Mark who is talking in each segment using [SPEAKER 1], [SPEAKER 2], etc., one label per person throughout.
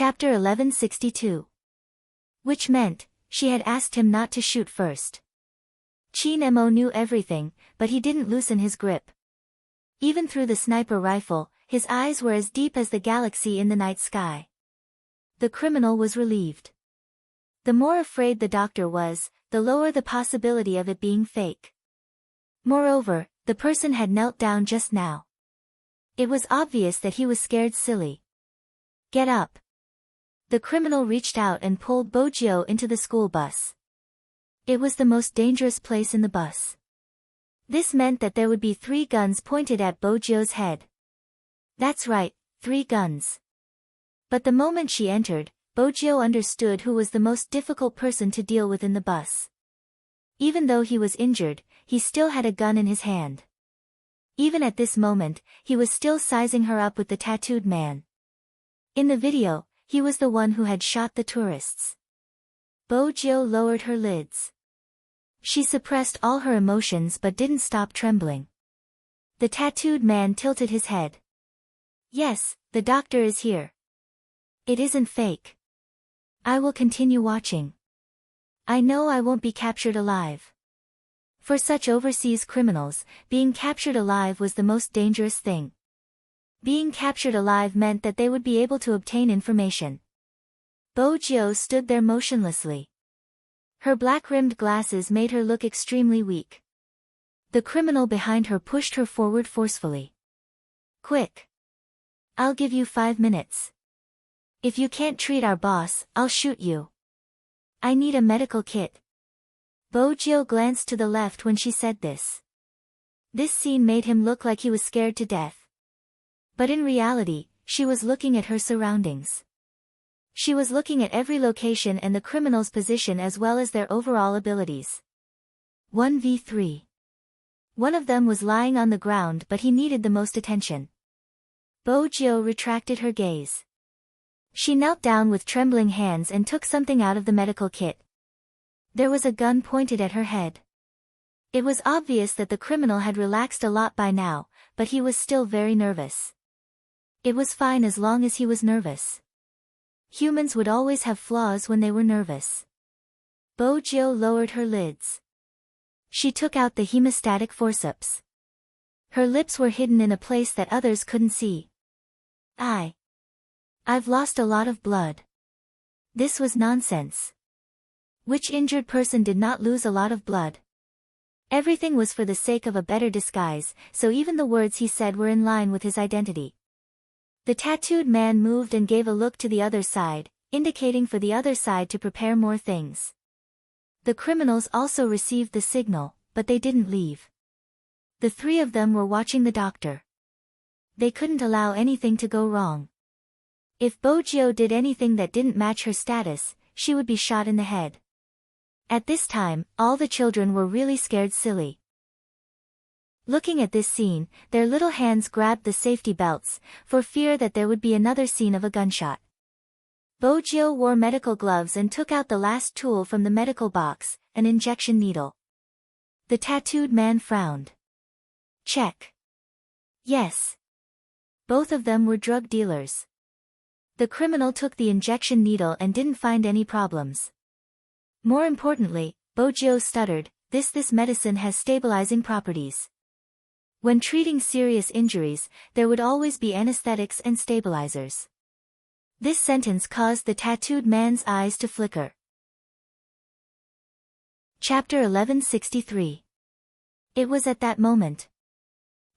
[SPEAKER 1] Chapter 1162. Which meant, she had asked him not to shoot first. Chin Mo knew everything, but he didn't loosen his grip. Even through the sniper rifle, his eyes were as deep as the galaxy in the night sky. The criminal was relieved. The more afraid the doctor was, the lower the possibility of it being fake. Moreover, the person had knelt down just now. It was obvious that he was scared silly. Get up. The criminal reached out and pulled Bojio into the school bus. It was the most dangerous place in the bus. This meant that there would be 3 guns pointed at Bojio's head. That's right, 3 guns. But the moment she entered, Bojio understood who was the most difficult person to deal with in the bus. Even though he was injured, he still had a gun in his hand. Even at this moment, he was still sizing her up with the tattooed man. In the video, he was the one who had shot the tourists. Bojio lowered her lids. She suppressed all her emotions but didn't stop trembling. The tattooed man tilted his head. Yes, the doctor is here. It isn't fake. I will continue watching. I know I won't be captured alive. For such overseas criminals, being captured alive was the most dangerous thing. Being captured alive meant that they would be able to obtain information. Bojio stood there motionlessly. Her black-rimmed glasses made her look extremely weak. The criminal behind her pushed her forward forcefully. Quick. I'll give you 5 minutes. If you can't treat our boss, I'll shoot you. I need a medical kit. Bojio glanced to the left when she said this. This scene made him look like he was scared to death. But in reality, she was looking at her surroundings. She was looking at every location and the criminal's position as well as their overall abilities. 1v3. One of them was lying on the ground but he needed the most attention. Bojio retracted her gaze. She knelt down with trembling hands and took something out of the medical kit. There was a gun pointed at her head. It was obvious that the criminal had relaxed a lot by now, but he was still very nervous. It was fine as long as he was nervous. Humans would always have flaws when they were nervous. Bojio lowered her lids. She took out the hemostatic forceps. Her lips were hidden in a place that others couldn't see. I've lost a lot of blood. This was nonsense. Which injured person did not lose a lot of blood? Everything was for the sake of a better disguise, so even the words he said were in line with his identity. The tattooed man moved and gave a look to the other side, indicating for the other side to prepare more things. The criminals also received the signal, but they didn't leave. The 3 of them were watching the doctor. They couldn't allow anything to go wrong. If Bojio did anything that didn't match her status, she would be shot in the head. At this time, all the children were really scared silly. Looking at this scene, their little hands grabbed the safety belts, for fear that there would be another scene of a gunshot. Bojio wore medical gloves and took out the last tool from the medical box, an injection needle. The tattooed man frowned. Check. Yes. Both of them were drug dealers. The criminal took the injection needle and didn't find any problems. More importantly, Bojio stuttered, this medicine has stabilizing properties. When treating serious injuries, there would always be anesthetics and stabilizers. This sentence caused the tattooed man's eyes to flicker. Chapter 1163. It was at that moment.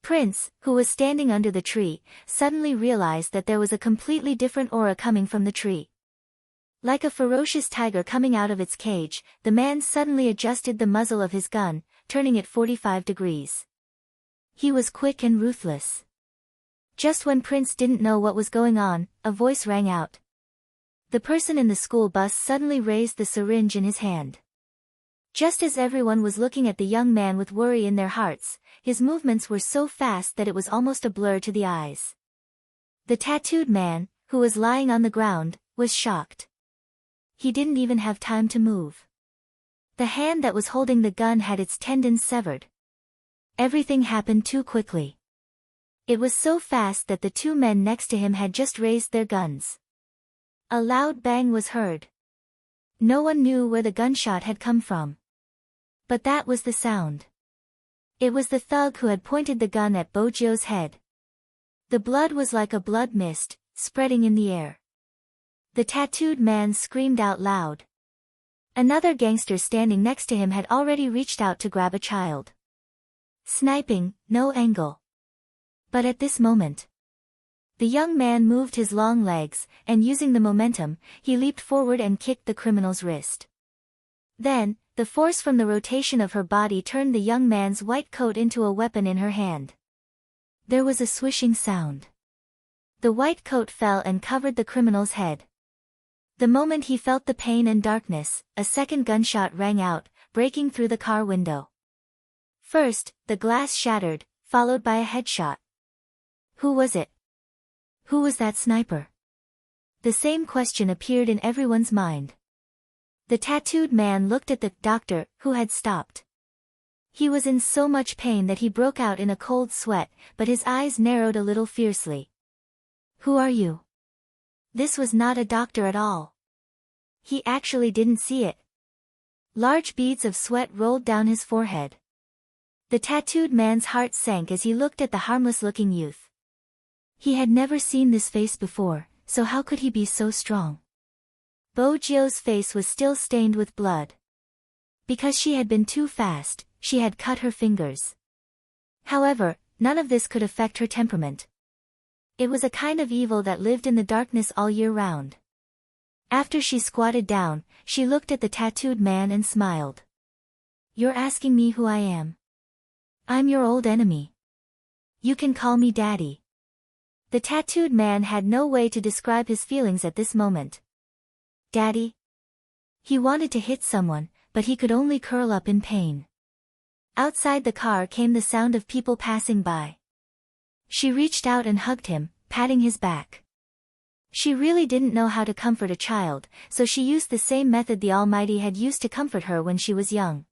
[SPEAKER 1] Prince, who was standing under the tree, suddenly realized that there was a completely different aura coming from the tree. Like a ferocious tiger coming out of its cage, the man suddenly adjusted the muzzle of his gun, turning it 45 degrees. He was quick and ruthless. Just when Prince didn't know what was going on, a voice rang out. The person in the school bus suddenly raised the syringe in his hand. Just as everyone was looking at the young man with worry in their hearts, his movements were so fast that it was almost a blur to the eyes. The tattooed man, who was lying on the ground, was shocked. He didn't even have time to move. The hand that was holding the gun had its tendons severed. Everything happened too quickly. It was so fast that the 2 men next to him had just raised their guns. A loud bang was heard. No one knew where the gunshot had come from. But that was the sound. It was the thug who had pointed the gun at Bojio's head. The blood was like a blood mist, spreading in the air. The tattooed man screamed out loud. Another gangster standing next to him had already reached out to grab a child. Sniping, no angle. But at this moment, the young man moved his long legs, and using the momentum, he leaped forward and kicked the criminal's wrist. Then, the force from the rotation of her body turned the young man's white coat into a weapon in her hand. There was a swishing sound. The white coat fell and covered the criminal's head. The moment he felt the pain and darkness, a second gunshot rang out, breaking through the car window. First, the glass shattered, followed by a headshot. Who was it? Who was that sniper? The same question appeared in everyone's mind. The tattooed man looked at the doctor, who had stopped. He was in so much pain that he broke out in a cold sweat, but his eyes narrowed a little fiercely. Who are you? This was not a doctor at all. He actually didn't see it. Large beads of sweat rolled down his forehead. The tattooed man's heart sank as he looked at the harmless-looking youth. He had never seen this face before, so how could he be so strong? Bojio's face was still stained with blood. Because she had been too fast, she had cut her fingers. However, none of this could affect her temperament. It was a kind of evil that lived in the darkness all year round. After she squatted down, she looked at the tattooed man and smiled. You're asking me who I am? I'm your old enemy. You can call me Daddy. The tattooed man had no way to describe his feelings at this moment. Daddy? He wanted to hit someone, but he could only curl up in pain. Outside the car came the sound of people passing by. She reached out and hugged him, patting his back. She really didn't know how to comfort a child, so she used the same method the Almighty had used to comfort her when she was young.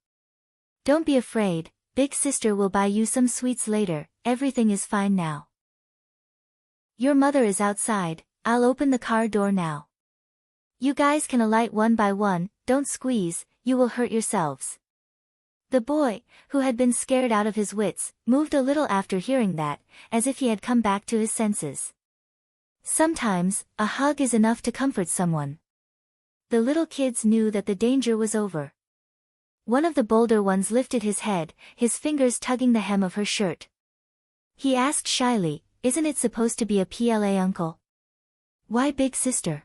[SPEAKER 1] Don't be afraid, big sister will buy you some sweets later, everything is fine now. Your mother is outside, I'll open the car door now. You guys can alight one by one, don't squeeze, you will hurt yourselves. The boy, who had been scared out of his wits, moved a little after hearing that, as if he had come back to his senses. Sometimes, a hug is enough to comfort someone. The little kids knew that the danger was over. One of the bolder ones lifted his head, his fingers tugging the hem of her shirt. He asked shyly, isn't it supposed to be a PLA uncle? Why big sister?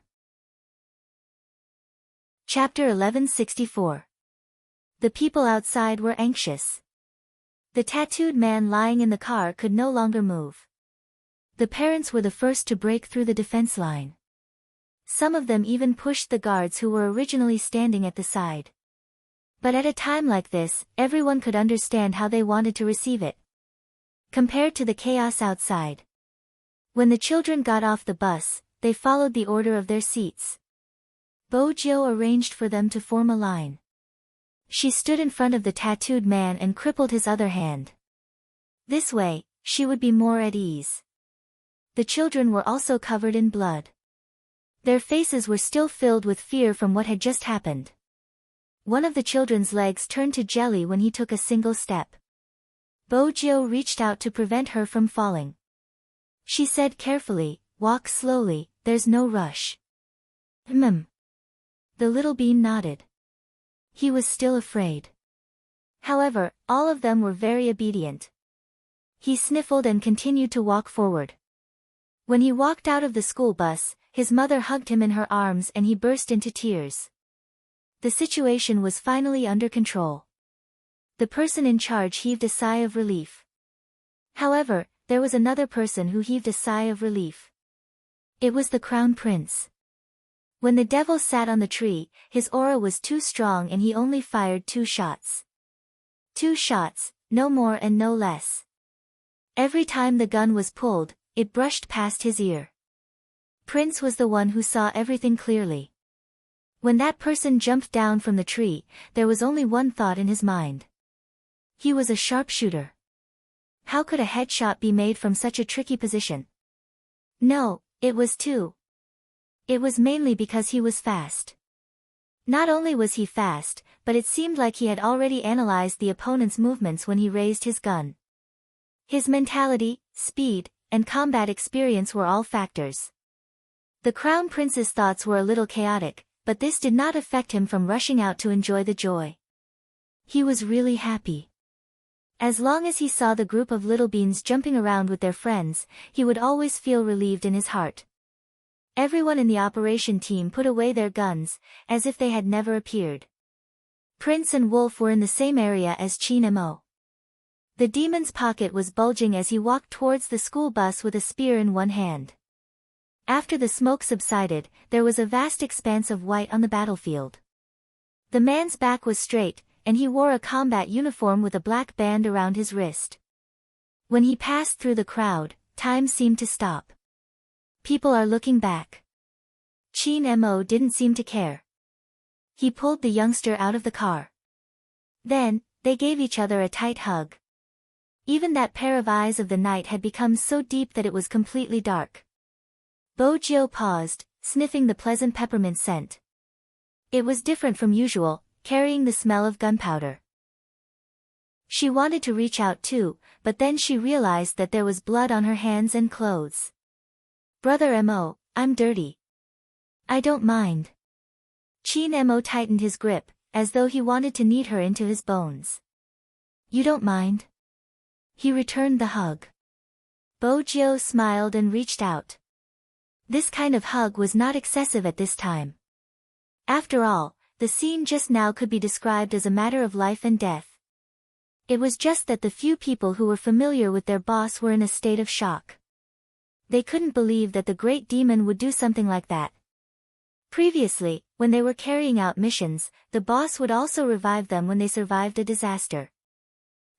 [SPEAKER 1] Chapter 1164. The people outside were anxious. The tattooed man lying in the car could no longer move. The parents were the first to break through the defense line. Some of them even pushed the guards who were originally standing at the side. But at a time like this, everyone could understand how they wanted to receive it. Compared to the chaos outside. When the children got off the bus, they followed the order of their seats. Bojio arranged for them to form a line. She stood in front of the tattooed man and crippled his other hand. This way, she would be more at ease. The children were also covered in blood. Their faces were still filled with fear from what had just happened. One of the children's legs turned to jelly when he took a single step. Bojio reached out to prevent her from falling. She said carefully, walk slowly, there's no rush. The little bean nodded. He was still afraid. However, all of them were very obedient. He sniffled and continued to walk forward. When he walked out of the school bus, his mother hugged him in her arms and he burst into tears. The situation was finally under control. The person in charge heaved a sigh of relief. However, there was another person who heaved a sigh of relief. It was the crown prince. When the devil sat on the tree, his aura was too strong and he only fired 2 shots. 2 shots, no more and no less. Every time the gun was pulled, it brushed past his ear. Prince was the one who saw everything clearly. When that person jumped down from the tree, there was only one thought in his mind. He was a sharpshooter. How could a headshot be made from such a tricky position? No, it was too It was mainly because he was fast. Not only was he fast, but it seemed like he had already analyzed the opponent's movements when he raised his gun. His mentality, speed, and combat experience were all factors. The Crown Prince's thoughts were a little chaotic, but this did not affect him from rushing out to enjoy the joy. He was really happy. As long as he saw the group of little beans jumping around with their friends, he would always feel relieved in his heart. Everyone in the operation team put away their guns, as if they had never appeared. Prince and Wolf were in the same area as Chin Mo. The demon's pocket was bulging as he walked towards the school bus with a spear in one hand. After the smoke subsided, there was a vast expanse of white on the battlefield. The man's back was straight, and he wore a combat uniform with a black band around his wrist. When he passed through the crowd, time seemed to stop. People are looking back. Chin Mo didn't seem to care. He pulled the youngster out of the car. Then, they gave each other a tight hug. Even that pair of eyes of the night had become so deep that it was completely dark. Bo Jiu paused, sniffing the pleasant peppermint scent. It was different from usual, carrying the smell of gunpowder. She wanted to reach out too, but then she realized that there was blood on her hands and clothes. Brother Mo, I'm dirty. I don't mind. Chin Mo tightened his grip, as though he wanted to knead her into his bones. You don't mind? He returned the hug. Bo Jiu smiled and reached out. This kind of hug was not excessive at this time. After all, the scene just now could be described as a matter of life and death. It was just that the few people who were familiar with their boss were in a state of shock. They couldn't believe that the great demon would do something like that. Previously, when they were carrying out missions, the boss would also revive them when they survived a disaster.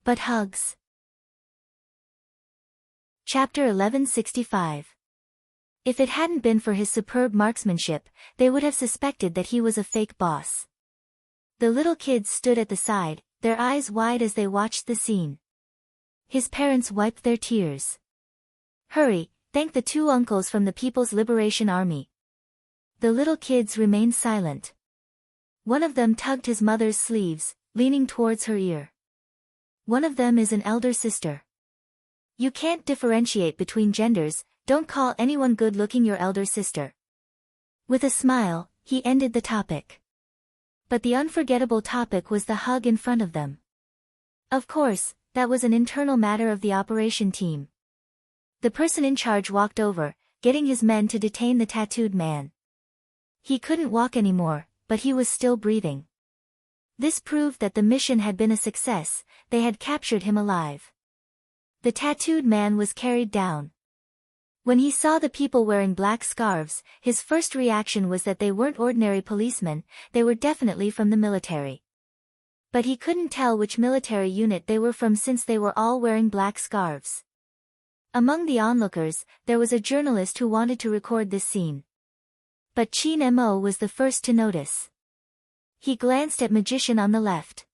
[SPEAKER 1] But hugs. Chapter 1165. If it hadn't been for his superb marksmanship, they would have suspected that he was a fake boss. The little kids stood at the side, their eyes wide as they watched the scene. His parents wiped their tears. Hurry, thank the two uncles from the People's Liberation Army. The little kids remained silent. One of them tugged his mother's sleeves, leaning towards her ear. One of them is an elder sister. You can't differentiate between genders, don't call anyone good-looking your elder sister. With a smile, he ended the topic. But the unforgettable topic was the hug in front of them. Of course, that was an internal matter of the operation team. The person in charge walked over, getting his men to detain the tattooed man. He couldn't walk anymore, but he was still breathing. This proved that the mission had been a success, they had captured him alive. The tattooed man was carried down. When he saw the people wearing black scarves, his first reaction was that they weren't ordinary policemen, they were definitely from the military. But he couldn't tell which military unit they were from since they were all wearing black scarves. Among the onlookers, there was a journalist who wanted to record this scene. But Chin Mo was the first to notice. He glanced at Magician on the left.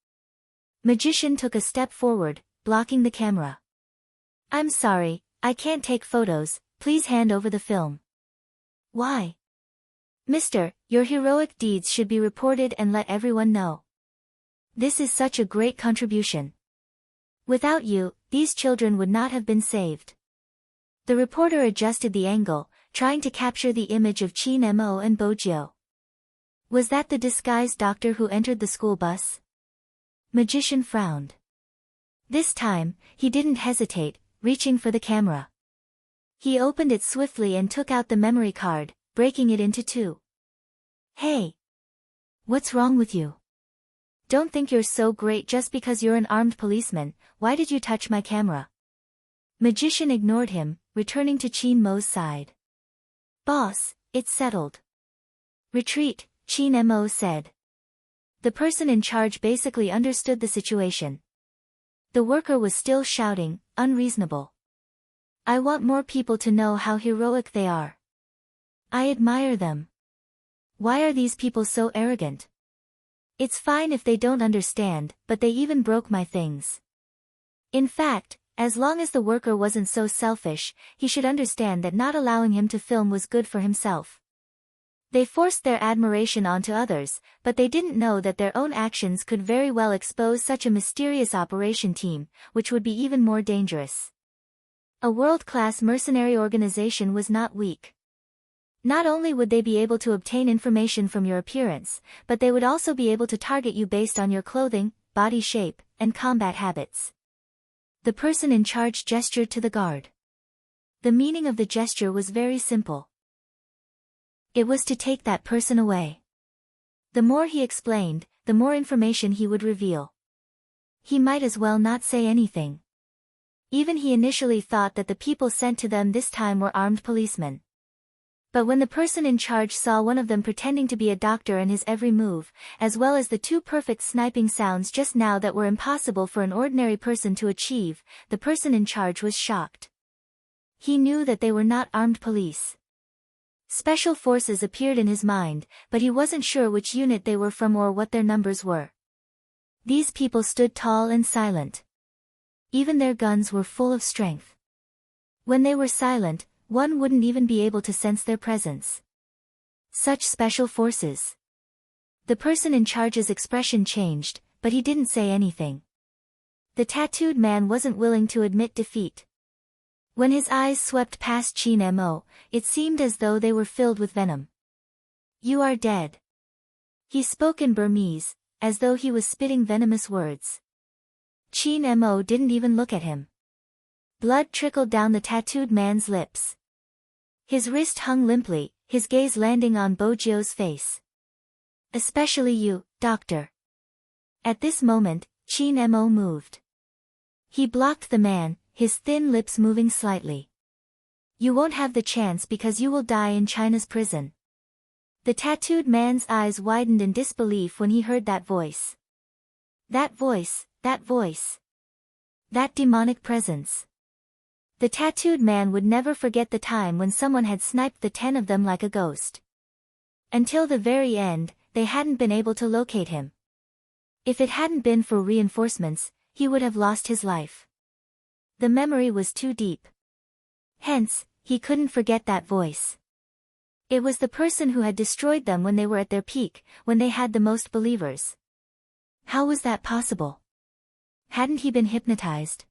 [SPEAKER 1] Magician took a step forward, blocking the camera. I'm sorry, I can't take photos, please hand over the film. Why? Mister, your heroic deeds should be reported and let everyone know. This is such a great contribution. Without you, these children would not have been saved. The reporter adjusted the angle, trying to capture the image of Chin Mo and Bo Jiu. Was that the disguised doctor who entered the school bus? Magician frowned. This time, he didn't hesitate, reaching for the camera. He opened it swiftly and took out the memory card, breaking it into two. Hey! What's wrong with you? Don't think you're so great just because you're an armed policeman, why did you touch my camera? Magician ignored him, returning to Chin Mo's side. Boss, it's settled. Retreat, Chin Mo said. The person in charge basically understood the situation. The worker was still shouting, unreasonable. I want more people to know how heroic they are. I admire them. Why are these people so arrogant? It's fine if they don't understand, but they even broke my things. In fact, as long as the worker wasn't so selfish, he should understand that not allowing him to film was good for himself. They forced their admiration onto others, but they didn't know that their own actions could very well expose such a mysterious operation team, which would be even more dangerous. A world-class mercenary organization was not weak. Not only would they be able to obtain information from your appearance, but they would also be able to target you based on your clothing, body shape, and combat habits. The person in charge gestured to the guard. The meaning of the gesture was very simple. It was to take that person away. The more he explained, the more information he would reveal. He might as well not say anything. Even he initially thought that the people sent to them this time were armed policemen. But when the person in charge saw one of them pretending to be a doctor and his every move, as well as the two perfect sniping sounds just now that were impossible for an ordinary person to achieve, the person in charge was shocked. He knew that they were not armed police. Special forces appeared in his mind, but he wasn't sure which unit they were from or what their numbers were. These people stood tall and silent. Even their guns were full of strength. When they were silent, one wouldn't even be able to sense their presence. Such special forces. The person in charge's expression changed, but he didn't say anything. The tattooed man wasn't willing to admit defeat. When his eyes swept past Chin Mo, it seemed as though they were filled with venom. You are dead. He spoke in Burmese, as though he was spitting venomous words. Chin Mo didn't even look at him. Blood trickled down the tattooed man's lips. His wrist hung limply, his gaze landing on Bojio's face. Especially you, doctor. At this moment, Chin Mo moved. He blocked the man, his thin lips moving slightly. You won't have the chance because you will die in China's prison. The tattooed man's eyes widened in disbelief when he heard that voice. That voice, that voice. That demonic presence. The tattooed man would never forget the time when someone had sniped the 10 of them like a ghost. Until the very end, they hadn't been able to locate him. If it hadn't been for reinforcements, he would have lost his life. The memory was too deep. Hence, he couldn't forget that voice. It was the person who had destroyed them when they were at their peak, when they had the most believers. How was that possible? Hadn't he been hypnotized?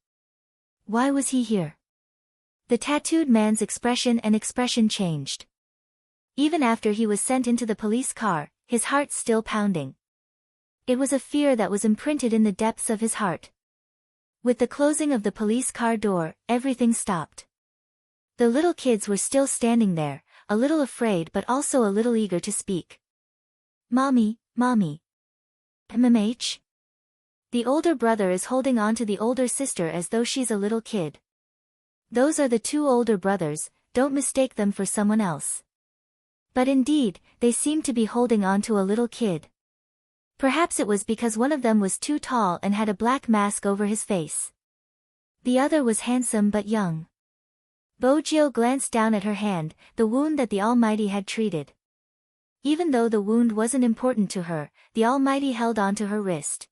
[SPEAKER 1] Why was he here? The tattooed man's expression changed. Even after he was sent into the police car, his heart still pounding. It was a fear that was imprinted in the depths of his heart. With the closing of the police car door, everything stopped. The little kids were still standing there, a little afraid but also a little eager to speak. Mommy, mommy. MMH? The older brother is holding on to the older sister as though she's a little kid. Those are the two older brothers, don't mistake them for someone else. But indeed, they seemed to be holding on to a little kid. Perhaps it was because one of them was too tall and had a black mask over his face. The other was handsome but young. Bojio glanced down at her hand, the wound that the Almighty had treated. Even though the wound wasn't important to her, the Almighty held onto her wrist.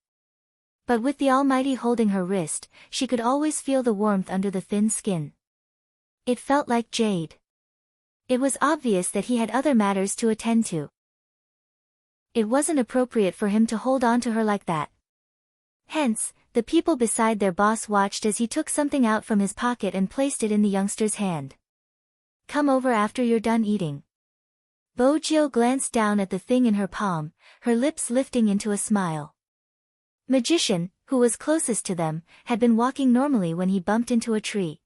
[SPEAKER 1] But with the Almighty holding her wrist, she could always feel the warmth under the thin skin. It felt like jade. It was obvious that he had other matters to attend to. It wasn't appropriate for him to hold on to her like that. Hence, the people beside their boss watched as he took something out from his pocket and placed it in the youngster's hand. Come over after you're done eating. Bojio glanced down at the thing in her palm, her lips lifting into a smile. Magician, who was closest to them, had been walking normally when he bumped into a tree.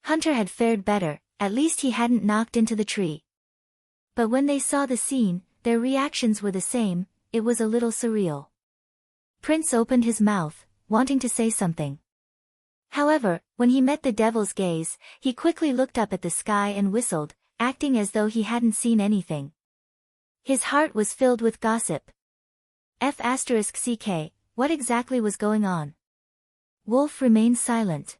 [SPEAKER 1] Hunter had fared better, at least he hadn't knocked into the tree. But when they saw the scene, their reactions were the same, it was a little surreal. Prince opened his mouth, wanting to say something. However, when he met the devil's gaze, he quickly looked up at the sky and whistled, acting as though he hadn't seen anything. His heart was filled with gossip. F***ck, what exactly was going on? Wolf remained silent.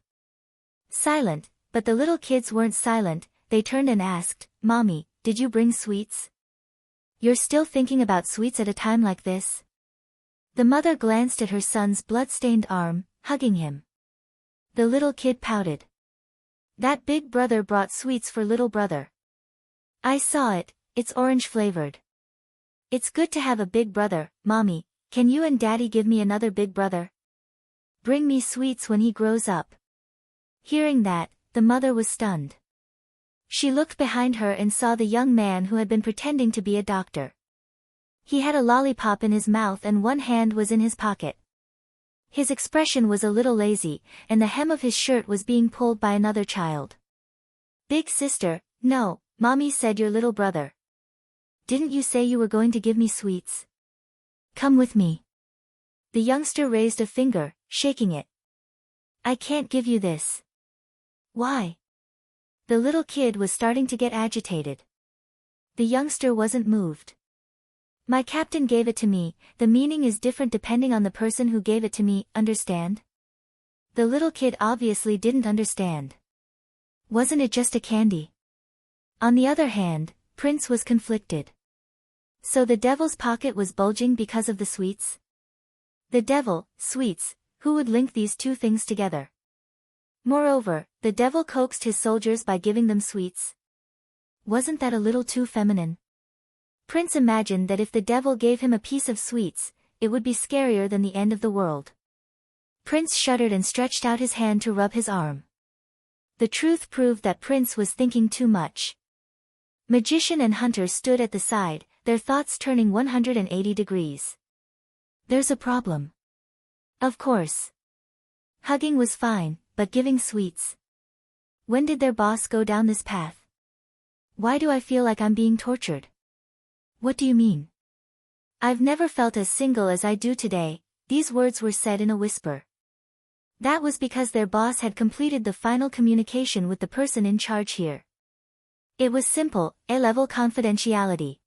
[SPEAKER 1] Silent, but the little kids weren't silent, they turned and asked, Mommy, did you bring sweets? You're still thinking about sweets at a time like this? The mother glanced at her son's blood-stained arm, hugging him. The little kid pouted. That big brother brought sweets for little brother. I saw it, it's orange flavored. It's good to have a big brother, Mommy. Can you and Daddy give me another big brother? Bring me sweets when he grows up. Hearing that, the mother was stunned. She looked behind her and saw the young man who had been pretending to be a doctor. He had a lollipop in his mouth and one hand was in his pocket. His expression was a little lazy, and the hem of his shirt was being pulled by another child. Big sister, no, Mommy said your little brother. Didn't you say you were going to give me sweets? Come with me. The youngster raised a finger, shaking it. I can't give you this. Why? The little kid was starting to get agitated. The youngster wasn't moved. My captain gave it to me, the meaning is different depending on the person who gave it to me, understand? The little kid obviously didn't understand. Wasn't it just a candy? On the other hand, Prince was conflicted. So the devil's pocket was bulging because of the sweets? The devil, sweets, who would link these two things together? Moreover, the devil coaxed his soldiers by giving them sweets. Wasn't that a little too feminine? Prince imagined that if the devil gave him a piece of sweets, it would be scarier than the end of the world. Prince shuddered and stretched out his hand to rub his arm. The truth proved that Prince was thinking too much. Magician and Hunter stood at the side, their thoughts turning 180 degrees. There's a problem. Of course. Hugging was fine, but giving sweets. When did their boss go down this path? Why do I feel like I'm being tortured? What do you mean? I've never felt as single as I do today. These words were said in a whisper. That was because their boss had completed the final communication with the person in charge here. It was simple, A-level confidentiality.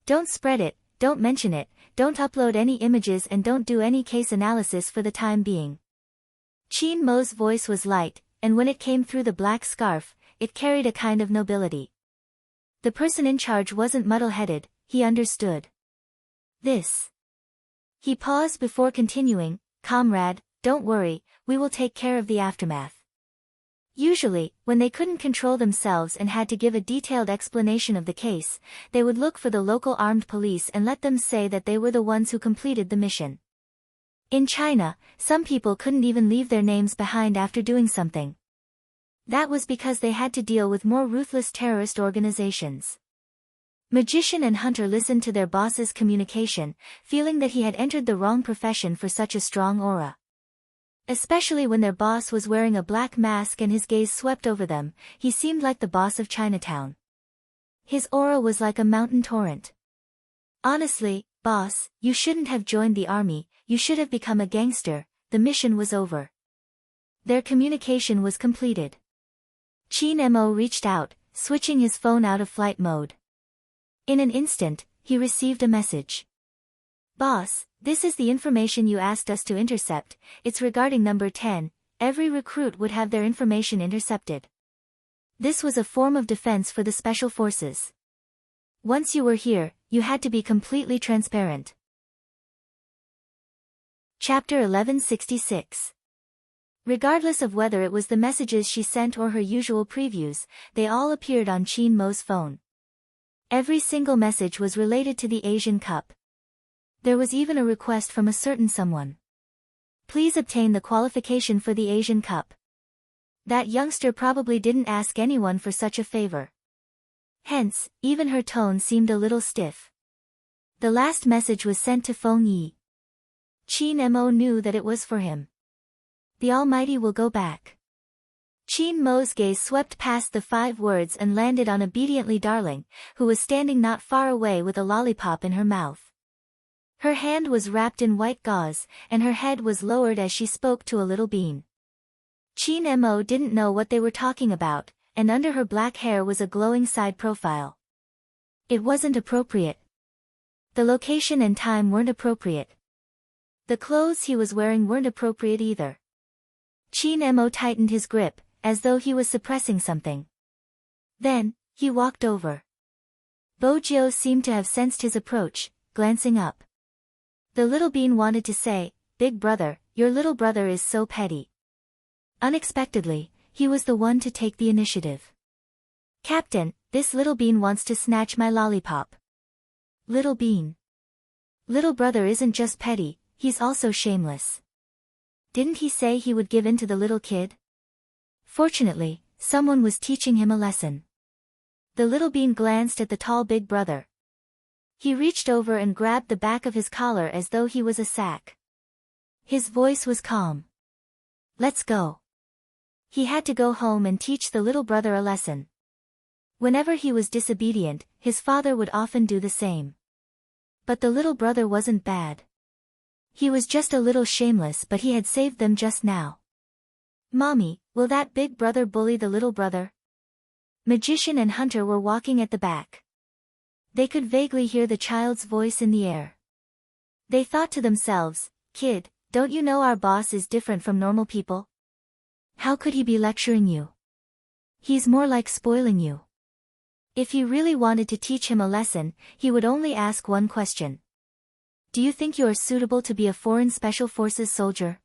[SPEAKER 1] Don't spread it, don't mention it, don't upload any images and don't do any case analysis for the time being. Qin Mo's voice was light, and when it came through the black scarf, it carried a kind of nobility. The person in charge wasn't muddle-headed, he understood. This. He paused before continuing, Comrade, don't worry, we will take care of the aftermath. Usually, when they couldn't control themselves and had to give a detailed explanation of the case, they would look for the local armed police and let them say that they were the ones who completed the mission. In China, some people couldn't even leave their names behind after doing something. That was because they had to deal with more ruthless terrorist organizations. Magician and Hunter listened to their boss's communication, feeling that he had entered the wrong profession for such a strong aura. Especially when their boss was wearing a black mask and his gaze swept over them, he seemed like the boss of Chinatown. His aura was like a mountain torrent. Honestly, boss, you shouldn't have joined the army, you should have become a gangster, the mission was over. Their communication was completed. Qin Mo reached out, switching his phone out of flight mode. In an instant, he received a message. Boss, this is the information you asked us to intercept, it's regarding number 10, every recruit would have their information intercepted. This was a form of defense for the special forces. Once you were here, you had to be completely transparent. Chapter 1166. Regardless of whether it was the messages she sent or her usual previews, they all appeared on Qin Mo's phone. Every single message was related to the Asian Cup. There was even a request from a certain someone. Please obtain the qualification for the Asian Cup. That youngster probably didn't ask anyone for such a favor. Hence, even her tone seemed a little stiff. The last message was sent to Feng Yi. Qin Mo knew that it was for him. The Almighty will go back. Qin Mo's gaze swept past the 5 words and landed on obediently Darling, who was standing not far away with a lollipop in her mouth. Her hand was wrapped in white gauze, and her head was lowered as she spoke to a little bean. Qin Mo didn't know what they were talking about, and under her black hair was a glowing side profile. It wasn't appropriate. The location and time weren't appropriate. The clothes he was wearing weren't appropriate either. Qin Mo tightened his grip, as though he was suppressing something. Then, he walked over. Bo Jiu seemed to have sensed his approach, glancing up. The little bean wanted to say, Big brother, your little brother is so petty. Unexpectedly, he was the one to take the initiative. Captain, This little bean wants to snatch my lollipop. Little bean. Little brother isn't just petty, he's also shameless. Didn't he say he would give in to the little kid? Fortunately, someone was teaching him a lesson. The little bean glanced at the tall big brother. He reached over and grabbed the back of his collar as though he was a sack. His voice was calm. Let's go. He had to go home and teach the little brother a lesson. Whenever he was disobedient, his father would often do the same. But the little brother wasn't bad. He was just a little shameless, but he had saved them just now. Mommy, will that big brother bully the little brother? Magician and Hunter were walking at the back. They could vaguely hear the child's voice in the air. They thought to themselves, kid, don't you know our boss is different from normal people? How could he be lecturing you? He's more like spoiling you. If you really wanted to teach him a lesson, he would only ask one question. Do you think you are suitable to be a foreign special forces soldier?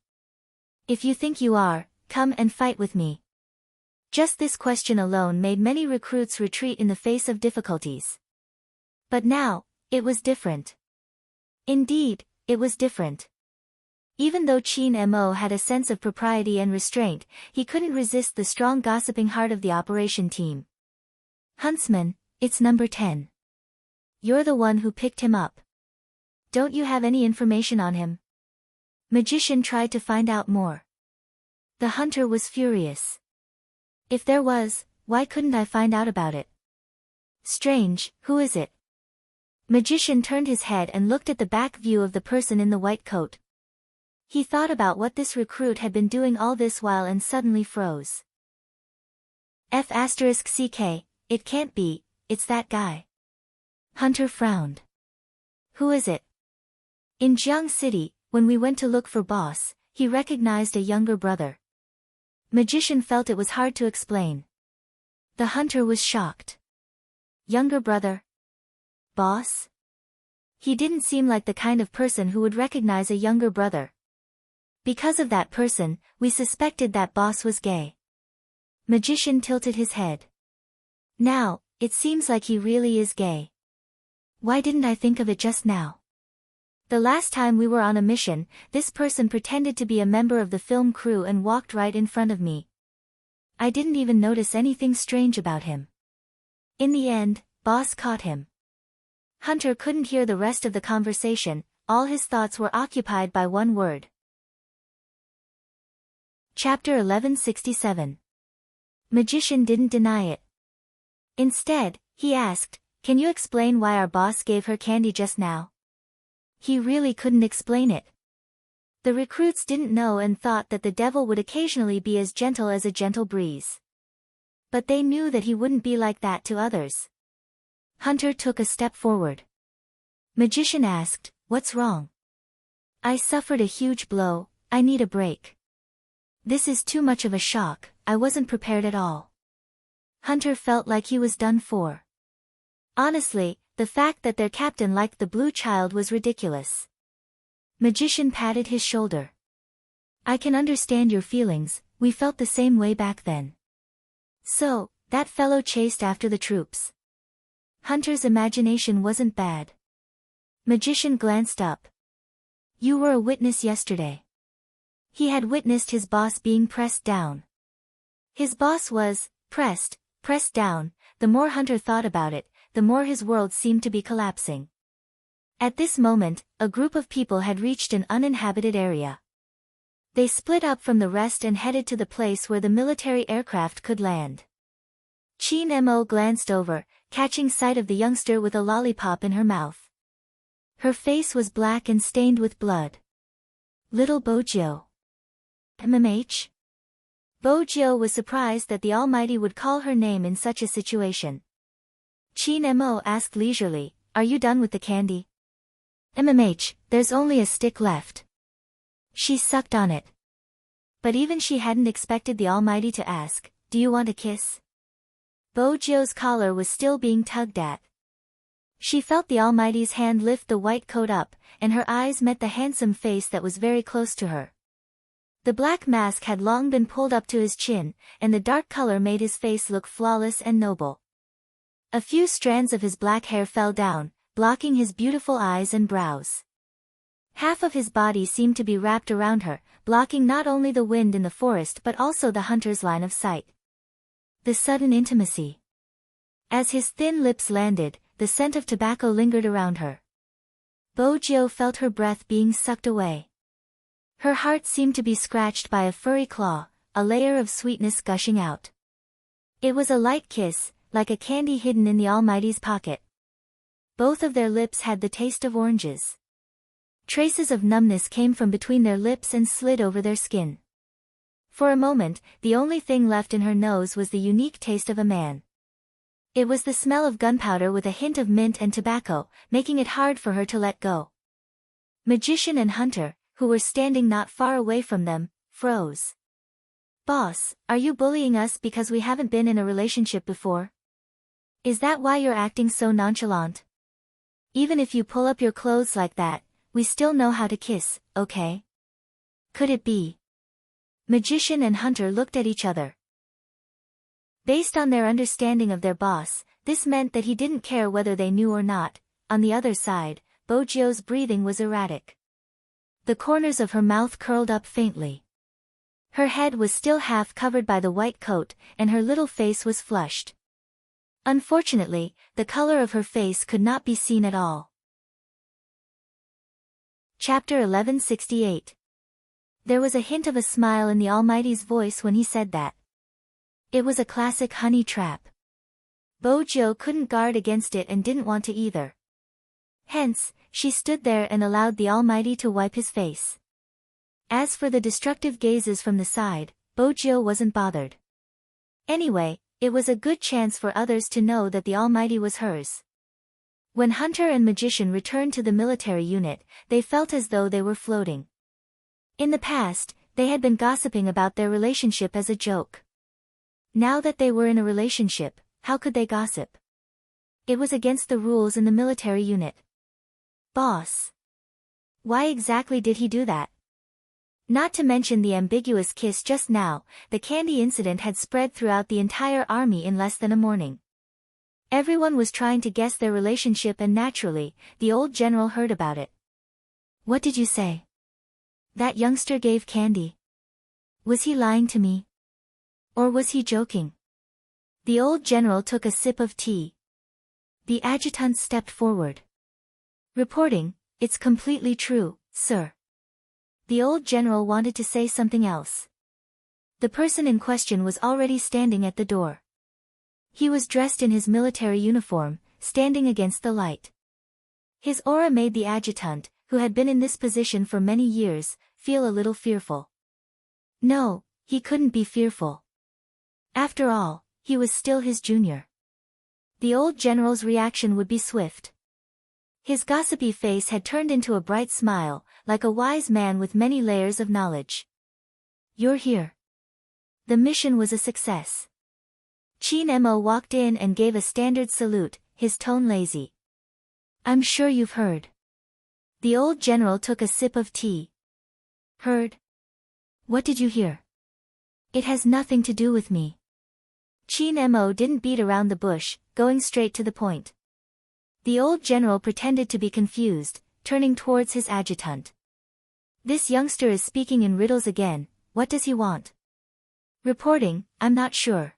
[SPEAKER 1] If you think you are, come and fight with me. Just this question alone made many recruits retreat in the face of difficulties. But now, it was different. Indeed, it was different. Even though Chin Mo had a sense of propriety and restraint, he couldn't resist the strong gossiping heart of the operation team. Huntsman, it's number 10. You're the one who picked him up. Don't you have any information on him? Magician tried to find out more. The hunter was furious. If there was, why couldn't I find out about it? Strange, who is it? Magician turned his head and looked at the back view of the person in the white coat. He thought about what this recruit had been doing all this while and suddenly froze. F***CK, it can't be, it's that guy. Hunter frowned. Who is it? In Jiang City, when we went to look for boss, he recognized a younger brother. Magician felt it was hard to explain. The hunter was shocked. Younger brother? Boss? He didn't seem like the kind of person who would recognize a younger brother. Because of that person, we suspected that boss was gay. Magician tilted his head. Now, it seems like he really is gay. Why didn't I think of it just now? The last time we were on a mission, this person pretended to be a member of the film crew and walked right in front of me. I didn't even notice anything strange about him. In the end, boss caught him. Hunter couldn't hear the rest of the conversation, all his thoughts were occupied by one word. Chapter 1167. Magician didn't deny it. Instead, he asked, can you explain why our boss gave her candy just now? He really couldn't explain it. The recruits didn't know and thought that the devil would occasionally be as gentle as a gentle breeze. But they knew that he wouldn't be like that to others. Hunter took a step forward. Magician asked, what's wrong? I suffered a huge blow, I need a break. This is too much of a shock, I wasn't prepared at all. Hunter felt like he was done for. Honestly, the fact that their captain liked the blue child was ridiculous. Magician patted his shoulder. I can understand your feelings, we felt the same way back then. So, that fellow chased after the troops. Hunter's imagination wasn't bad. Magician glanced up. You were a witness yesterday. He had witnessed his boss being pressed down. His boss was pressed down. The more Hunter thought about it, the more his world seemed to be collapsing. At this moment, a group of people had reached an uninhabited area. They split up from the rest and headed to the place where the military aircraft could land. Chin Mo glanced over, catching sight of the youngster with a lollipop in her mouth. Her face was black and stained with blood. Little Bojo. MMH? Bojo was surprised that the Almighty would call her name in such a situation. Chin Mo asked leisurely, are you done with the candy? MMH, there's only a stick left. She sucked on it. But even she hadn't expected the Almighty to ask, do you want a kiss? Bojo's collar was still being tugged at. She felt the Almighty's hand lift the white coat up, and her eyes met the handsome face that was very close to her. The black mask had long been pulled up to his chin, and the dark color made his face look flawless and noble. A few strands of his black hair fell down, blocking his beautiful eyes and brows. Half of his body seemed to be wrapped around her, blocking not only the wind in the forest but also the hunter's line of sight. The sudden intimacy. As his thin lips landed, the scent of tobacco lingered around her. Bojo felt her breath being sucked away. Her heart seemed to be scratched by a furry claw, a layer of sweetness gushing out. It was a light kiss, like a candy hidden in the Almighty's pocket. Both of their lips had the taste of oranges. Traces of numbness came from between their lips and slid over their skin. For a moment, the only thing left in her nose was the unique taste of a man. It was the smell of gunpowder with a hint of mint and tobacco, making it hard for her to let go. Magician and Hunter, who were standing not far away from them, froze. "Boss, are you bullying us because we haven't been in a relationship before? Is that why you're acting so nonchalant? Even if you pull up your clothes like that, we still know how to kiss, okay? Could it be?" Magician and Hunter looked at each other. Based on their understanding of their boss, this meant that he didn't care whether they knew or not. On the other side, Bojo's breathing was erratic. The corners of her mouth curled up faintly. Her head was still half covered by the white coat, and her little face was flushed. Unfortunately, the color of her face could not be seen at all. Chapter 1168. There was a hint of a smile in the Almighty's voice when he said that. It was a classic honey trap. Bojo couldn't guard against it and didn't want to either. Hence, she stood there and allowed the Almighty to wipe his face. As for the destructive gazes from the side, Bojo wasn't bothered. Anyway, it was a good chance for others to know that the Almighty was hers. When Hunter and Magician returned to the military unit, they felt as though they were floating. In the past, they had been gossiping about their relationship as a joke. Now that they were in a relationship, how could they gossip? It was against the rules in the military unit. Boss. Why exactly did he do that? Not to mention the ambiguous kiss just now, the candy incident had spread throughout the entire army in less than a morning. Everyone was trying to guess their relationship and naturally, the old general heard about it. "What did you say? That youngster gave candy. Was he lying to me? Or was he joking?" The old general took a sip of tea. The adjutant stepped forward. "Reporting, it's completely true, sir." The old general wanted to say something else. The person in question was already standing at the door. He was dressed in his military uniform, standing against the light. His aura made the adjutant, who had been in this position for many years, feel a little fearful. No, he couldn't be fearful. After all, he was still his junior. The old general's reaction would be swift. His gossipy face had turned into a bright smile, like a wise man with many layers of knowledge. "You're here." The mission was a success. Chin Mo walked in and gave a standard salute, his tone lazy. "I'm sure you've heard." The old general took a sip of tea. "Heard? What did you hear?" "It has nothing to do with me." Chin Mo didn't beat around the bush, going straight to the point. The old general pretended to be confused, turning towards his adjutant. "This youngster is speaking in riddles again, what does he want?" "Reporting, I'm not sure."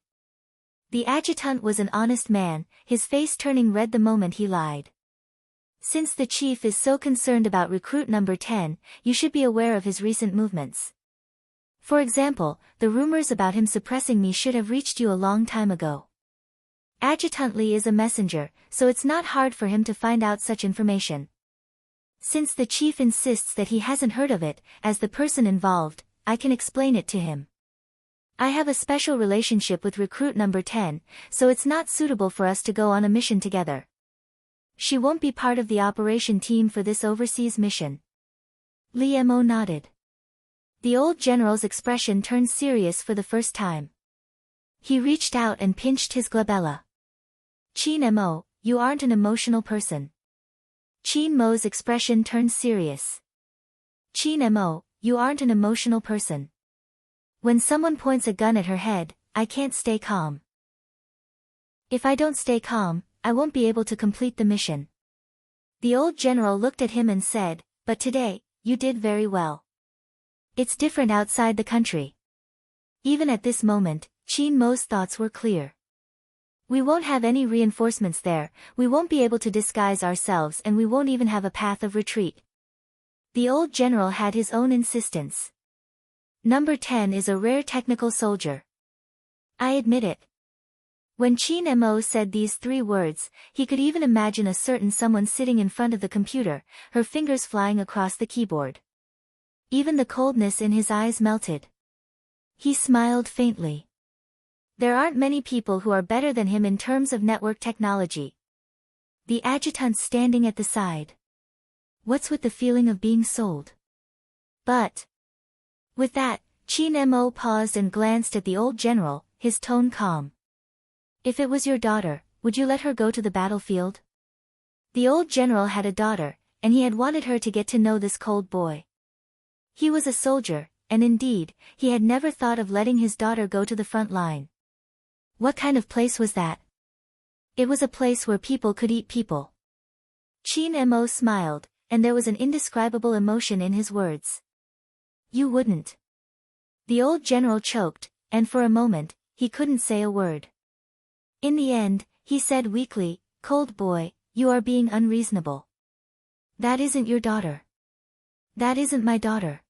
[SPEAKER 1] The adjutant was an honest man, his face turning red the moment he lied. "Since the chief is so concerned about recruit number 10, you should be aware of his recent movements. For example, the rumors about him suppressing me should have reached you a long time ago. Adjutant Lee is a messenger, so it's not hard for him to find out such information. Since the chief insists that he hasn't heard of it, as the person involved, I can explain it to him. I have a special relationship with recruit number 10, so it's not suitable for us to go on a mission together. She won't be part of the operation team for this overseas mission." Lee Mo nodded. The old general's expression turned serious for the first time. He reached out and pinched his glabella. "Chin Mo, you aren't an emotional person." Chin Mo's expression turned serious. "Chin Mo, you aren't an emotional person. When someone points a gun at her head, I can't stay calm." If I don't stay calm, I won't be able to complete the mission. The old general looked at him and said, but today, you did very well. It's different outside the country. Even at this moment, Qin Mo's thoughts were clear. We won't have any reinforcements there, we won't be able to disguise ourselves, and we won't even have a path of retreat. The old general had his own insistence. Number 10 is a rare technical soldier. I admit it. When Qin Mo said these 3 words, he could even imagine a certain someone sitting in front of the computer, her fingers flying across the keyboard. Even the coldness in his eyes melted. He smiled faintly. There aren't many people who are better than him in terms of network technology. The adjutant standing at the side. What's with the feeling of being sold? But. With that, Qin Mo paused and glanced at the old general, his tone calm. If it was your daughter, would you let her go to the battlefield? The old general had a daughter, and he had wanted her to get to know this cold boy. He was a soldier, and indeed, he had never thought of letting his daughter go to the front line. What kind of place was that? It was a place where people could eat people. Qin Mo smiled, and there was an indescribable emotion in his words. You wouldn't. The old general choked, and for a moment, he couldn't say a word. In the end, he said weakly, "Cold boy, you are being unreasonable. That isn't your daughter. That isn't my daughter."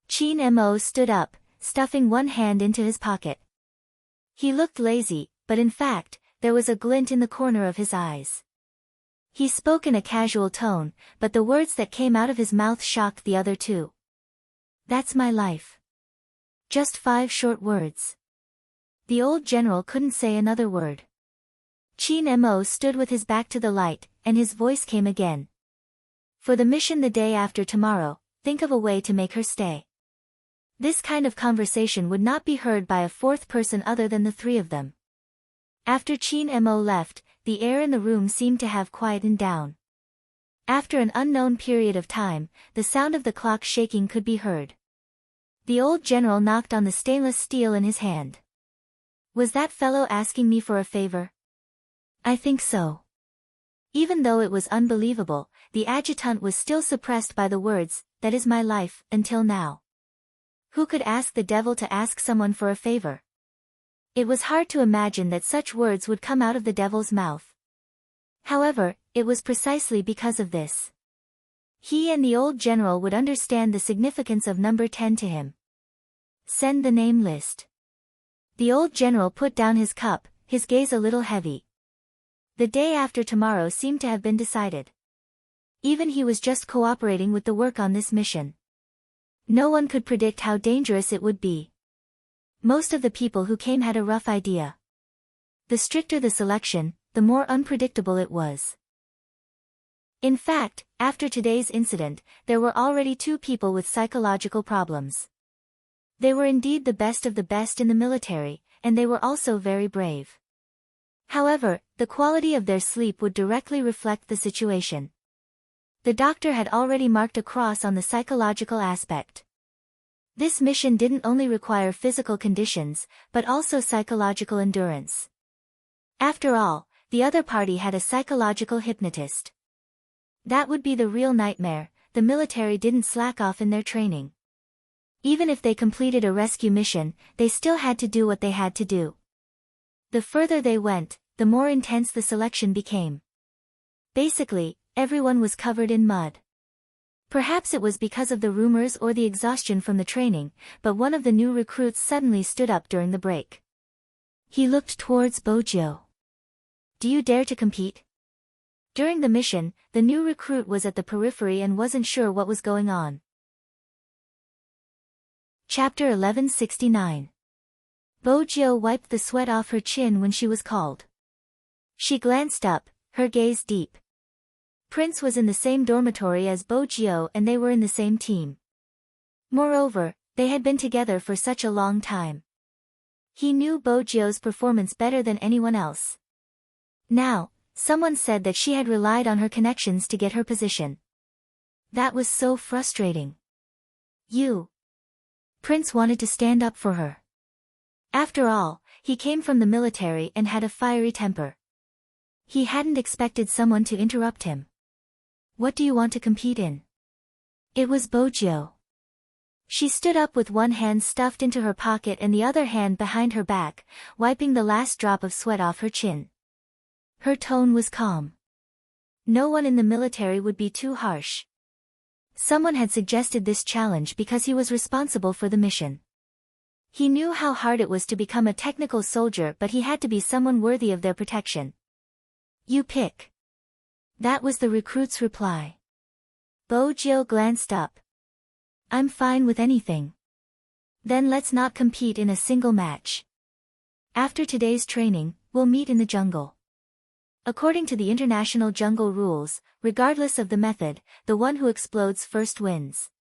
[SPEAKER 1] Qin Mo stood up, stuffing one hand into his pocket. He looked lazy, but in fact, there was a glint in the corner of his eyes. He spoke in a casual tone, but the words that came out of his mouth shocked the other 2. That's my life. Just 5 short words. The old general couldn't say another word. Qin Mo stood with his back to the light, and his voice came again. For the mission the day after tomorrow, think of a way to make her stay. This kind of conversation would not be heard by a 4th person other than the 3 of them. After Qin Mo left, the air in the room seemed to have quietened down. After an unknown period of time, the sound of the clock shaking could be heard. The old general knocked on the stainless steel in his hand. Was that fellow asking me for a favor? I think so. Even though it was unbelievable, the adjutant was still suppressed by the words, "That is my life," until now. Who could ask the devil to ask someone for a favor? It was hard to imagine that such words would come out of the devil's mouth. However, it was precisely because of this. He and the old general would understand the significance of number 10 to him. Send the name list. The old general put down his cup, his gaze a little heavy. The day after tomorrow seemed to have been decided. Even he was just cooperating with the work on this mission. No one could predict how dangerous it would be. Most of the people who came had a rough idea. The stricter the selection, the more unpredictable it was. In fact, after today's incident, there were already 2 people with psychological problems. They were indeed the best of the best in the military, and they were also very brave. However, the quality of their sleep would directly reflect the situation. The doctor had already marked a cross on the psychological aspect. This mission didn't only require physical conditions, but also psychological endurance. After all, the other party had a psychological hypnotist. That would be the real nightmare. The military didn't slack off in their training. Even if they completed a rescue mission, they still had to do what they had to do. The further they went, the more intense the selection became. Basically, everyone was covered in mud. Perhaps it was because of the rumors or the exhaustion from the training, but one of the new recruits suddenly stood up during the break. He looked towards Bojo. Do you dare to compete? During the mission, the new recruit was at the periphery and wasn't sure what was going on. Chapter 1169. Bojo wiped the sweat off her chin when she was called. She glanced up, her gaze deep. Prince was in the same dormitory as Bojo and they were in the same team. Moreover, they had been together for such a long time. He knew Bojo's performance better than anyone else. Now, someone said that she had relied on her connections to get her position. That was so frustrating. Prince wanted to stand up for her. After all, He came from the military and had a fiery temper. He hadn't expected someone to interrupt him. What do you want to compete in? It was Bojo. She stood up with one hand stuffed into her pocket and the other hand behind her back, wiping the last drop of sweat off her chin. Her tone was calm. No one in the military would be too harsh. Someone had suggested this challenge because he was responsible for the mission. He knew how hard it was to become a technical soldier, but he had to be someone worthy of their protection. You pick. That was the recruit's reply. Bojo glanced up. I'm fine with anything. Then let's not compete in a single match. After today's training, we'll meet in the jungle. According to the international jungle rules, regardless of the method, the one who explodes first wins.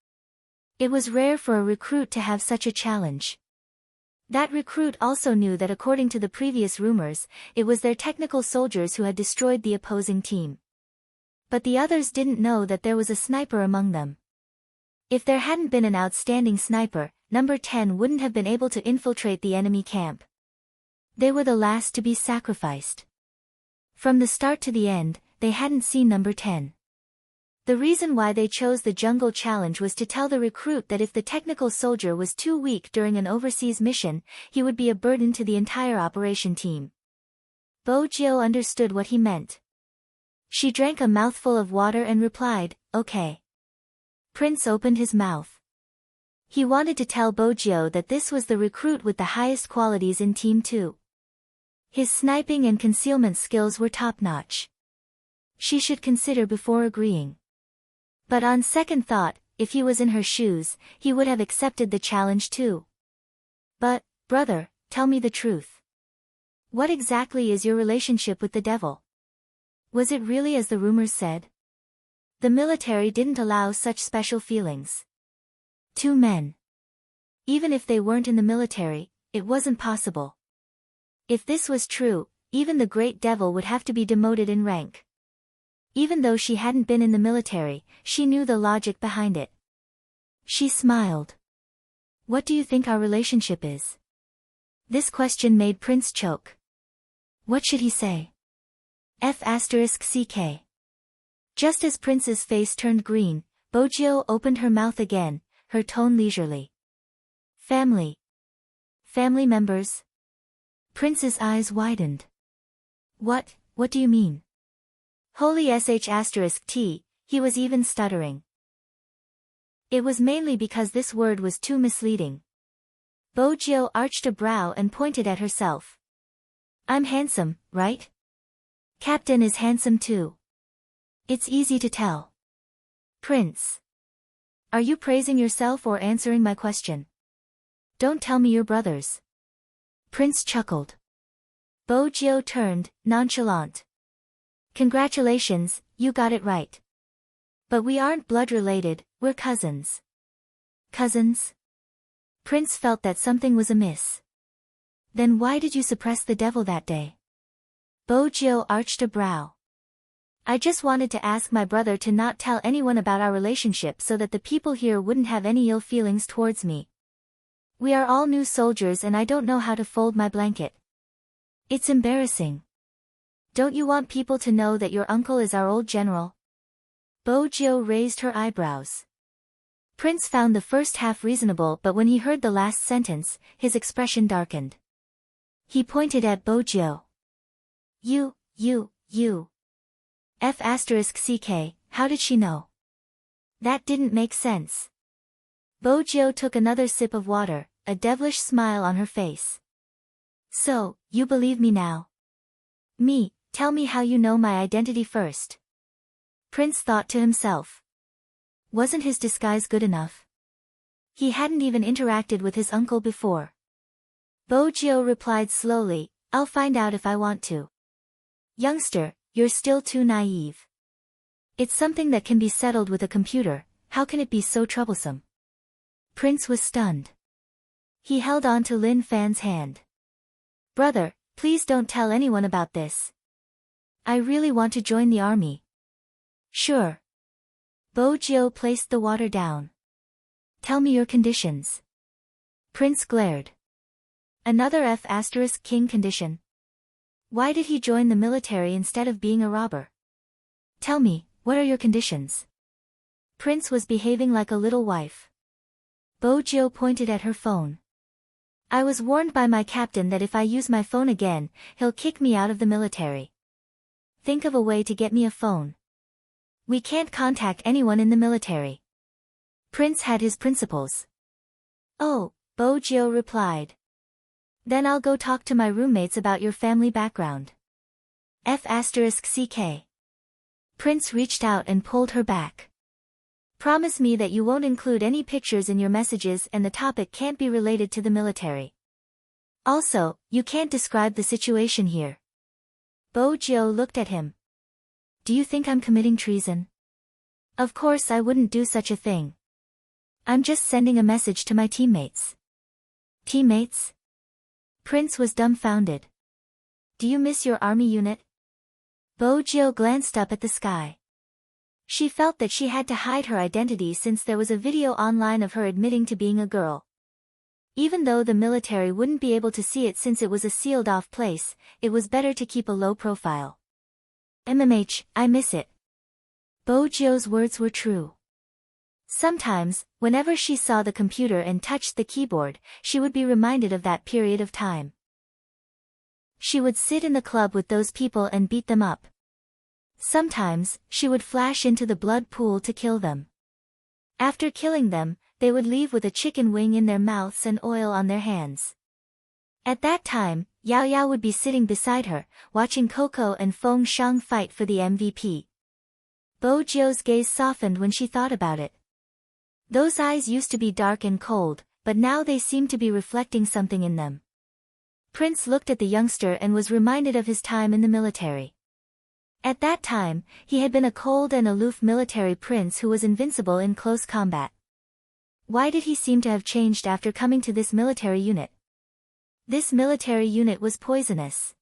[SPEAKER 1] It was rare for a recruit to have such a challenge. That recruit also knew that according to the previous rumors, it was their technical soldiers who had destroyed the opposing team. But the others didn't know that there was a sniper among them. If there hadn't been an outstanding sniper, number 10 wouldn't have been able to infiltrate the enemy camp. They were the last to be sacrificed. From the start to the end, they hadn't seen number 10. The reason why they chose the jungle challenge was to tell the recruit that if the technical soldier was too weak during an overseas mission, he would be a burden to the entire operation team. Bojo understood what he meant. She drank a mouthful of water and replied, okay. Prince opened his mouth. He wanted to tell Bojo that this was the recruit with the highest qualities in Team 2. His sniping and concealment skills were top-notch. She should consider before agreeing. But on second thought, if he was in her shoes, he would have accepted the challenge too. But, brother, tell me the truth. What exactly is your relationship with the devil? Was it really as the rumors said? The military didn't allow such special feelings. Two men. Even if they weren't in the military, it wasn't possible. If this was true, even the great devil would have to be demoted in rank. Even though she hadn't been in the military, she knew the logic behind it. She smiled. What do you think our relationship is? This question made Prince choke. What should he say? F***ck. Just as Prince's face turned green, Bojo opened her mouth again, her tone leisurely. Family. Family members? Prince's eyes widened. What do you mean? Holy sh**t, he was even stuttering. It was mainly because this word was too misleading. Bojo arched a brow and pointed at herself. I'm handsome, right? Captain is handsome too. It's easy to tell. Prince. Are you praising yourself or answering my question? Don't tell me you're brothers. Prince chuckled. Bojo turned, nonchalant. Congratulations, you got it right. But we aren't blood-related, we're cousins. Cousins? Prince felt that something was amiss. Then why did you suppress the devil that day? Bojo arched a brow. I just wanted to ask my brother to not tell anyone about our relationship so that the people here wouldn't have any ill feelings towards me. We are all new soldiers and I don't know how to fold my blanket. It's embarrassing. Don't you want people to know that your uncle is our old general? Bojo raised her eyebrows. Prince found the first half reasonable, but when he heard the last sentence, his expression darkened. He pointed at Bojo. You. F***ck, how did she know? That didn't make sense. Bojo took another sip of water, a devilish smile on her face. So, you believe me now? Me, tell me how you know my identity first. Prince thought to himself. Wasn't his disguise good enough? He hadn't even interacted with his uncle before. Bojo replied slowly, I'll find out if I want to. Youngster, you're still too naive. It's something that can be settled with a computer, how can it be so troublesome? Prince was stunned. He held on to Lin Fan's hand. Brother, please don't tell anyone about this. I really want to join the army. Sure. Bojo placed the water down. Tell me your conditions. Prince glared. Another F** king condition. Why did he join the military instead of being a robber? Tell me, what are your conditions? Prince was behaving like a little wife. Bojo pointed at her phone. I was warned by my captain that if I use my phone again, he'll kick me out of the military. Think of a way to get me a phone. We can't contact anyone in the military. Prince had his principles. Oh, Bojo replied. Then I'll go talk to my roommates about your family background. F***ck. Prince reached out and pulled her back. Promise me that you won't include any pictures in your messages and the topic can't be related to the military. Also, you can't describe the situation here. Bojo looked at him. Do you think I'm committing treason? Of course I wouldn't do such a thing. I'm just sending a message to my teammates. Teammates? Prince was dumbfounded. Do you miss your army unit? Bojo glanced up at the sky. She felt that she had to hide her identity since there was a video online of her admitting to being a girl. Even though the military wouldn't be able to see it since it was a sealed-off place, it was better to keep a low profile. I miss it. Bojo's words were true. Sometimes, whenever she saw the computer and touched the keyboard, she would be reminded of that period of time. She would sit in the club with those people and beat them up. Sometimes, she would flash into the blood pool to kill them. After killing them, they would leave with a chicken wing in their mouths and oil on their hands. At that time, Yao Yao would be sitting beside her, watching Coco and Feng Shang fight for the MVP. Bojo's gaze softened when she thought about it. Those eyes used to be dark and cold, but now they seemed to be reflecting something in them. Prince looked at the youngster and was reminded of his time in the military. At that time, he had been a cold and aloof military prince who was invincible in close combat. Why did he seem to have changed after coming to this military unit? This military unit was poisonous.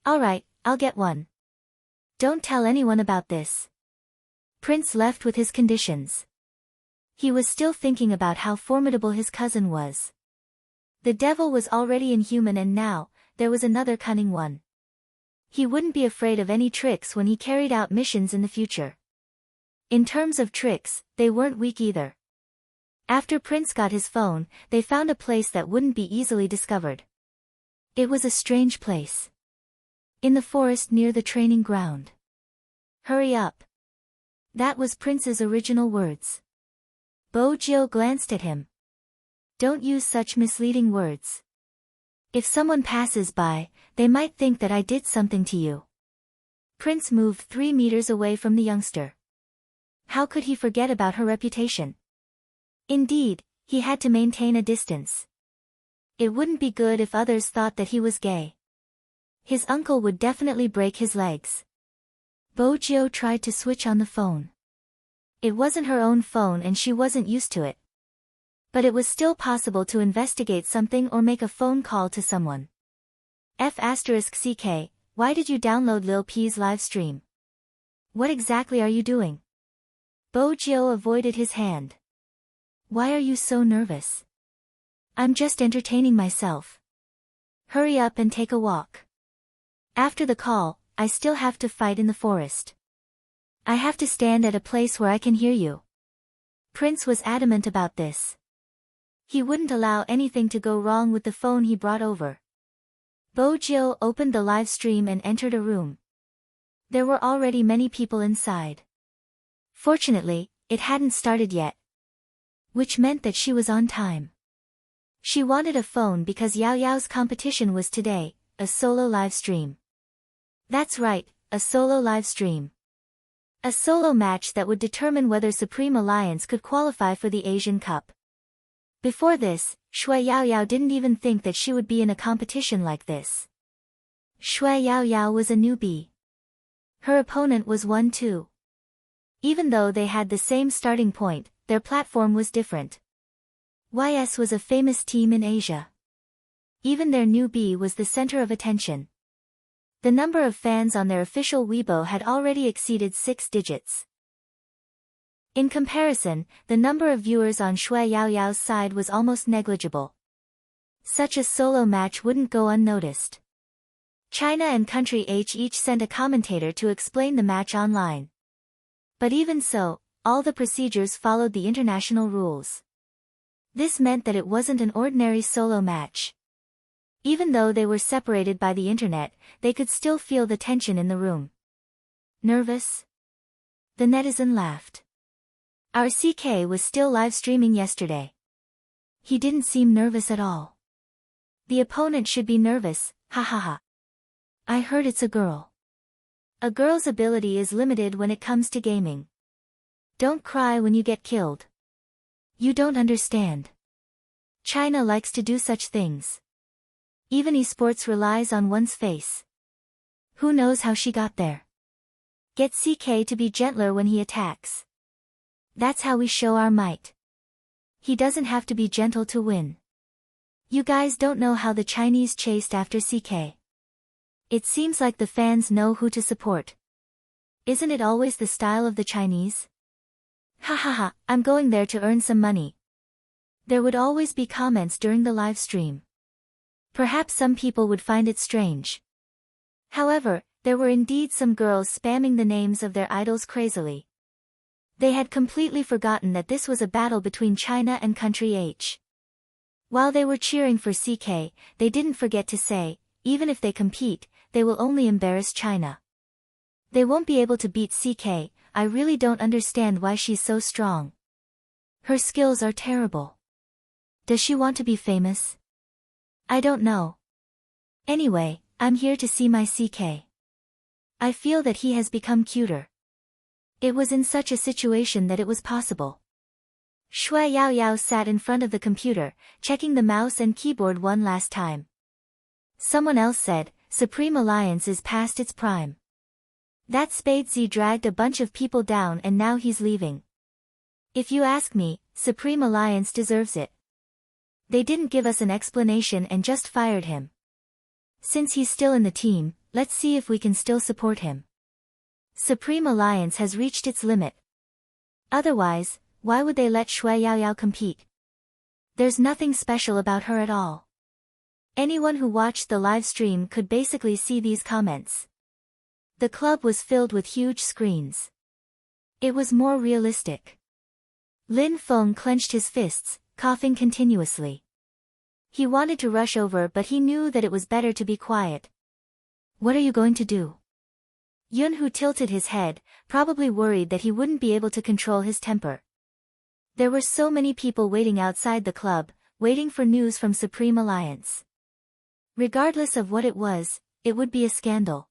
[SPEAKER 1] Alright, I'll get one. Don't tell anyone about this. Prince left with his conditions. He was still thinking about how formidable his cousin was. The devil was already inhuman and now, there was another cunning one. He wouldn't be afraid of any tricks when he carried out missions in the future. In terms of tricks, they weren't weak either. After Prince got his phone, they found a place that wouldn't be easily discovered. It was a strange place. In the forest near the training ground. Hurry up. That was Prince's original words. Bojo glanced at him. Don't use such misleading words. If someone passes by, they might think that I did something to you. Prince moved 3 meters away from the youngster. How could he forget about her reputation? Indeed, he had to maintain a distance. It wouldn't be good if others thought that he was gay. His uncle would definitely break his legs. Bojo tried to switch on the phone. It wasn't her own phone and she wasn't used to it. But it was still possible to investigate something or make a phone call to someone. F***ck, why did you download Lil P's live stream? What exactly are you doing? Bojo avoided his hand. Why are you so nervous? I'm just entertaining myself. Hurry up and take a walk. After the call, I still have to fight in the forest. I have to stand at a place where I can hear you. Prince was adamant about this. He wouldn't allow anything to go wrong with the phone he brought over. Bojo opened the live stream and entered a room. There were already many people inside. Fortunately, it hadn't started yet. Which meant that she was on time. She wanted a phone because Yao Yao's competition was today, a solo live stream. That's right, a solo live stream. A solo match that would determine whether Supreme Alliance could qualify for the Asian Cup. Before this, Shui Yao Yao didn't even think that she would be in a competition like this. Shui Yao Yao was a newbie. Her opponent was one too. Even though they had the same starting point, their platform was different. YS was a famous team in Asia. Even their newbie was the center of attention. The number of fans on their official Weibo had already exceeded 6 digits. In comparison, the number of viewers on Shui Yao Yao's side was almost negligible. Such a solo match wouldn't go unnoticed. China and Country H each sent a commentator to explain the match online. But even so, all the procedures followed the international rules. This meant that it wasn't an ordinary solo match. Even though they were separated by the internet, they could still feel the tension in the room. Nervous? The netizen laughed. Our CK was still live streaming yesterday. He didn't seem nervous at all. The opponent should be nervous, ha ha ha. I heard it's a girl. A girl's ability is limited when it comes to gaming. Don't cry when you get killed. You don't understand. China likes to do such things. Even esports relies on one's face. Who knows how she got there? Get CK to be gentler when he attacks. That's how we show our might. He doesn't have to be gentle to win. You guys don't know how the Chinese chased after CK. It seems like the fans know who to support. Isn't it always the style of the Chinese? Ha ha ha, I'm going there to earn some money. There would always be comments during the live stream. Perhaps some people would find it strange. However, there were indeed some girls spamming the names of their idols crazily. They had completely forgotten that this was a battle between China and Country H. While they were cheering for CK, they didn't forget to say, even if they compete, they will only embarrass China. They won't be able to beat CK, I really don't understand why she's so strong. Her skills are terrible. Does she want to be famous? I don't know. Anyway, I'm here to see my CK. I feel that he has become cuter. It was in such a situation that it was possible. Shui Yao Yao sat in front of the computer, checking the mouse and keyboard one last time. Someone else said, Supreme Alliance is past its prime. That Spade Z dragged a bunch of people down and now he's leaving. If you ask me, Supreme Alliance deserves it. They didn't give us an explanation and just fired him. Since he's still in the team, let's see if we can still support him. Supreme Alliance has reached its limit. Otherwise, why would they let Shui Yao Yao compete? There's nothing special about her at all. Anyone who watched the live stream could basically see these comments. The club was filled with huge screens. It was more realistic. Lin Feng clenched his fists, coughing continuously. He wanted to rush over but he knew that it was better to be quiet. What are you going to do? Yunhu tilted his head, probably worried that he wouldn't be able to control his temper. There were so many people waiting outside the club, waiting for news from Supreme Alliance. Regardless of what it was, it would be a scandal.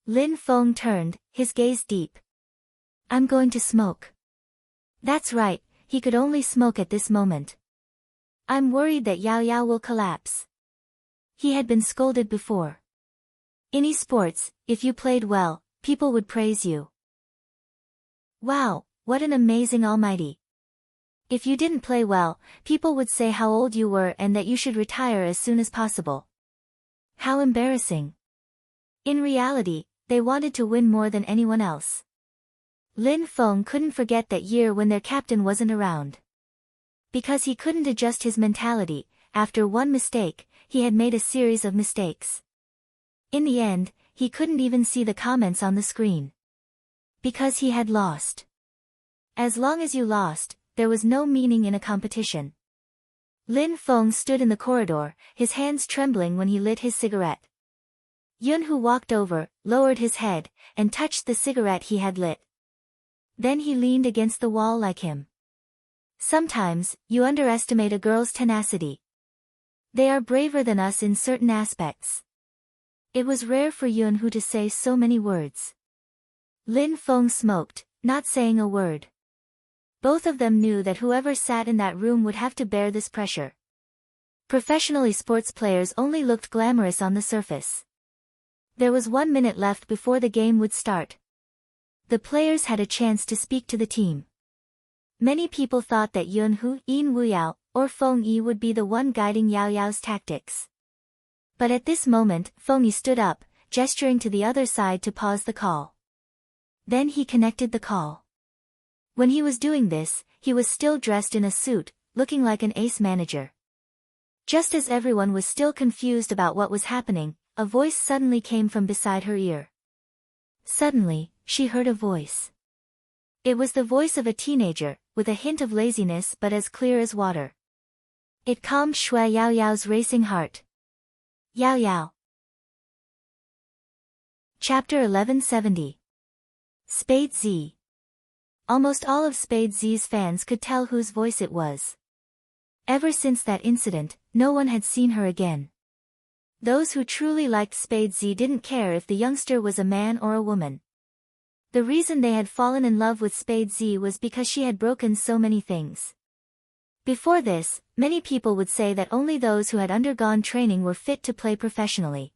[SPEAKER 1] Lin Feng turned, his gaze deep. I'm going to smoke. That's right, he could only smoke at this moment. I'm worried that Yao Yao will collapse. He had been scolded before. In esports, if you played well, people would praise you. Wow, what an amazing almighty. If you didn't play well, people would say how old you were and that you should retire as soon as possible. How embarrassing. In reality, they wanted to win more than anyone else. Lin Feng couldn't forget that year when their captain wasn't around. Because he couldn't adjust his mentality, after one mistake, he had made a series of mistakes. In the end, he couldn't even see the comments on the screen. Because he had lost. As long as you lost, there was no meaning in a competition. Lin Feng stood in the corridor, his hands trembling when he lit his cigarette. Yunhu walked over, lowered his head, and touched the cigarette he had lit. Then he leaned against the wall like him. Sometimes, you underestimate a girl's tenacity. They are braver than us in certain aspects. It was rare for Yunhu to say so many words. Lin Feng smoked, not saying a word. Both of them knew that whoever sat in that room would have to bear this pressure. Professional esports players only looked glamorous on the surface. There was 1 minute left before the game would start. The players had a chance to speak to the team. Many people thought that Yunhu, Yin Wuyao, or Feng Yi would be the one guiding Yao Yao's tactics. But at this moment, Feng Yi stood up, gesturing to the other side to pause the call. Then he connected the call. When he was doing this, he was still dressed in a suit, looking like an ace manager. Just as everyone was still confused about what was happening, a voice suddenly came from beside her ear. Suddenly, she heard a voice. It was the voice of a teenager, with a hint of laziness but as clear as water. It calmed Shui Yao Yao's racing heart. Yao Yao. Chapter 1170. Spade Z. Almost all of Spade Z's fans could tell whose voice it was. Ever since that incident, no one had seen her again. Those who truly liked Spade Z didn't care if the youngster was a man or a woman. The reason they had fallen in love with Spade Z was because she had broken so many things. Before this, many people would say that only those who had undergone training were fit to play professionally.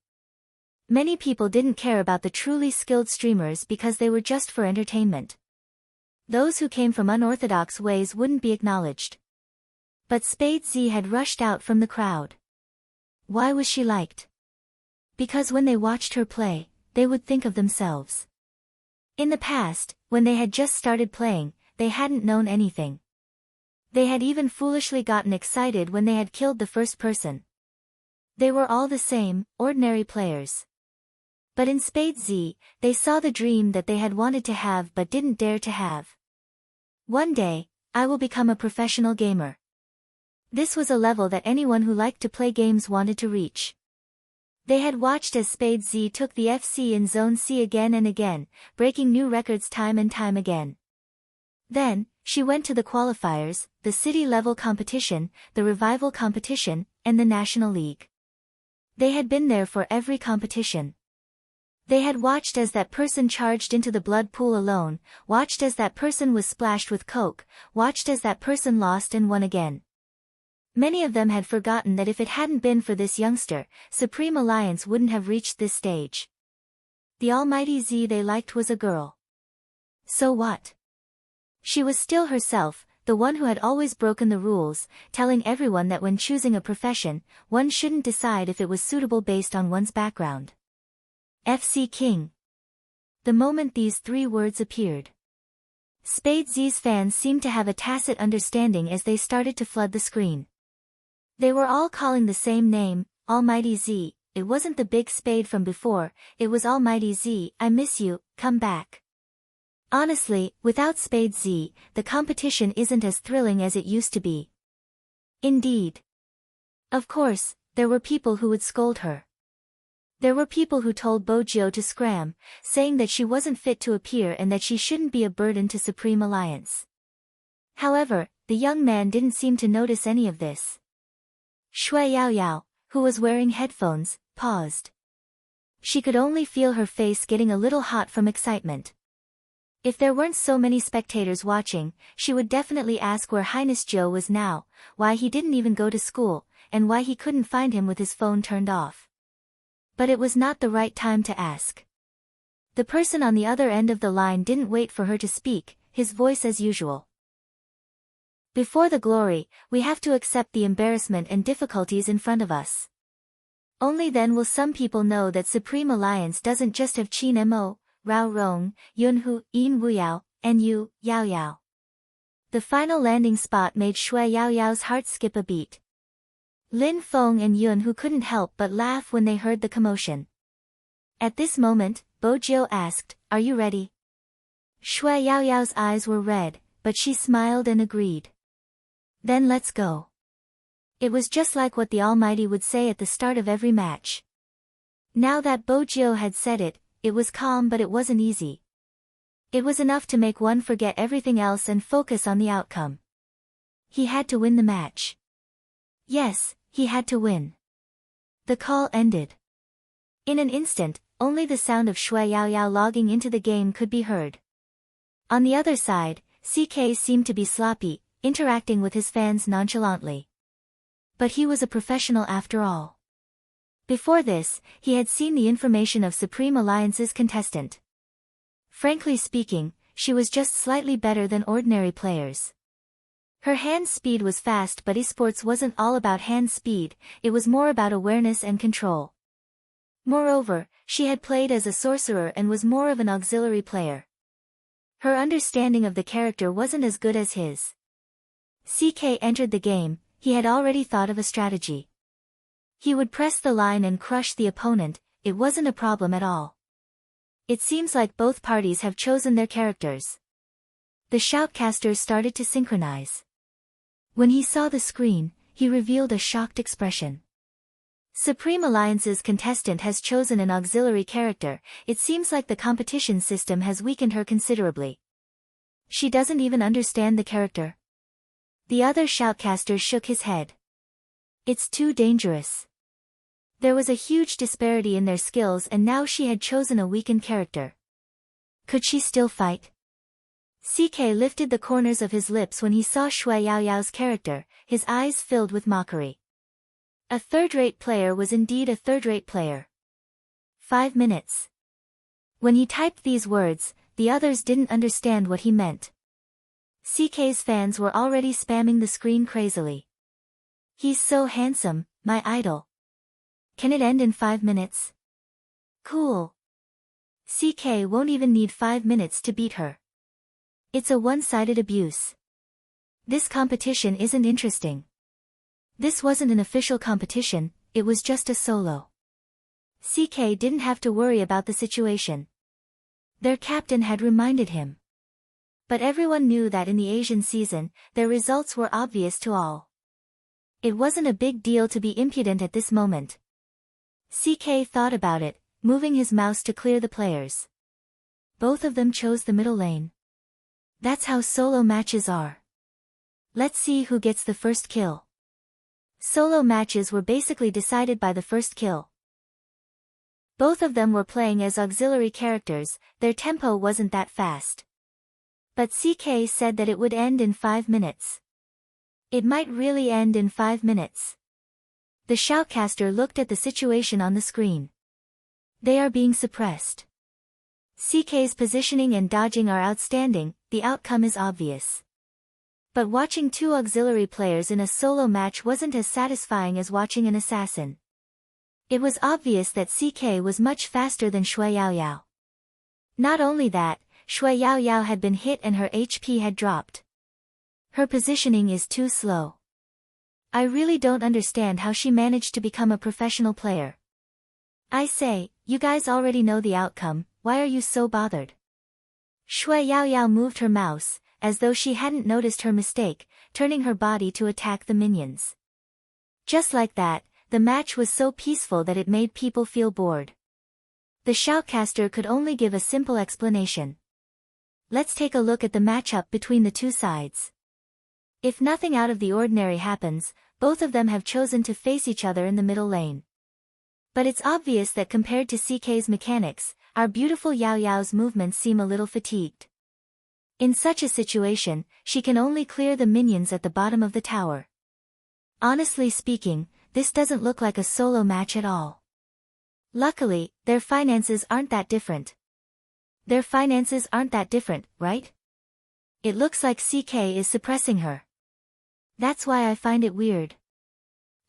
[SPEAKER 1] Many people didn't care about the truly skilled streamers because they were just for entertainment. Those who came from unorthodox ways wouldn't be acknowledged. But Spade Z had rushed out from the crowd. Why was she liked? Because when they watched her play, they would think of themselves. In the past, when they had just started playing, they hadn't known anything. They had even foolishly gotten excited when they had killed the first person. They were all the same, ordinary players. But in Spade Z, they saw the dream that they had wanted to have but didn't dare to have. One day, I will become a professional gamer. This was a level that anyone who liked to play games wanted to reach. They had watched as Spade Z took the FC in Zone C again and again, breaking new records time and time again. Then, she went to the qualifiers, the city-level competition, the revival competition, and the National League. They had been there for every competition. They had watched as that person charged into the blood pool alone, watched as that person was splashed with coke, watched as that person lost and won again. Many of them had forgotten that if it hadn't been for this youngster, Supreme Alliance wouldn't have reached this stage. The almighty Z they liked was a girl. So what? She was still herself, the one who had always broken the rules, telling everyone that when choosing a profession, one shouldn't decide if it was suitable based on one's background. FC King. The moment these three words appeared, Spade Z's fans seemed to have a tacit understanding as they started to flood the screen. They were all calling the same name, Almighty Z. It wasn't the big Spade from before, it was Almighty Z. I miss you, come back. Honestly, without Spade Z, the competition isn't as thrilling as it used to be. Indeed. Of course, there were people who would scold her. There were people who told Bojio to scram, saying that she wasn't fit to appear and that she shouldn't be a burden to Supreme Alliance. However, the young man didn't seem to notice any of this. Shui Yao Yao, who was wearing headphones, paused. She could only feel her face getting a little hot from excitement. If there weren't so many spectators watching, she would definitely ask where Highness Joe was now, why he didn't even go to school, and why he couldn't find him with his phone turned off. But it was not the right time to ask. The person on the other end of the line didn't wait for her to speak, his voice as usual. Before the glory, we have to accept the embarrassment and difficulties in front of us. Only then will some people know that Supreme Alliance doesn't just have Qin Mo, Rao Rong, Yunhu, Yin Wuyao, and Yu, Yao Yao. The final landing spot made Shui Yao Yao's heart skip a beat. Lin Feng and Yunhu couldn't help but laugh when they heard the commotion. At this moment, Bojio asked, "Are you ready?" Shui Yao Yao's eyes were red, but she smiled and agreed. Then let's go. It was just like what the Almighty would say at the start of every match. Now that Bojio had said it, it was calm but it wasn't easy. It was enough to make one forget everything else and focus on the outcome. He had to win the match. Yes, he had to win. The call ended. In an instant, only the sound of Shui Yao Yao logging into the game could be heard. On the other side, CK seemed to be sloppy, interacting with his fans nonchalantly. But he was a professional after all. Before this, he had seen the information of Supreme Alliance's contestant. Frankly speaking, she was just slightly better than ordinary players. Her hand speed was fast, but esports wasn't all about hand speed, it was more about awareness and control. Moreover, she had played as a sorcerer and was more of an auxiliary player. Her understanding of the character wasn't as good as his. CK entered the game, he had already thought of a strategy. He would press the line and crush the opponent, it wasn't a problem at all. It seems like both parties have chosen their characters. The shoutcasters started to synchronize. When he saw the screen, he revealed a shocked expression. Supreme Alliance's contestant has chosen an auxiliary character, it seems like the competition system has weakened her considerably. She doesn't even understand the character. The other shoutcaster shook his head. It's too dangerous. There was a huge disparity in their skills and now she had chosen a weakened character. Could she still fight? CK lifted the corners of his lips when he saw Shui Yaoyao's character, his eyes filled with mockery. A third-rate player was indeed a third-rate player. 5 minutes. When he typed these words, the others didn't understand what he meant. CK's fans were already spamming the screen crazily. He's so handsome, my idol. Can it end in 5 minutes? Cool. CK won't even need 5 minutes to beat her. It's a one-sided abuse. This competition isn't interesting. This wasn't an official competition, it was just a solo. CK didn't have to worry about the situation. Their captain had reminded him. But everyone knew that in the Asian season, their results were obvious to all. It wasn't a big deal to be impudent at this moment. CK thought about it, moving his mouse to clear the players. Both of them chose the middle lane. That's how solo matches are. Let's see who gets the first kill. Solo matches were basically decided by the first kill. Both of them were playing as auxiliary characters, their tempo wasn't that fast. But CK said that it would end in 5 minutes. It might really end in 5 minutes. The shoutcaster looked at the situation on the screen. They are being suppressed. CK's positioning and dodging are outstanding, the outcome is obvious. But watching two auxiliary players in a solo match wasn't as satisfying as watching an assassin. It was obvious that CK was much faster than Shui Yaoyao. Not only that, Shui Yaoyao had been hit and her HP had dropped. Her positioning is too slow. I really don't understand how she managed to become a professional player. I say, you guys already know the outcome, why are you so bothered? Shui Yaoyao moved her mouse, as though she hadn't noticed her mistake, turning her body to attack the minions. Just like that, the match was so peaceful that it made people feel bored. The shoutcaster could only give a simple explanation. Let's take a look at the matchup between the two sides. If nothing out of the ordinary happens, both of them have chosen to face each other in the middle lane. But it's obvious that compared to CK's mechanics, our beautiful Yao Yao's movements seem a little fatigued. In such a situation, she can only clear the minions at the bottom of the tower. Honestly speaking, this doesn't look like a solo match at all. Luckily, their finances aren't that different. Their finances aren't that different, right? It looks like CK is suppressing her. That's why I find it weird.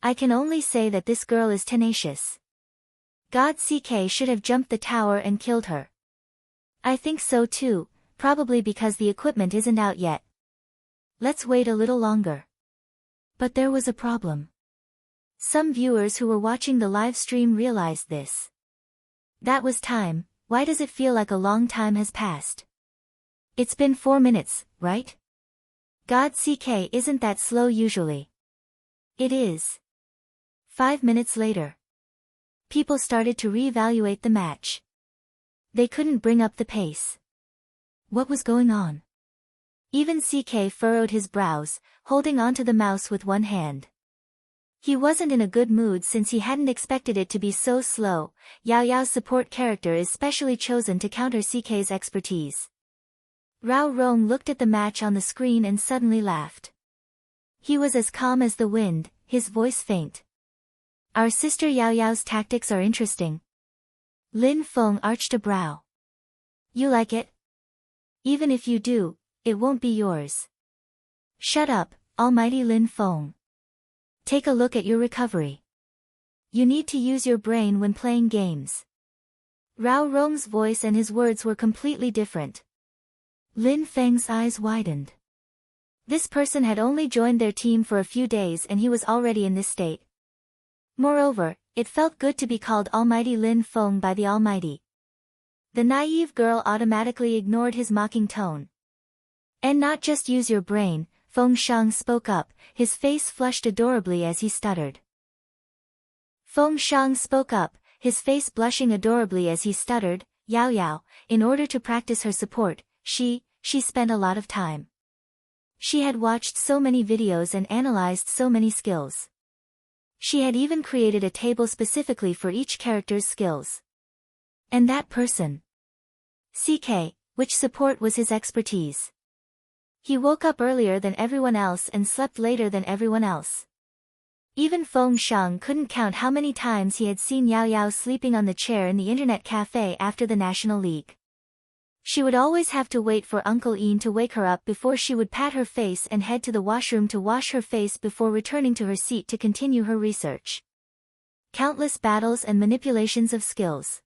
[SPEAKER 1] I can only say that this girl is tenacious. God, CK should have jumped the tower and killed her. I think so too, probably because the equipment isn't out yet. Let's wait a little longer. But there was a problem. Some viewers who were watching the live stream realized this. That was time, why does it feel like a long time has passed? It's been 4 minutes, right? God, CK isn't that slow usually. It is. 5 minutes later. People started to reevaluate the match. They couldn't bring up the pace. What was going on? Even CK furrowed his brows, holding onto the mouse with one hand. He wasn't in a good mood since he hadn't expected it to be so slow. Yao Yao's support character is specially chosen to counter CK's expertise. Rao Rong looked at the match on the screen and suddenly laughed. He was as calm as the wind, his voice faint. Our sister Yao Yao's tactics are interesting. Lin Feng arched a brow. You like it? Even if you do, it won't be yours. Shut up, almighty Lin Feng. Take a look at your recovery. You need to use your brain when playing games. Rao Rong's voice and his words were completely different. Lin Feng's eyes widened. This person had only joined their team for a few days and he was already in this state. Moreover, it felt good to be called Almighty Lin Feng by the Almighty. The naive girl automatically ignored his mocking tone. And not just use your brain, Feng Sheng spoke up, his face flushed adorably as he stuttered. Feng Sheng spoke up, his face blushing adorably as he stuttered, Yao Yao, in order to practice her support, she spent a lot of time. She had watched so many videos and analyzed so many skills. She had even created a table specifically for each character's skills. And that person? CK, which support was his expertise. He woke up earlier than everyone else and slept later than everyone else. Even Feng Sheng couldn't count how many times he had seen Yao Yao sleeping on the chair in the internet cafe after the National League. She would always have to wait for Uncle Ian to wake her up before she would pat her face and head to the washroom to wash her face before returning to her seat to continue her research. Countless battles and manipulations of skills.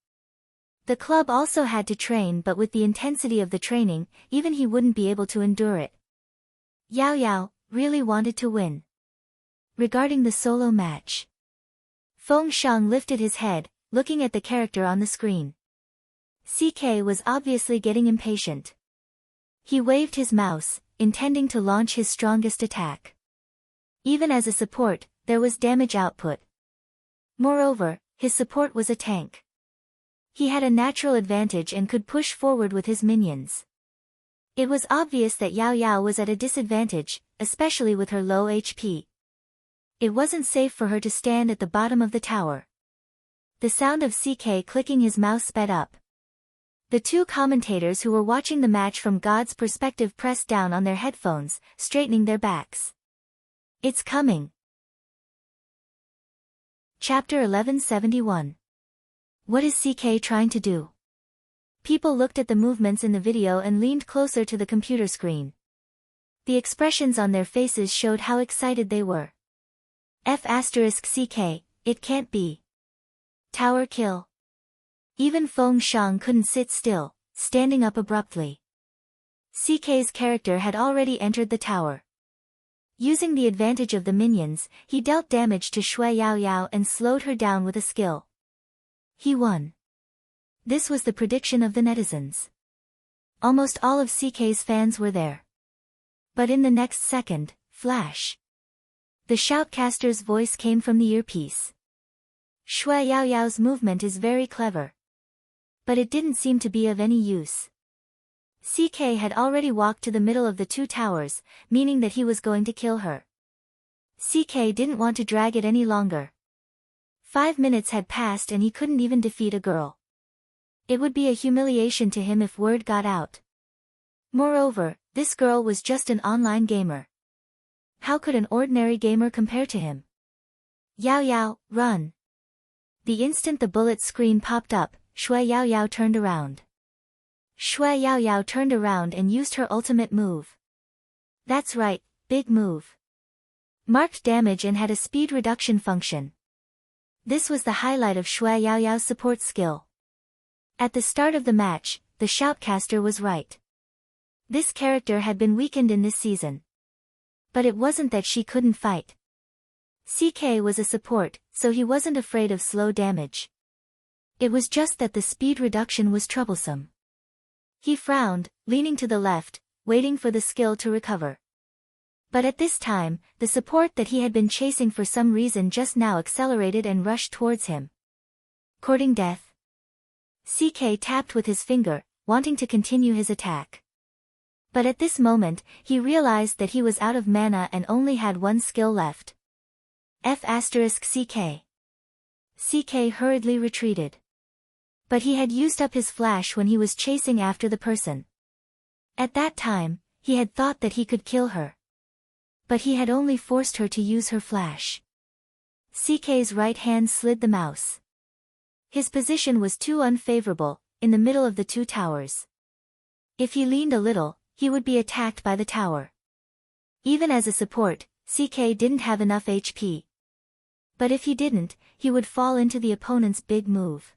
[SPEAKER 1] The club also had to train, but with the intensity of the training, even he wouldn't be able to endure it. Yao Yao really wanted to win. Regarding the solo match, Feng Sheng lifted his head, looking at the character on the screen. CK was obviously getting impatient. He waved his mouse, intending to launch his strongest attack. Even as a support, there was damage output. Moreover, his support was a tank. He had a natural advantage and could push forward with his minions. It was obvious that Yao Yao was at a disadvantage, especially with her low HP. It wasn't safe for her to stand at the bottom of the tower. The sound of CK clicking his mouse sped up. The two commentators who were watching the match from God's perspective pressed down on their headphones, straightening their backs. It's coming. Chapter 1171. What is CK trying to do? People looked at the movements in the video and leaned closer to the computer screen. The expressions on their faces showed how excited they were. CK, it can't be. Tower kill. Even Feng Sheng couldn't sit still, standing up abruptly. CK's character had already entered the tower. Using the advantage of the minions, he dealt damage to Shui Yao Yao and slowed her down with a skill. He won. This was the prediction of the netizens. Almost all of CK's fans were there. But in the next second, flash. The shoutcaster's voice came from the earpiece. Shui Yao Yao's movement is very clever. But it didn't seem to be of any use. CK had already walked to the middle of the two towers, meaning that he was going to kill her. CK didn't want to drag it any longer. 5 minutes had passed and he couldn't even defeat a girl. It would be a humiliation to him if word got out. Moreover, this girl was just an online gamer. How could an ordinary gamer compare to him? Yao Yao, run! The instant the bullet screen popped up, Shui Yao Yao turned around. Shui Yao Yao turned around and used her ultimate move. That's right, big move. Marked damage and had a speed reduction function. This was the highlight of Shui Yao Yao's support skill. At the start of the match, the shoutcaster was right. This character had been weakened in this season. But it wasn't that she couldn't fight. CK was a support, so he wasn't afraid of slow damage. It was just that the speed reduction was troublesome. He frowned, leaning to the left, waiting for the skill to recover. But at this time, the support that he had been chasing for some reason just now accelerated and rushed towards him. Courting death. CK tapped with his finger, wanting to continue his attack. But at this moment, he realized that he was out of mana and only had one skill left. CK. CK hurriedly retreated. But he had used up his flash when he was chasing after the person. At that time, he had thought that he could kill her. But he had only forced her to use her flash. CK's right hand slid the mouse. His position was too unfavorable, in the middle of the two towers. If he leaned a little, he would be attacked by the tower. Even as a support, CK didn't have enough HP. But if he didn't, he would fall into the opponent's big move.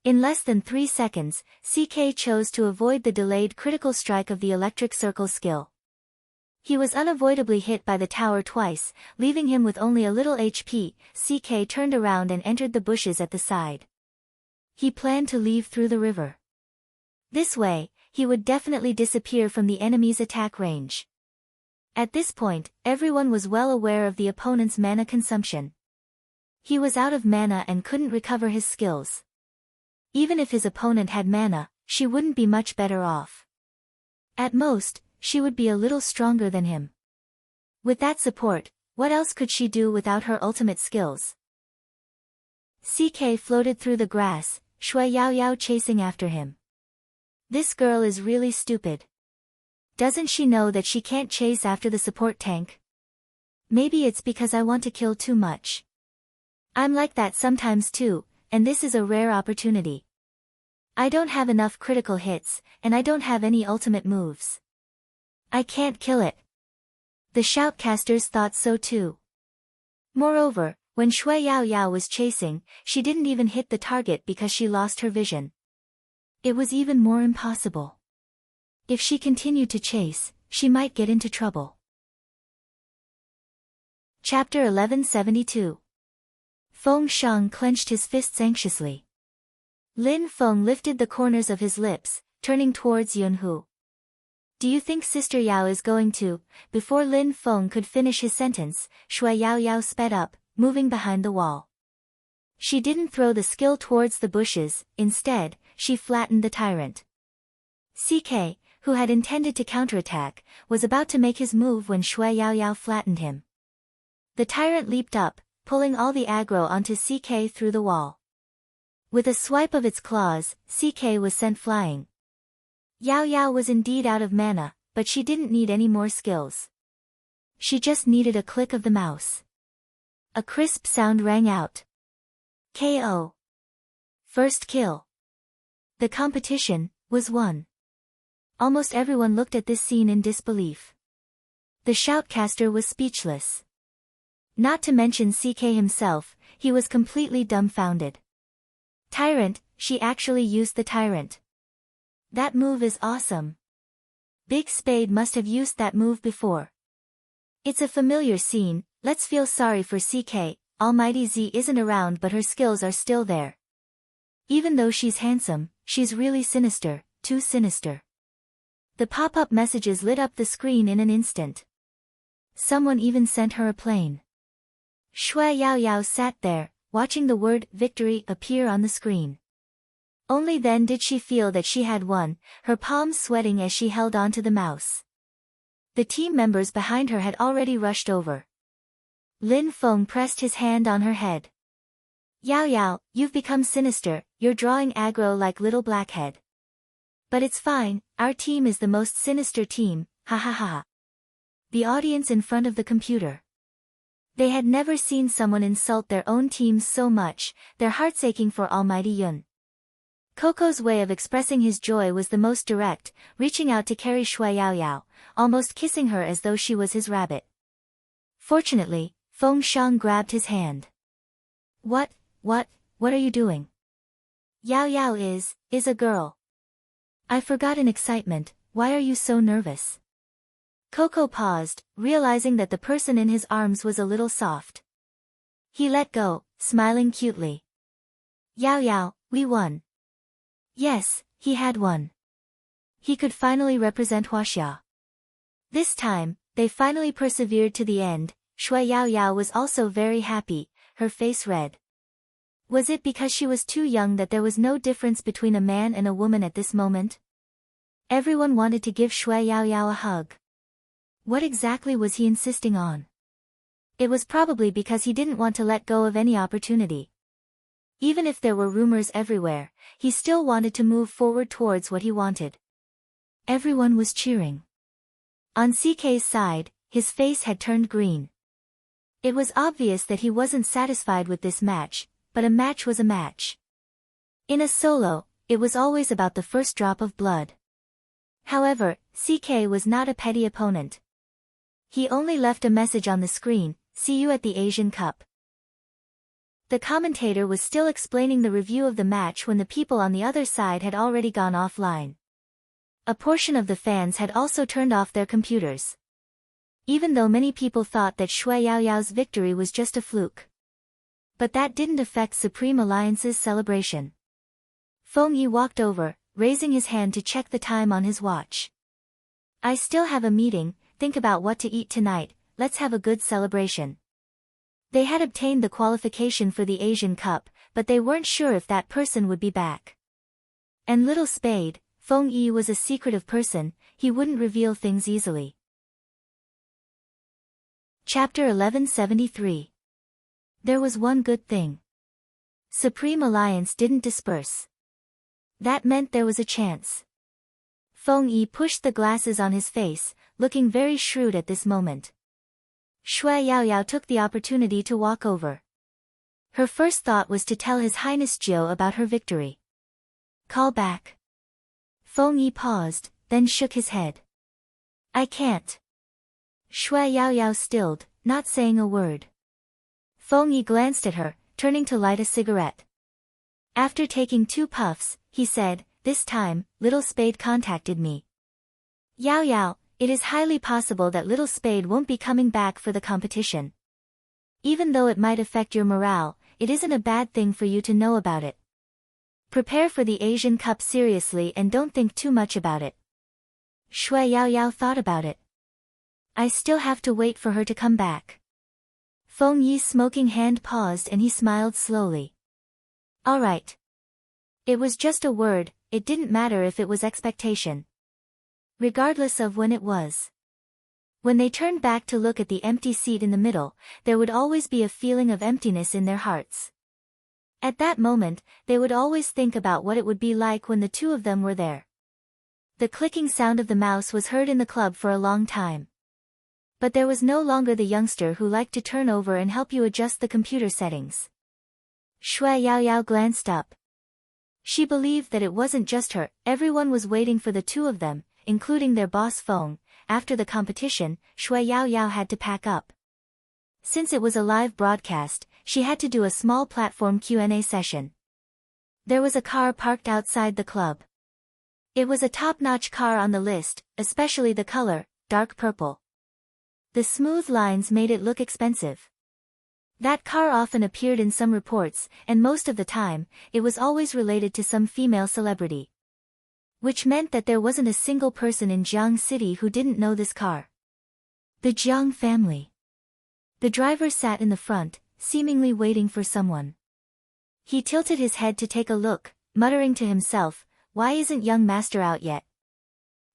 [SPEAKER 1] In less than 3 seconds, CK chose to avoid the delayed critical strike of the electric circle skill. He was unavoidably hit by the tower twice, leaving him with only a little HP. CK turned around and entered the bushes at the side. He planned to leave through the river. This way, he would definitely disappear from the enemy's attack range. At this point, everyone was well aware of the opponent's mana consumption. He was out of mana and couldn't recover his skills. Even if his opponent had mana, she wouldn't be much better off. At most, she would be a little stronger than him. With that support, what else could she do without her ultimate skills? CK floated through the grass, Shui Yaoyao chasing after him. This girl is really stupid. Doesn't she know that she can't chase after the support tank? Maybe it's because I want to kill too much. I'm like that sometimes too, and this is a rare opportunity. I don't have enough critical hits, and I don't have any ultimate moves. I can't kill it. The shoutcasters thought so too. Moreover, when Shui Yaoyao was chasing, she didn't even hit the target because she lost her vision. It was even more impossible. If she continued to chase, she might get into trouble. Chapter 1172. Feng Shang clenched his fists anxiously. Lin Feng lifted the corners of his lips, turning towards Yunhu. Do you think Sister Yao is going to? Before Lin Feng could finish his sentence, Shui Yaoyao sped up, moving behind the wall. She didn't throw the skill towards the bushes, instead, she flattened the tyrant. CK, who had intended to counterattack, was about to make his move when Shui Yaoyao flattened him. The tyrant leaped up, pulling all the aggro onto CK through the wall. With a swipe of its claws, CK was sent flying. Yaoyao was indeed out of mana, but she didn't need any more skills. She just needed a click of the mouse. A crisp sound rang out. KO. First kill. The competition was won. Almost everyone looked at this scene in disbelief. The shoutcaster was speechless. Not to mention CK himself, he was completely dumbfounded. Tyrant, she actually used the tyrant. That move is awesome. Big Spade must have used that move before. It's a familiar scene, let's feel sorry for CK, Almighty Z isn't around but her skills are still there. Even though she's handsome, she's really sinister, too sinister. The pop-up messages lit up the screen in an instant. Someone even sent her a plane. Shui Yaoyao sat there, watching the word victory appear on the screen. Only then did she feel that she had won, her palms sweating as she held onto the mouse. The team members behind her had already rushed over. Lin Feng pressed his hand on her head. Yaoyao, you've become sinister, you're drawing aggro like little blackhead. But it's fine, our team is the most sinister team, ha ha ha. The audience in front of the computer. They had never seen someone insult their own teams so much, their hearts aching for Almighty Yun. Coco's way of expressing his joy was the most direct, reaching out to carry Shui Yaoyao, almost kissing her as though she was his rabbit. Fortunately, Feng Shang grabbed his hand. What are you doing? Yaoyao is a girl. I forgot in excitement, why are you so nervous? Coco paused, realizing that the person in his arms was a little soft. He let go, smiling cutely. Yaoyao, we won. Yes, he had won. He could finally represent Huaxia. This time, they finally persevered to the end. Shui Yaoyao was also very happy, her face red. Was it because she was too young that there was no difference between a man and a woman at this moment? Everyone wanted to give Shui Yaoyao a hug. What exactly was he insisting on? It was probably because he didn't want to let go of any opportunity. Even if there were rumors everywhere, he still wanted to move forward towards what he wanted. Everyone was cheering. On CK's side, his face had turned green. It was obvious that he wasn't satisfied with this match, but a match was a match. In a solo, it was always about the first drop of blood. However, CK was not a petty opponent. He only left a message on the screen, "See you at the Asian Cup." The commentator was still explaining the review of the match when the people on the other side had already gone offline. A portion of the fans had also turned off their computers. even though many people thought that Shui Yaoyao's victory was just a fluke. But that didn't affect Supreme Alliance's celebration. Feng Yi walked over, raising his hand to check the time on his watch. I still have a meeting, think about what to eat tonight, let's have a good celebration. They had obtained the qualification for the Asian Cup, but they weren't sure if that person would be back. And Little Spade, Feng Yi was a secretive person, he wouldn't reveal things easily. Chapter 1173. There was one good thing. Supreme Alliance didn't disperse. That meant there was a chance. Feng Yi pushed the glasses on his face, looking very shrewd at this moment. Shui Yaoyao took the opportunity to walk over. Her first thought was to tell His Highness Jiu about her victory. Call back. Feng Yi paused, then shook his head. I can't. Shui Yaoyao stilled, not saying a word. Feng Yi glanced at her, turning to light a cigarette. After taking 2 puffs, he said, this time, Little Spade contacted me. Yaoyao, it is highly possible that Little Spade won't be coming back for the competition. Even though it might affect your morale, it isn't a bad thing for you to know about it. Prepare for the Asian Cup seriously and don't think too much about it. Shui Yaoyao thought about it. I still have to wait for her to come back. Feng Yi's smoking hand paused and he smiled slowly. All right. It was just a word, it didn't matter if it was expectation. Regardless of when it was. When they turned back to look at the empty seat in the middle, there would always be a feeling of emptiness in their hearts. At that moment, they would always think about what it would be like when the two of them were there. The clicking sound of the mouse was heard in the club for a long time. But there was no longer the youngster who liked to turn over and help you adjust the computer settings. Shui Yaoyao glanced up. She believed that it wasn't just her, everyone was waiting for the two of them, including their boss Feng. After the competition, Shui Yaoyao had to pack up. Since it was a live broadcast, she had to do a small platform Q&A session. There was a car parked outside the club. It was a top-notch car on the list, especially the color, dark purple. The smooth lines made it look expensive. That car often appeared in some reports, and most of the time, it was always related to some female celebrity. Which meant that there wasn't a single person in Jiang City who didn't know this car. The Jiang family. The driver sat in the front, seemingly waiting for someone. He tilted his head to take a look, muttering to himself, why isn't young master out yet?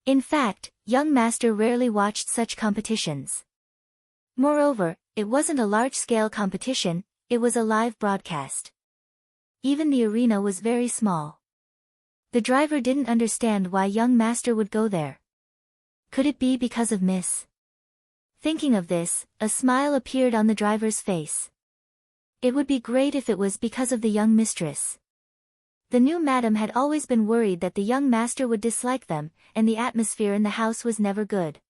[SPEAKER 1] In fact, young master rarely watched such competitions. Moreover, it wasn't a large-scale competition, it was a live broadcast. Even the arena was very small. The driver didn't understand why young master would go there. Could it be because of Miss? Thinking of this, a smile appeared on the driver's face. It would be great if it was because of the young mistress. The new madam had always been worried that the young master would dislike them, and the atmosphere in the house was never good.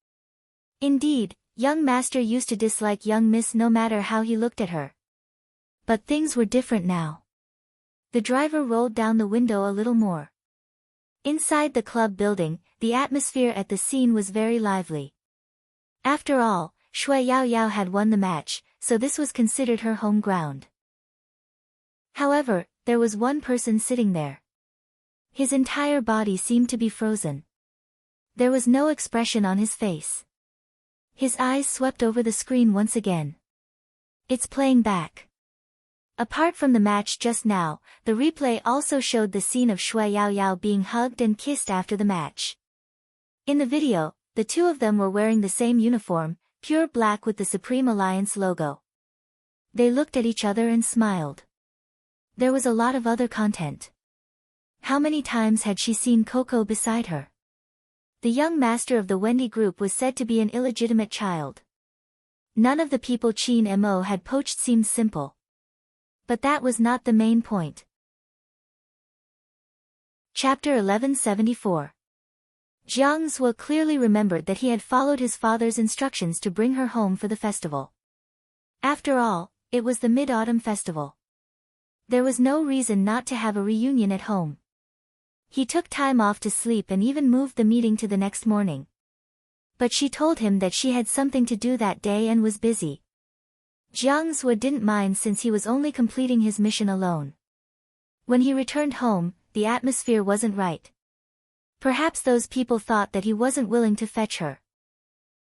[SPEAKER 1] Indeed, young master used to dislike young miss no matter how he looked at her. But things were different now. The driver rolled down the window a little more. Inside the club building, the atmosphere at the scene was very lively. After all, Shui Yaoyao had won the match, so this was considered her home ground. However, there was one person sitting there. His entire body seemed to be frozen. There was no expression on his face. His eyes swept over the screen once again. It's playing back. Apart from the match just now, the replay also showed the scene of Shui Yaoyao being hugged and kissed after the match. In the video, the two of them were wearing the same uniform, pure black with the Supreme Alliance logo. They looked at each other and smiled. There was a lot of other content. How many times had she seen Coco beside her? The young master of the Wendy group was said to be an illegitimate child. None of the people Qin Mo had poached seemed simple. But that was not the main point. Chapter 1174. Jiang Zhuo clearly remembered that he had followed his father's instructions to bring her home for the festival. After all, it was the Mid-Autumn Festival. There was no reason not to have a reunion at home. He took time off to sleep and even moved the meeting to the next morning. But she told him that she had something to do that day and was busy. Jiang Zhe didn't mind since he was only completing his mission alone. When he returned home, the atmosphere wasn't right. Perhaps those people thought that he wasn't willing to fetch her.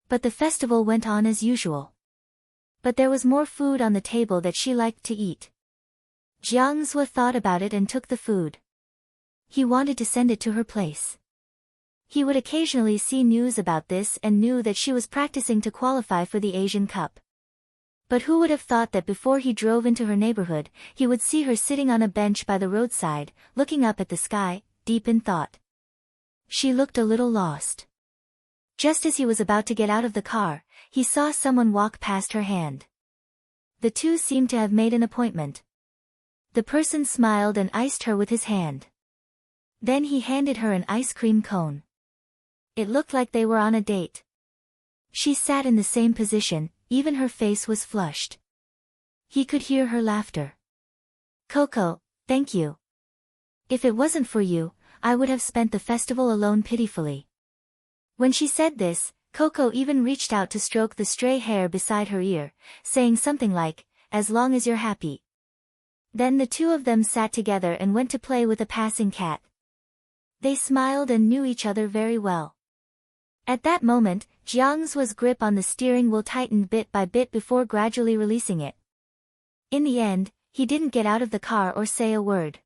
[SPEAKER 1] But the festival went on as usual. But there was more food on the table that she liked to eat. Jiang Zhe thought about it and took the food. He wanted to send it to her place. He would occasionally see news about this and knew that she was practicing to qualify for the Asian Cup. But who would have thought that before he drove into her neighborhood, he would see her sitting on a bench by the roadside, looking up at the sky, deep in thought. She looked a little lost. Just as he was about to get out of the car, he saw someone walk past her hand. The two seemed to have made an appointment. The person smiled and iced her with his hand. Then he handed her an ice cream cone. It looked like they were on a date. She sat in the same position, even her face was flushed. He could hear her laughter. "Coco, thank you. If it wasn't for you, I would have spent the festival alone pitifully." When she said this, Coco even reached out to stroke the stray hair beside her ear, saying something like, "As long as you're happy." Then the two of them sat together and went to play with a passing cat. They smiled and knew each other very well. At that moment, Jiang Zhe's grip on the steering wheel tightened bit by bit before gradually releasing it. In the end, he didn't get out of the car or say a word.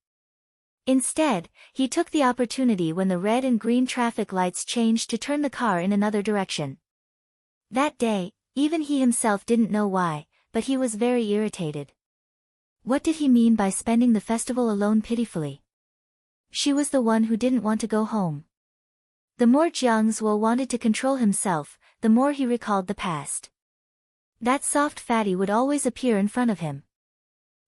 [SPEAKER 1] Instead, he took the opportunity when the red and green traffic lights changed to turn the car in another direction. That day, even he himself didn't know why, but he was very irritated. What did he mean by spending the festival alone pitifully? She was the one who didn't want to go home. The more Jiang Zhe wanted to control himself, the more he recalled the past. That soft fatty would always appear in front of him.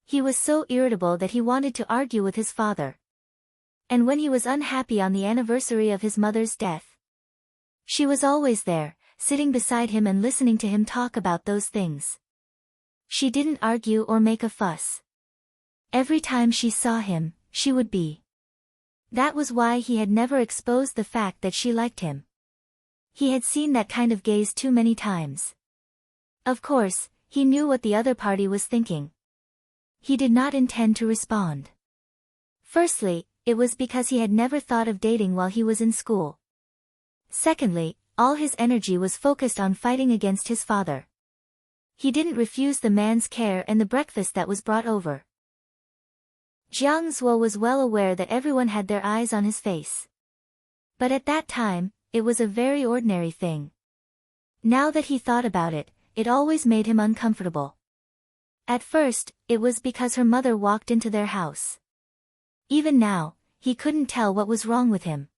[SPEAKER 1] He was so irritable that he wanted to argue with his father. And when he was unhappy on the anniversary of his mother's death, she was always there, sitting beside him and listening to him talk about those things. She didn't argue or make a fuss. Every time she saw him, she would be. That was why he had never exposed the fact that she liked him. He had seen that kind of gaze too many times. Of course, he knew what the other party was thinking. He did not intend to respond. Firstly, it was because he had never thought of dating while he was in school. Secondly, all his energy was focused on fighting against his father. He didn't refuse the man's care and the breakfast that was brought over. Jiang Zhe was well aware that everyone had their eyes on his face. But at that time, it was a very ordinary thing. Now that he thought about it, it always made him uncomfortable. At first, it was because her mother walked into their house. Even now, he couldn't tell what was wrong with him.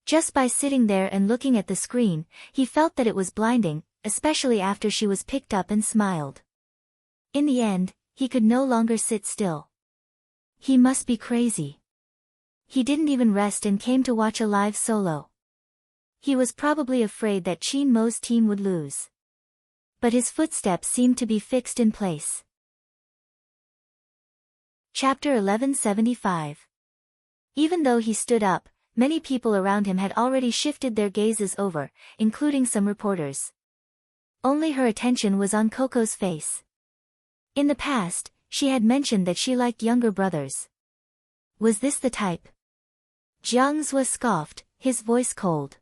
[SPEAKER 1] Just by sitting there and looking at the screen, he felt that it was blinding, especially after she was picked up and smiled. In the end, he could no longer sit still. He must be crazy. He didn't even rest and came to watch a live solo. He was probably afraid that Qin Mo's team would lose. But his footsteps seemed to be fixed in place. Chapter 1175. Even though he stood up, many people around him had already shifted their gazes over, including some reporters. Only her attention was on Coco's face. In the past, she had mentioned that she liked younger brothers. Was this the type? Jiang Zhe scoffed, his voice cold.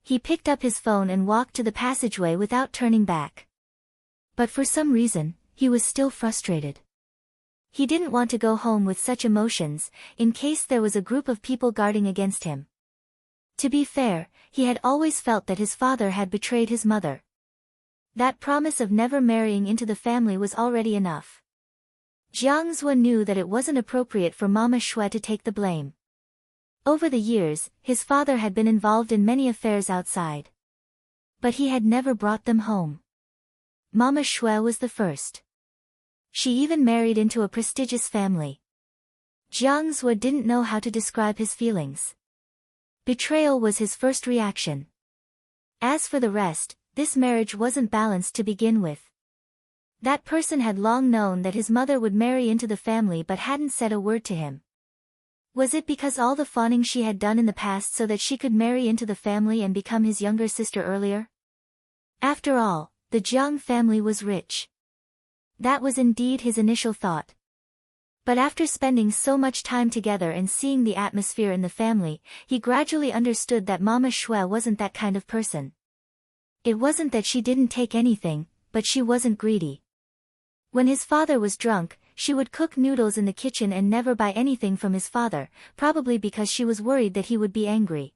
[SPEAKER 1] He picked up his phone and walked to the passageway without turning back. But for some reason, he was still frustrated. He didn't want to go home with such emotions, in case there was a group of people guarding against him. To be fair, he had always felt that his father had betrayed his mother. That promise of never marrying into the family was already enough. Jiang Zhe knew that it wasn't appropriate for Mama Xue to take the blame. Over the years, his father had been involved in many affairs outside. But he had never brought them home. Mama Xue was the first. She even married into a prestigious family. Jiang Zhe didn't know how to describe his feelings. Betrayal was his first reaction. As for the rest, this marriage wasn't balanced to begin with. That person had long known that his mother would marry into the family but hadn't said a word to him. Was it because all the fawning she had done in the past so that she could marry into the family and become his younger sister earlier? After all, the Jiang family was rich. That was indeed his initial thought. But after spending so much time together and seeing the atmosphere in the family, he gradually understood that Mama Shui wasn't that kind of person. It wasn't that she didn't take anything, but she wasn't greedy. When his father was drunk, she would cook noodles in the kitchen and never buy anything from his father, probably because she was worried that he would be angry.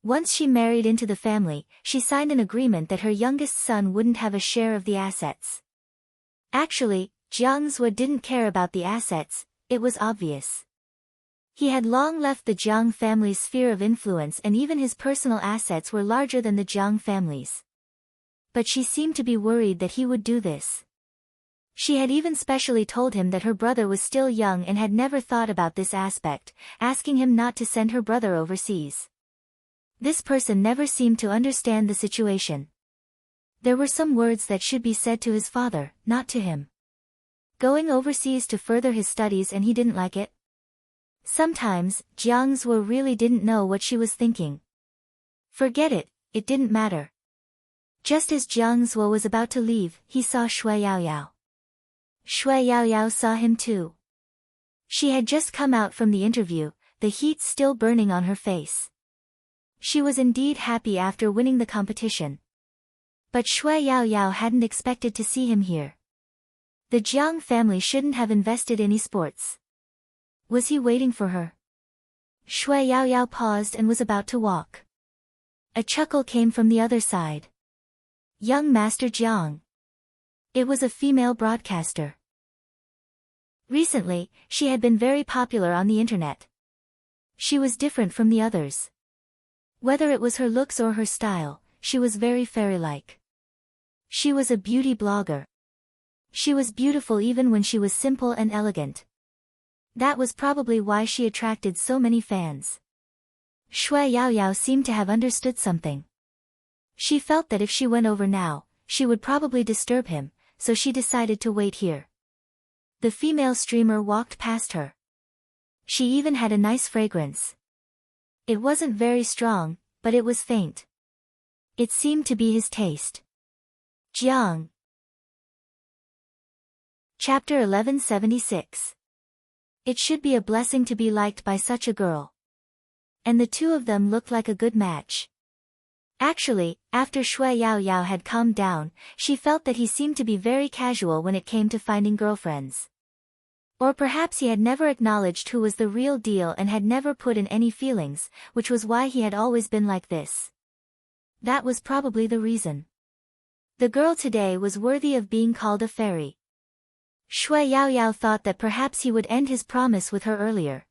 [SPEAKER 1] Once she married into the family, she signed an agreement that her youngest son wouldn't have a share of the assets. Actually, Jiang Zhe didn't care about the assets, it was obvious. He had long left the Jiang family's sphere of influence and even his personal assets were larger than the Jiang family's. But she seemed to be worried that he would do this. She had even specially told him that her brother was still young and had never thought about this aspect, asking him not to send her brother overseas. This person never seemed to understand the situation. There were some words that should be said to his father, not to him. Going overseas to further his studies and he didn't like it? Sometimes, Jiang Zhe really didn't know what she was thinking. Forget it, it didn't matter. Just as Jiang Zhe was about to leave, he saw Shui Yaoyao. Shui Yaoyao saw him too. She had just come out from the interview, the heat still burning on her face. She was indeed happy after winning the competition. But Shui Yaoyao hadn't expected to see him here. The Jiang family shouldn't have invested in esports. Was he waiting for her? Shui Yaoyao paused and was about to walk. A chuckle came from the other side. Young Master Jiang. It was a female broadcaster. Recently, she had been very popular on the internet. She was different from the others. Whether it was her looks or her style, she was very fairy-like. She was a beauty blogger. She was beautiful even when she was simple and elegant. That was probably why she attracted so many fans. Shui Yaoyao seemed to have understood something. She felt that if she went over now, she would probably disturb him, so she decided to wait here. The female streamer walked past her. She even had a nice fragrance. It wasn't very strong, but it was faint. It seemed to be his taste. Jiang. Chapter 1176. It should be a blessing to be liked by such a girl. And the two of them looked like a good match. Actually, after Shui Yaoyao had calmed down, she felt that he seemed to be very casual when it came to finding girlfriends. Or perhaps he had never acknowledged who was the real deal and had never put in any feelings, which was why he had always been like this. That was probably the reason. The girl today was worthy of being called a fairy. Shui Yaoyao thought that perhaps he would end his promise with her earlier.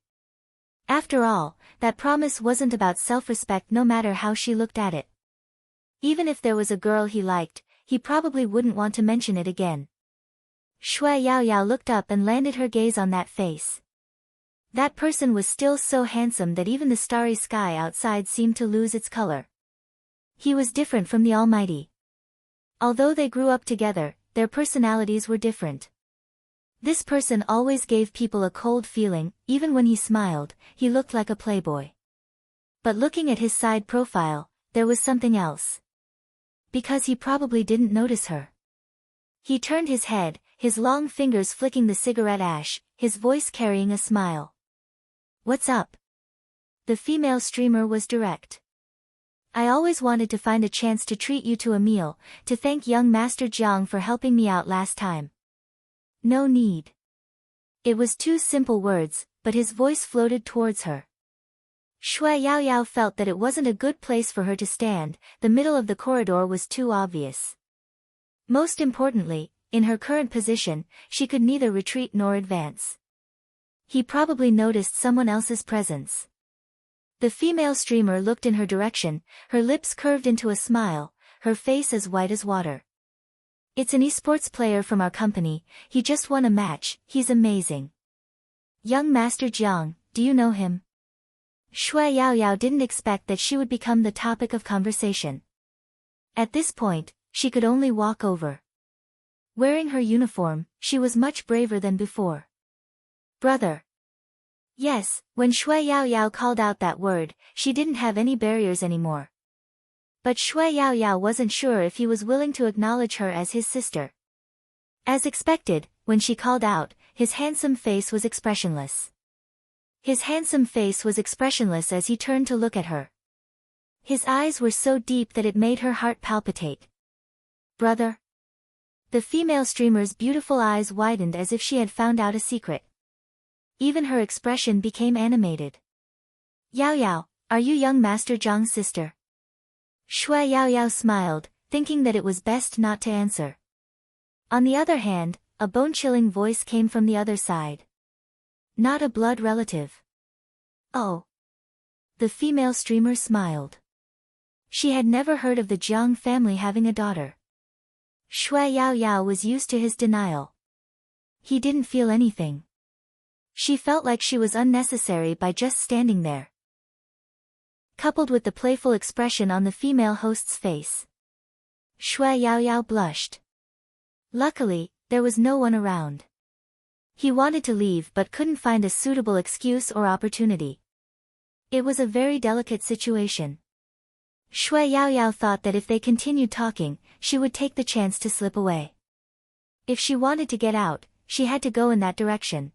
[SPEAKER 1] After all, that promise wasn't about self-respect no matter how she looked at it. Even if there was a girl he liked, he probably wouldn't want to mention it again. Shui Yaoyao looked up and landed her gaze on that face. That person was still so handsome that even the starry sky outside seemed to lose its color. He was different from the Almighty. Although they grew up together, their personalities were different. This person always gave people a cold feeling, even when he smiled, he looked like a playboy. But looking at his side profile, there was something else. Because he probably didn't notice her. He turned his head, his long fingers flicking the cigarette ash, his voice carrying a smile. What's up? The female streamer was direct. I always wanted to find a chance to treat you to a meal, to thank young Master Jiang for helping me out last time. No need. It was two simple words, but his voice floated towards her. Shui Yaoyao felt that it wasn't a good place for her to stand, the middle of the corridor was too obvious. Most importantly, in her current position, she could neither retreat nor advance. He probably noticed someone else's presence. The female streamer looked in her direction, her lips curved into a smile, her face as white as water. It's an esports player from our company, he just won a match, he's amazing. Young Master Jiang, do you know him? Shui Yaoyao didn't expect that she would become the topic of conversation. At this point, she could only walk over. Wearing her uniform, she was much braver than before. Brother. Yes, when Shui Yaoyao called out that word, she didn't have any barriers anymore. But Shui Yaoyao wasn't sure if he was willing to acknowledge her as his sister. As expected, when she called out, his handsome face was expressionless. His handsome face was expressionless as he turned to look at her. His eyes were so deep that it made her heart palpitate. Brother? The female streamer's beautiful eyes widened as if she had found out a secret. Even her expression became animated. Yaoyao, are you young Master Zhang's sister? Shui Yaoyao smiled, thinking that it was best not to answer. On the other hand, a bone-chilling voice came from the other side. Not a blood relative. Oh. The female streamer smiled. She had never heard of the Jiang family having a daughter. Shui Yaoyao was used to his denial. He didn't feel anything. She felt like she was unnecessary by just standing there. Coupled with the playful expression on the female host's face. Shui Yaoyao blushed. Luckily, there was no one around. He wanted to leave but couldn't find a suitable excuse or opportunity. It was a very delicate situation. Shui Yaoyao thought that if they continued talking, she would take the chance to slip away. If she wanted to get out, she had to go in that direction.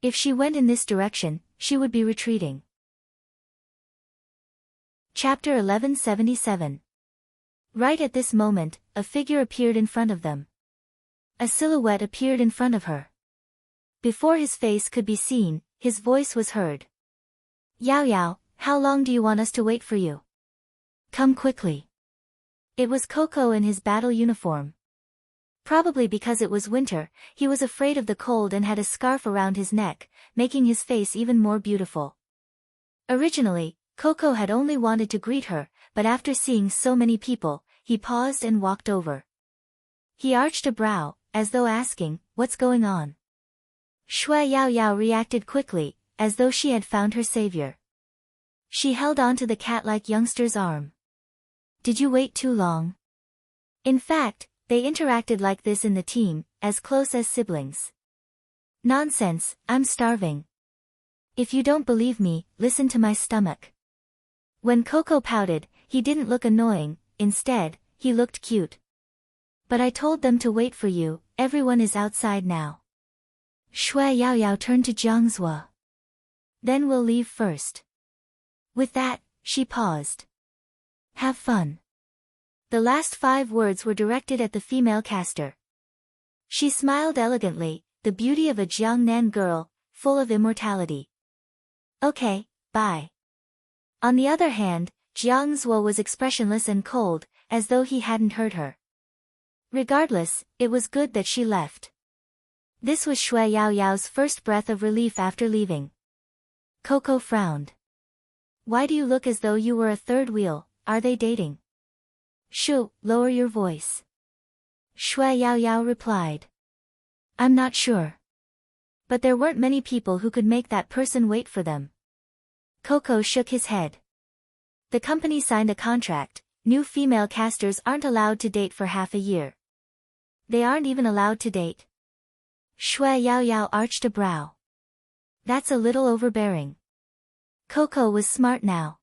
[SPEAKER 1] If she went in this direction, she would be retreating. Chapter 1177. Right at this moment, a figure appeared in front of them. A silhouette appeared in front of her. Before his face could be seen, his voice was heard. Yaoyao, how long do you want us to wait for you? Come quickly. It was Coco in his battle uniform. Probably because it was winter, he was afraid of the cold and had a scarf around his neck, making his face even more beautiful. Originally, Coco had only wanted to greet her, but after seeing so many people, he paused and walked over. He arched a brow, as though asking, what's going on? Shui Yaoyao reacted quickly, as though she had found her savior. She held onto the cat-like youngster's arm. Did you wait too long? In fact, they interacted like this in the team, as close as siblings. Nonsense, I'm starving. If you don't believe me, listen to my stomach. When Coco pouted, he didn't look annoying, instead, he looked cute. But I told them to wait for you, everyone is outside now. Shui Yaoyao turned to Jiang Zhuo. Then we'll leave first. With that, she paused. Have fun. The last 5 words were directed at the female caster. She smiled elegantly, the beauty of a Jiangnan girl, full of immortality. Okay, bye. On the other hand, Jiang Zhuo was expressionless and cold, as though he hadn't heard her. Regardless, it was good that she left. This was Shui Yaoyao's first breath of relief after leaving. Coco frowned. Why do you look as though you were a third wheel, are they dating? Shu, lower your voice. Shui Yaoyao replied. I'm not sure. But there weren't many people who could make that person wait for them. Coco shook his head. The company signed a contract, new female casters aren't allowed to date for half a year. They aren't even allowed to date. Shui Yaoyao arched a brow. That's a little overbearing. Coco was smart now.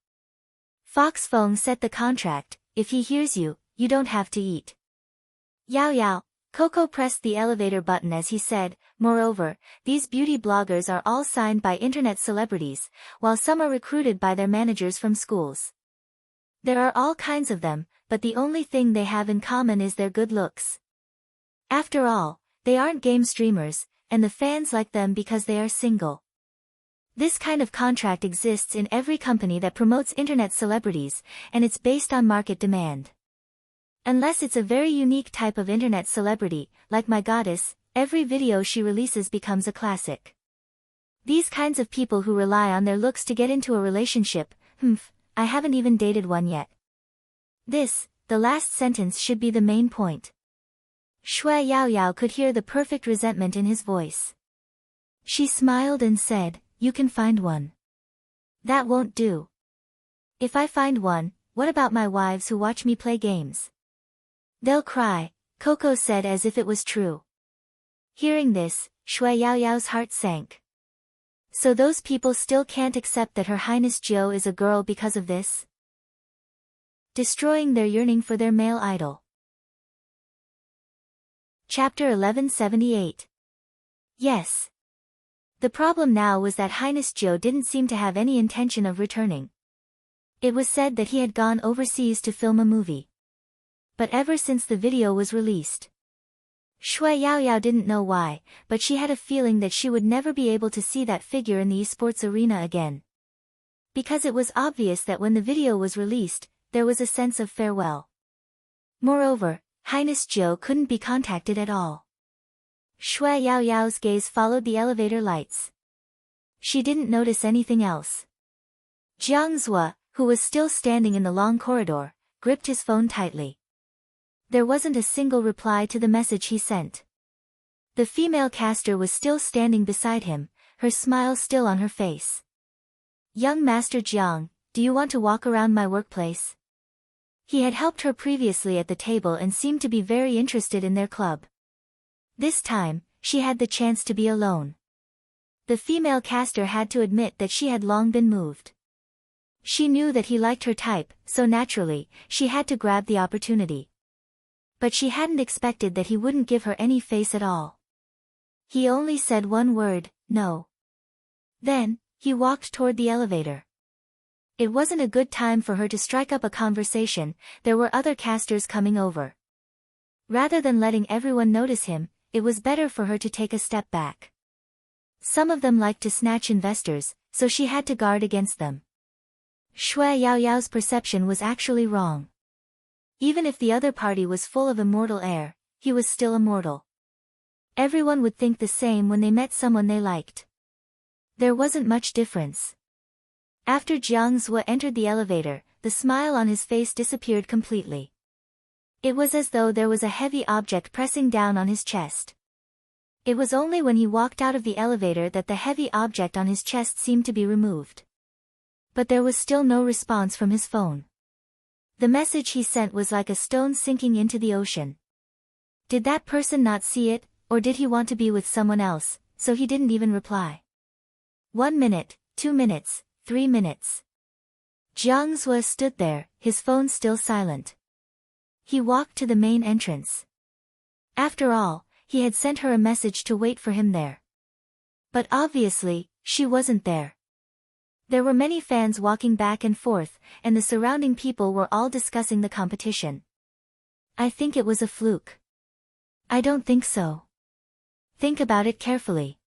[SPEAKER 1] Fox Feng set the contract, if he hears you, you don't have to eat. Yaoyao, Coco pressed the elevator button as he said, moreover, these beauty bloggers are all signed by internet celebrities, while some are recruited by their managers from schools. There are all kinds of them, but the only thing they have in common is their good looks. After all, they aren't game streamers, and the fans like them because they are single. This kind of contract exists in every company that promotes internet celebrities, and it's based on market demand. Unless it's a very unique type of internet celebrity, like my goddess, every video she releases becomes a classic. These kinds of people who rely on their looks to get into a relationship, I haven't even dated one yet. This, the last sentence should be the main point. Shui Yaoyao could hear the perfect resentment in his voice. She smiled and said, you can find one. That won't do. If I find one, what about my wives who watch me play games? They'll cry, Coco said as if it was true. Hearing this, Shui Yaoyao's heart sank. So those people still can't accept that Her Highness Jo is a girl because of this? Destroying their yearning for their male idol. Chapter 1178. Yes. The problem now was that Highness Jo didn't seem to have any intention of returning. It was said that he had gone overseas to film a movie. But ever since the video was released, Shui Yaoyao didn't know why, but she had a feeling that she would never be able to see that figure in the esports arena again. Because it was obvious that when the video was released, there was a sense of farewell. Moreover, Highness Jo couldn't be contacted at all. Shui Yaoyao's gaze followed the elevator lights. She didn't notice anything else. Jiang Zhe, who was still standing in the long corridor, gripped his phone tightly. There wasn't a single reply to the message he sent. The female caster was still standing beside him, her smile still on her face. Young Master Jiang, do you want to walk around my workplace? He had helped her previously at the table and seemed to be very interested in their club. This time, she had the chance to be alone. The female caster had to admit that she had long been moved. She knew that he liked her type, so naturally, she had to grab the opportunity. But she hadn't expected that he wouldn't give her any face at all. He only said one word, no. Then, he walked toward the elevator. It wasn't a good time for her to strike up a conversation, there were other casters coming over. Rather than letting everyone notice him, it was better for her to take a step back. Some of them liked to snatch investors, so she had to guard against them. Shui Yaoyao's perception was actually wrong. Even if the other party was full of immortal air, he was still immortal. Everyone would think the same when they met someone they liked. There wasn't much difference. After Jiang Zhe entered the elevator, the smile on his face disappeared completely. It was as though there was a heavy object pressing down on his chest. It was only when he walked out of the elevator that the heavy object on his chest seemed to be removed. But there was still no response from his phone. The message he sent was like a stone sinking into the ocean. Did that person not see it, or did he want to be with someone else, so he didn't even reply? 1 minute, 2 minutes, 3 minutes. Jiang Zhe stood there, his phone still silent. He walked to the main entrance. After all, he had sent her a message to wait for him there. But obviously, she wasn't there. There were many fans walking back and forth, and the surrounding people were all discussing the competition. I think it was a fluke. I don't think so. Think about it carefully.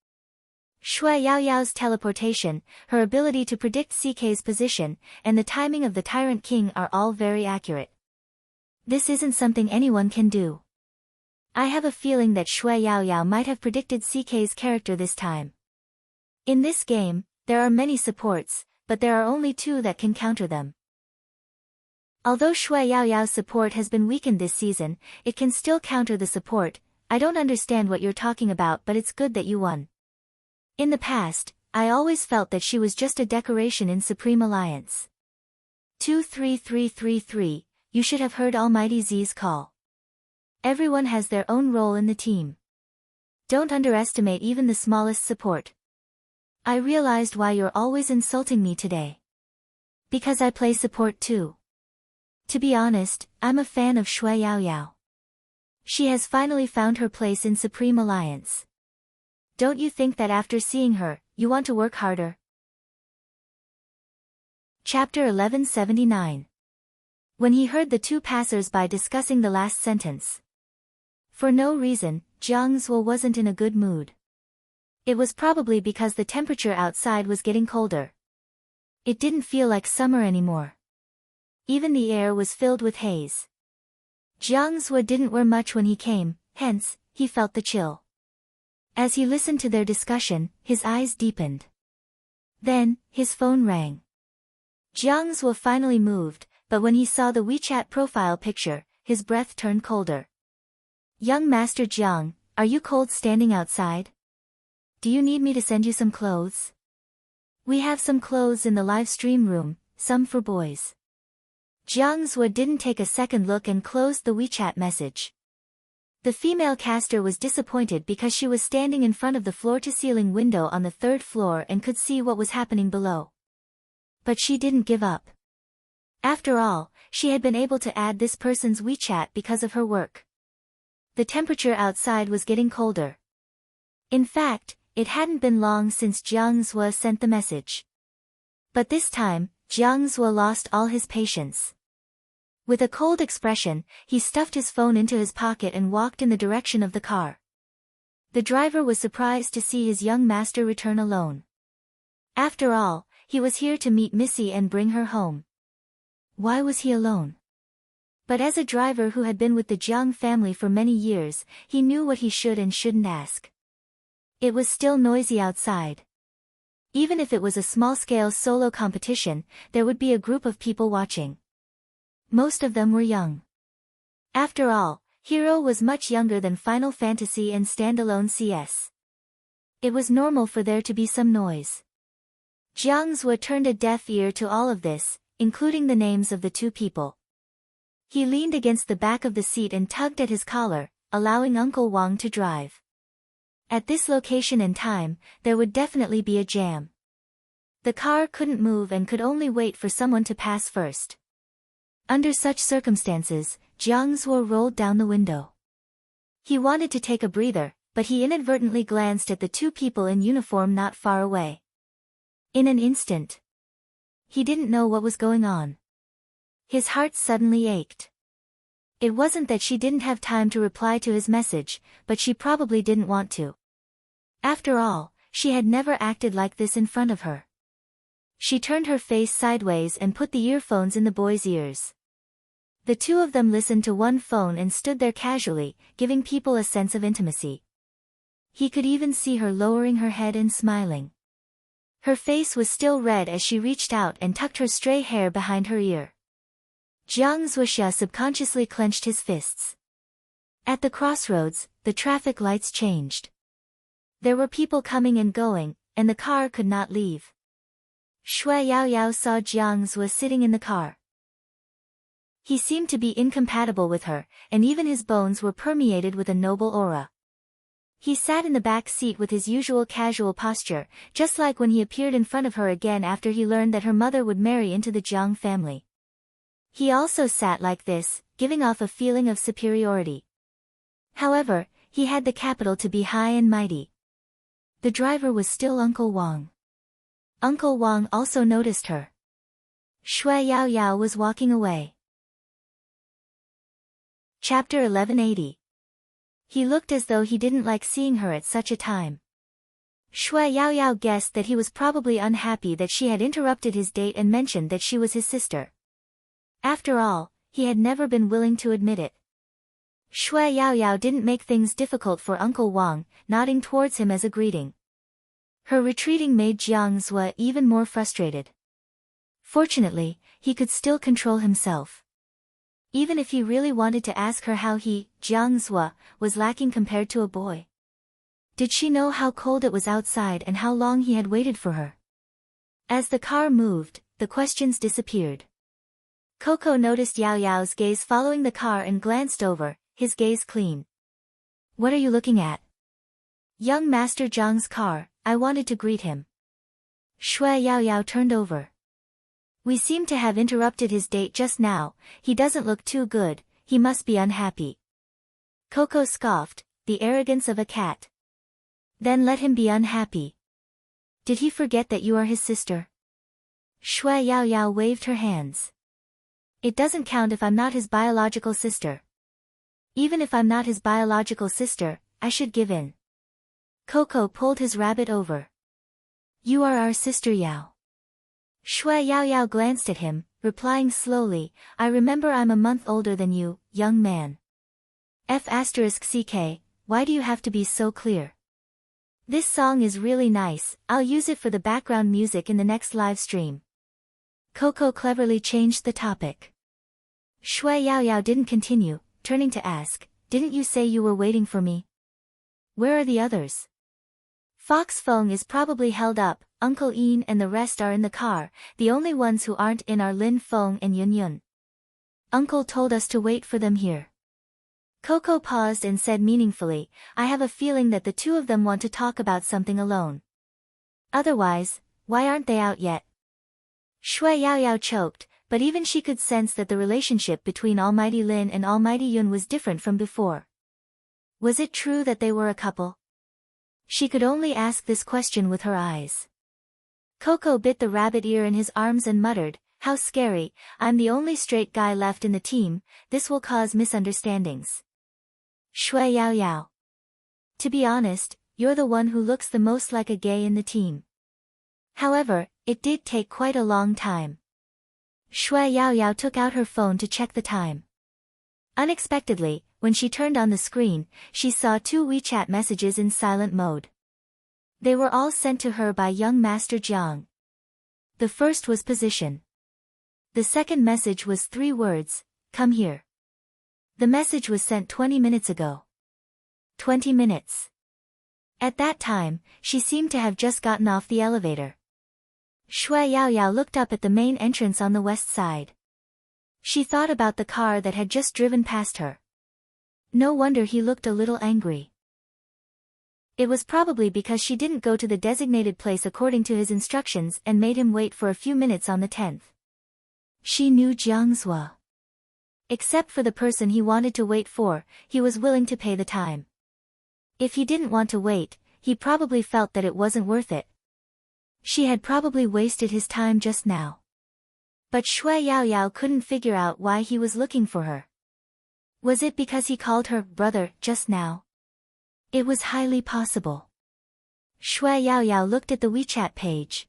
[SPEAKER 1] Shui Yaoyao's teleportation, her ability to predict CK's position, and the timing of the Tyrant King are all very accurate. This isn't something anyone can do. I have a feeling that Shui Yaoyao might have predicted CK's character this time. In this game, there are many supports, but there are only 2 that can counter them. Although Shui Yaoyao's support has been weakened this season, it can still counter the support. I don't understand what you're talking about, but it's good that you won. In the past, I always felt that she was just a decoration in Supreme Alliance. 23333, you should have heard Almighty Z's call. Everyone has their own role in the team. Don't underestimate even the smallest support. I realized why you're always insulting me today. Because I play support too. To be honest, I'm a fan of Shui Yaoyao. She has finally found her place in Supreme Alliance. Don't you think that after seeing her, you want to work harder? Chapter 1179. When he heard the 2 passers-by discussing the last sentence. For no reason, Jiang Zhe wasn't in a good mood. It was probably because the temperature outside was getting colder. It didn't feel like summer anymore. Even the air was filled with haze. Jiang Zhe didn't wear much when he came, hence, he felt the chill. As he listened to their discussion, his eyes deepened. Then, his phone rang. Jiang Zhe finally moved, but when he saw the WeChat profile picture, his breath turned colder. Young Master Jiang, are you cold standing outside? Do you need me to send you some clothes? We have some clothes in the live stream room, some for boys. Jiang Zhe didn't take a second look and closed the WeChat message. The female caster was disappointed because she was standing in front of the floor-to-ceiling window on the third floor and could see what was happening below. But she didn't give up. After all, she had been able to add this person's WeChat because of her work. The temperature outside was getting colder. In fact, it hadn't been long since Jiang Zhua sent the message. But this time, Jiang Zhua lost all his patience. With a cold expression, he stuffed his phone into his pocket and walked in the direction of the car. The driver was surprised to see his young master return alone. After all, he was here to meet Missy and bring her home. Why was he alone? But as a driver who had been with the Jiang family for many years, he knew what he should and shouldn't ask. It was still noisy outside. Even if it was a small-scale solo competition, there would be a group of people watching. Most of them were young. After all, Hero was much younger than Final Fantasy and standalone CS. It was normal for there to be some noise. Jiang Zhua turned a deaf ear to all of this, including the names of the two people. He leaned against the back of the seat and tugged at his collar, allowing Uncle Wang to drive. At this location and time, there would definitely be a jam. The car couldn't move and could only wait for someone to pass first. Under such circumstances, Jiang Zhua rolled down the window. He wanted to take a breather, but he inadvertently glanced at the two people in uniform not far away. In an instant, he didn't know what was going on. His heart suddenly ached. It wasn't that she didn't have time to reply to his message, but she probably didn't want to. After all, she had never acted like this in front of her. She turned her face sideways and put the earphones in the boy's ears. The two of them listened to one phone and stood there casually, giving people a sense of intimacy. He could even see her lowering her head and smiling. Her face was still red as she reached out and tucked her stray hair behind her ear. Jiang Zhuo subconsciously clenched his fists. At the crossroads, the traffic lights changed. There were people coming and going, and the car could not leave. Shui Yaoyao saw Jiang Zhuo sitting in the car. He seemed to be incompatible with her, and even his bones were permeated with a noble aura. He sat in the back seat with his usual casual posture, just like when he appeared in front of her again after he learned that her mother would marry into the Jiang family. He also sat like this, giving off a feeling of superiority. However, he had the capital to be high and mighty. The driver was still Uncle Wang. Uncle Wang also noticed her. Shui Yaoyao was walking away. Chapter 1180. He looked as though he didn't like seeing her at such a time. Shui Yaoyao guessed that he was probably unhappy that she had interrupted his date and mentioned that she was his sister. After all, he had never been willing to admit it. Shui Yaoyao didn't make things difficult for Uncle Wang, nodding towards him as a greeting. Her retreating made Jiang Zhua even more frustrated. Fortunately, he could still control himself. Even if he really wanted to ask her how he, Jiang Zhua, was lacking compared to a boy. Did she know how cold it was outside and how long he had waited for her? As the car moved, the questions disappeared. Coco noticed Yao Yao's gaze following the car and glanced over, his gaze clean. What are you looking at? Young Master Zhang's car, I wanted to greet him. Shui Yaoyao turned over. We seem to have interrupted his date just now, he doesn't look too good, he must be unhappy. Coco scoffed, the arrogance of a cat. Then let him be unhappy. Did he forget that you are his sister? Shui Yaoyao waved her hands. It doesn't count if I'm not his biological sister. Even if I'm not his biological sister, I should give in. Coco pulled his rabbit over. You are our sister Yao. Shui Yaoyao glanced at him, replying slowly, I remember I'm a month older than you, young man. F***ck, why do you have to be so clear? This song is really nice, I'll use it for the background music in the next live stream. Coco cleverly changed the topic. Shui Yaoyao didn't continue, turning to ask, didn't you say you were waiting for me? Where are the others? Fox Feng is probably held up, Uncle Ian and the rest are in the car, the only ones who aren't in are Lin Feng and Yun Yun. Uncle told us to wait for them here. Coco paused and said meaningfully, I have a feeling that the two of them want to talk about something alone. Otherwise, why aren't they out yet? Shui Yaoyao choked, but even she could sense that the relationship between Almighty Lin and Almighty Yun was different from before. Was it true that they were a couple? She could only ask this question with her eyes. Coco bit the rabbit ear in his arms and muttered, how scary, I'm the only straight guy left in the team, this will cause misunderstandings. Shui Yaoyao. To be honest, you're the one who looks the most like a gay in the team. However, it did take quite a long time. Shui Yaoyao took out her phone to check the time. Unexpectedly, when she turned on the screen, she saw 2 WeChat messages in silent mode. They were all sent to her by young Master Jiang. The first was position. The second message was 3 words, come here. The message was sent 20 minutes ago. 20 minutes. At that time, she seemed to have just gotten off the elevator. Shui Yaoyao looked up at the main entrance on the west side. She thought about the car that had just driven past her. No wonder he looked a little angry. It was probably because she didn't go to the designated place according to his instructions and made him wait for a few minutes on the 10th. She knew Jiang Zhua. Except for the person he wanted to wait for, he was willing to pay the time. If he didn't want to wait, he probably felt that it wasn't worth it. She had probably wasted his time just now. But Shui Yaoyao couldn't figure out why he was looking for her. Was it because he called her brother just now? It was highly possible. Shui Yaoyao looked at the WeChat page.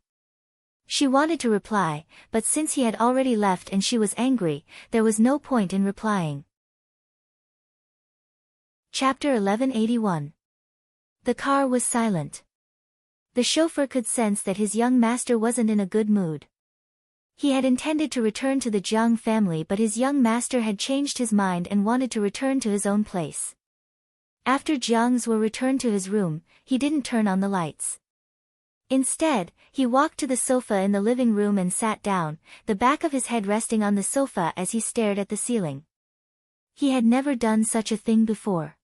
[SPEAKER 1] She wanted to reply, but since he had already left and she was angry, there was no point in replying. Chapter 1181. The car was silent. The chauffeur could sense that his young master wasn't in a good mood. He had intended to return to the Jiang family, but his young master had changed his mind and wanted to return to his own place. After Jiang Zhua returned to his room, he didn't turn on the lights. Instead, he walked to the sofa in the living room and sat down, the back of his head resting on the sofa as he stared at the ceiling. He had never done such a thing before.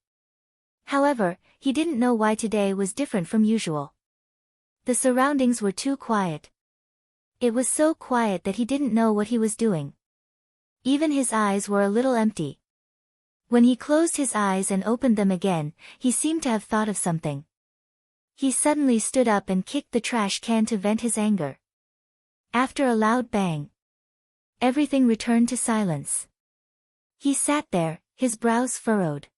[SPEAKER 1] However, he didn't know why today was different from usual. The surroundings were too quiet. It was so quiet that he didn't know what he was doing. Even his eyes were a little empty. When he closed his eyes and opened them again, he seemed to have thought of something. He suddenly stood up and kicked the trash can to vent his anger. After a loud bang, everything returned to silence. He sat there, his brows furrowed.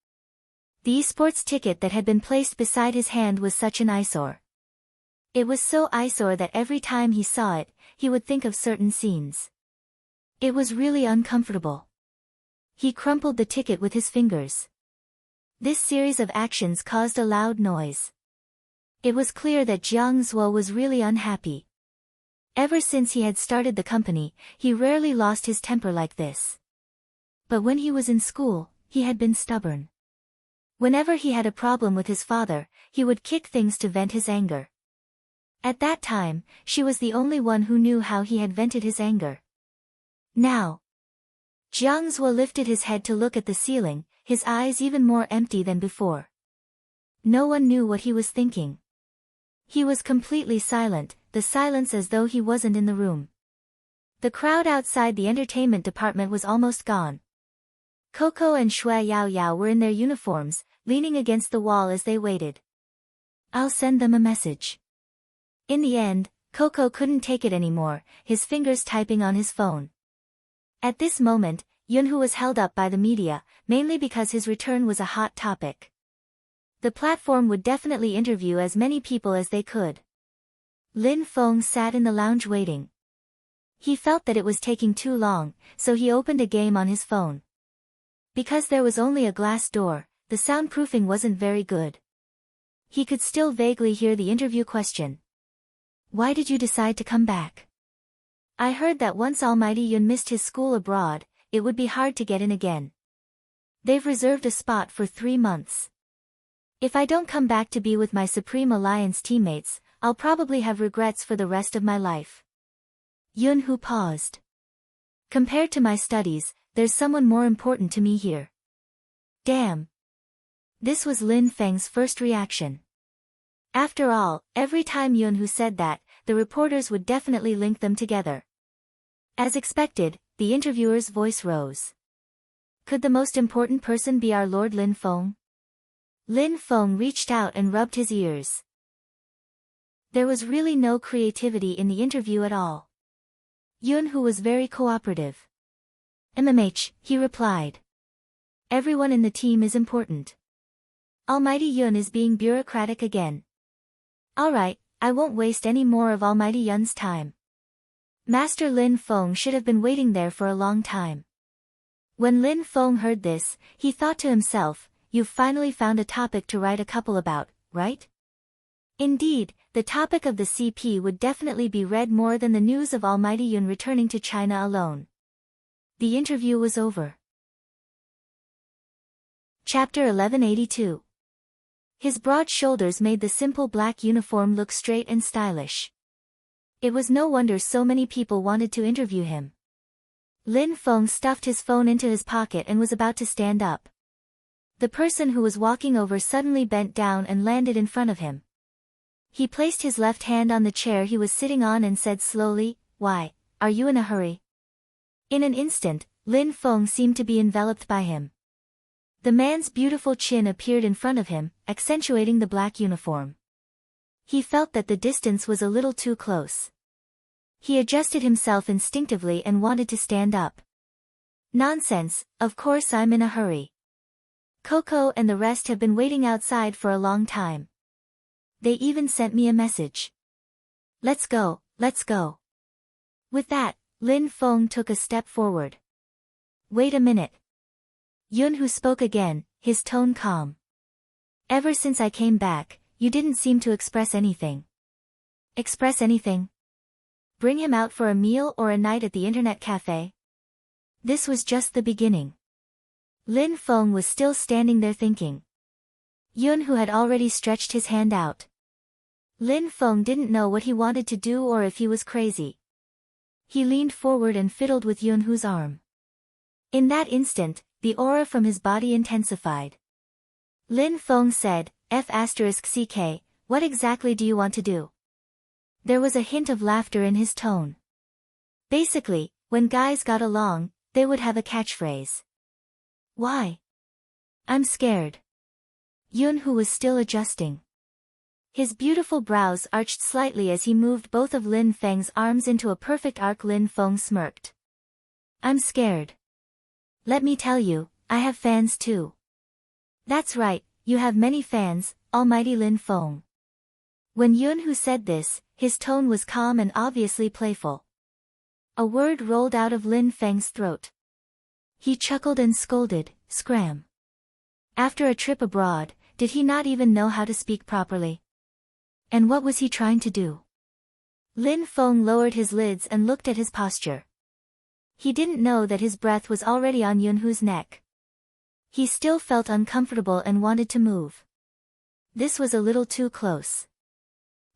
[SPEAKER 1] The esports ticket that had been placed beside his hand was such an eyesore. It was so eyesore that every time he saw it, he would think of certain scenes. It was really uncomfortable. He crumpled the ticket with his fingers. This series of actions caused a loud noise. It was clear that Jiang Zhua was really unhappy. Ever since he had started the company, he rarely lost his temper like this. But when he was in school, he had been stubborn. Whenever he had a problem with his father, he would kick things to vent his anger. At that time, she was the only one who knew how he had vented his anger. Now, Jiang Zhua lifted his head to look at the ceiling, his eyes even more empty than before. No one knew what he was thinking. He was completely silent, the silence as though he wasn't in the room. The crowd outside the entertainment department was almost gone. Coco and Shui Yaoyao were in their uniforms, leaning against the wall as they waited. I'll send them a message. In the end, Coco couldn't take it anymore, his fingers typing on his phone. At this moment, Yunhu was held up by the media, mainly because his return was a hot topic. The platform would definitely interview as many people as they could. Lin Feng sat in the lounge waiting. He felt that it was taking too long, so he opened a game on his phone. Because there was only a glass door, the soundproofing wasn't very good. He could still vaguely hear the interview question. Why did you decide to come back? I heard that once Almighty Yun missed his school abroad, it would be hard to get in again. They've reserved a spot for 3 months. If I don't come back to be with my Supreme Alliance teammates, I'll probably have regrets for the rest of my life. Yunhu paused. Compared to my studies, there's someone more important to me here. Damn. This was Lin Feng's first reaction. After all, every time Yunhu said that, the reporters would definitely link them together. As expected, the interviewer's voice rose. Could the most important person be our Lord Lin Feng? Lin Feng reached out and rubbed his ears. There was really no creativity in the interview at all. Yunhu was very cooperative. He replied. Everyone in the team is important. Almighty Yun is being bureaucratic again. Alright, I won't waste any more of Almighty Yun's time. Master Lin Feng should have been waiting there for a long time. When Lin Feng heard this, he thought to himself, you've finally found a topic to write a couple about, right? Indeed, the topic of the CP would definitely be read more than the news of Almighty Yun returning to China alone. The interview was over. Chapter 1182. His broad shoulders made the simple black uniform look straight and stylish. It was no wonder so many people wanted to interview him. Lin Feng stuffed his phone into his pocket and was about to stand up. The person who was walking over suddenly bent down and landed in front of him. He placed his left hand on the chair he was sitting on and said slowly, "Why, are you in a hurry?" In an instant, Lin Feng seemed to be enveloped by him. The man's beautiful chin appeared in front of him, accentuating the black uniform. He felt that the distance was a little too close. He adjusted himself instinctively and wanted to stand up. Nonsense, of course I'm in a hurry. Coco and the rest have been waiting outside for a long time. They even sent me a message. Let's go, let's go. With that, Lin Feng took a step forward. Wait a minute. Yunhu spoke again, his tone calm. Ever since I came back, you didn't seem to express anything. Express anything? Bring him out for a meal or a night at the internet cafe? This was just the beginning. Lin Feng was still standing there thinking. Yunhu had already stretched his hand out. Lin Feng didn't know what he wanted to do or if he was crazy. He leaned forward and fiddled with Yunhu's arm. In that instant, the aura from his body intensified. Lin Feng said, F***ck, what exactly do you want to do? There was a hint of laughter in his tone. Basically, when guys got along, they would have a catchphrase. Why? I'm scared. Yunhu was still adjusting. His beautiful brows arched slightly as he moved both of Lin Feng's arms into a perfect arc. Lin Feng smirked. I'm scared. Let me tell you, I have fans too. That's right, you have many fans, Almighty Lin Feng. When Yunhu said this, his tone was calm and obviously playful. A word rolled out of Lin Feng's throat. He chuckled and scolded, scram. After a trip abroad, did he not even know how to speak properly? And what was he trying to do? Lin Feng lowered his lids and looked at his posture. He didn't know that his breath was already on Yunhu's neck. He still felt uncomfortable and wanted to move. This was a little too close.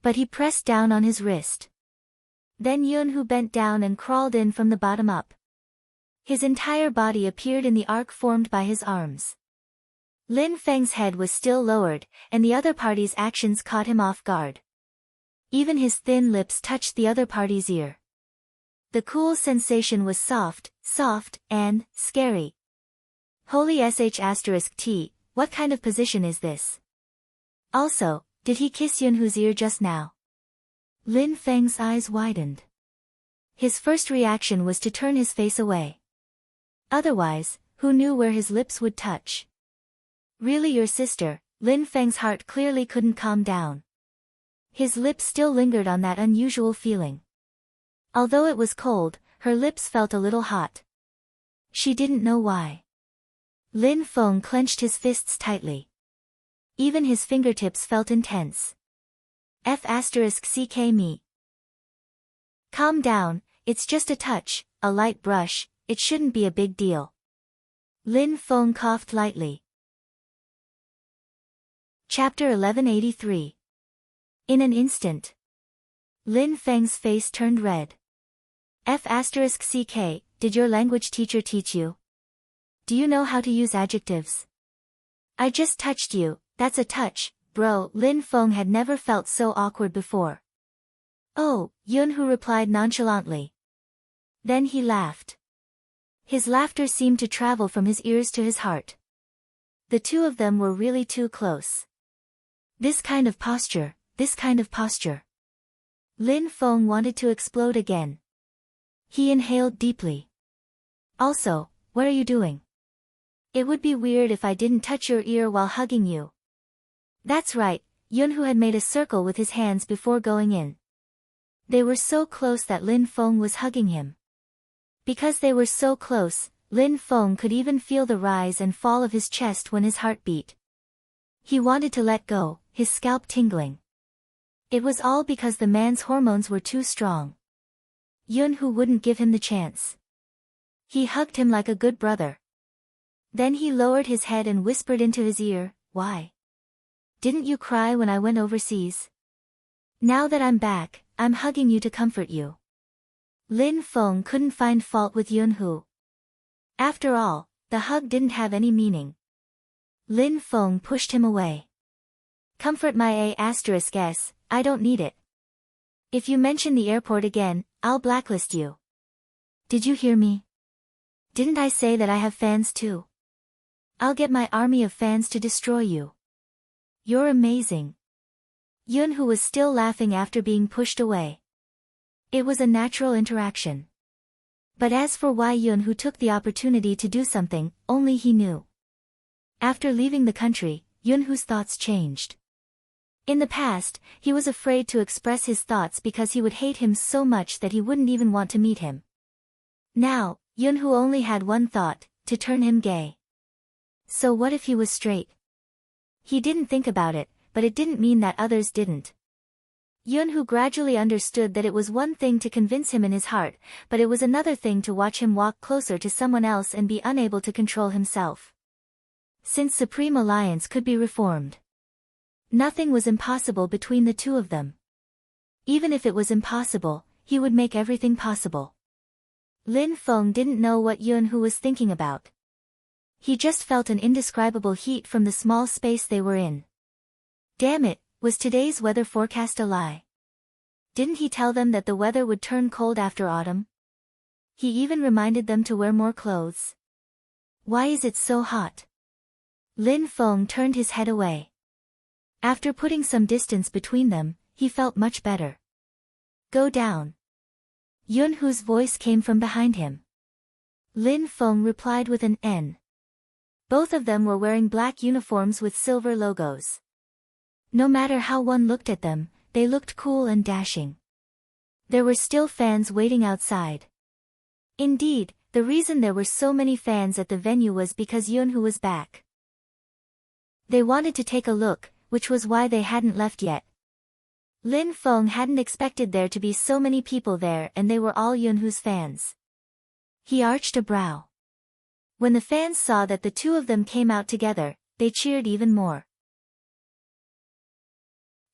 [SPEAKER 1] But he pressed down on his wrist. Then Yunhu bent down and crawled in from the bottom up. His entire body appeared in the arc formed by his arms. Lin Feng's head was still lowered, and the other party's actions caught him off guard. Even his thin lips touched the other party's ear. The cool sensation was soft, and scary. Holy sh**t, what kind of position is this? Also, did he kiss Yunhu's ear just now? Lin Feng's eyes widened. His first reaction was to turn his face away. Otherwise, who knew where his lips would touch? Really, your sister? Lin Feng's heart clearly couldn't calm down. His lips still lingered on that unusual feeling. Although it was cold, her lips felt a little hot. She didn't know why. Lin Feng clenched his fists tightly. Even his fingertips felt intense. F***ck me. Calm down, it's just a touch, a light brush, it shouldn't be a big deal. Lin Feng coughed lightly. Chapter 1183. In an instant. Lin Feng's face turned red. F***ck, did your language teacher teach you? Do you know how to use adjectives? I just touched you, that's a touch, bro. Lin Feng had never felt so awkward before. Oh, Yunhu replied nonchalantly. Then he laughed. His laughter seemed to travel from his ears to his heart. The two of them were really too close. This kind of posture, this kind of posture. Lin Feng wanted to explode again. He inhaled deeply. Also, what are you doing? It would be weird if I didn't touch your ear while hugging you. That's right, Yunhu had made a circle with his hands before going in. They were so close that Lin Feng was hugging him. Because they were so close, Lin Feng could even feel the rise and fall of his chest when his heart beat. He wanted to let go, his scalp tingling. It was all because the man's hormones were too strong. Yunhu wouldn't give him the chance. He hugged him like a good brother. Then he lowered his head and whispered into his ear, "Why? Didn't you cry when I went overseas? Now that I'm back, I'm hugging you to comfort you." Lin Feng couldn't find fault with Yunhu. After all, the hug didn't have any meaning. Lin Feng pushed him away. "Comfort my *s, I don't need it. If you mention the airport again, I'll blacklist you. Did you hear me? Didn't I say that I have fans too? I'll get my army of fans to destroy you. You're amazing." Yunhu was still laughing after being pushed away. It was a natural interaction. But as for why Yunhu took the opportunity to do something, only he knew. After leaving the country, Yunhu's thoughts changed. In the past, he was afraid to express his thoughts because he would hate him so much that he wouldn't even want to meet him. Now, Yunhu only had one thought, to turn him gay. So what if he was straight? He didn't think about it, but it didn't mean that others didn't. Yunhu gradually understood that it was one thing to convince him in his heart, but it was another thing to watch him walk closer to someone else and be unable to control himself. Since Supreme Alliance could be reformed, nothing was impossible between the two of them. Even if it was impossible, he would make everything possible. Lin Feng didn't know what Yunhu was thinking about. He just felt an indescribable heat from the small space they were in. Damn it, was today's weather forecast a lie? Didn't he tell them that the weather would turn cold after autumn? He even reminded them to wear more clothes. Why is it so hot? Lin Feng turned his head away. After putting some distance between them, he felt much better. Go down. Yunhu's voice came from behind him. Lin Feng replied with an N. Both of them were wearing black uniforms with silver logos. No matter how one looked at them, they looked cool and dashing. There were still fans waiting outside. Indeed, the reason there were so many fans at the venue was because Yunhu was back. They wanted to take a look, which was why they hadn't left yet. Lin Feng hadn't expected there to be so many people there, and they were all Yunhu's fans. He arched a brow. When the fans saw that the two of them came out together, they cheered even more.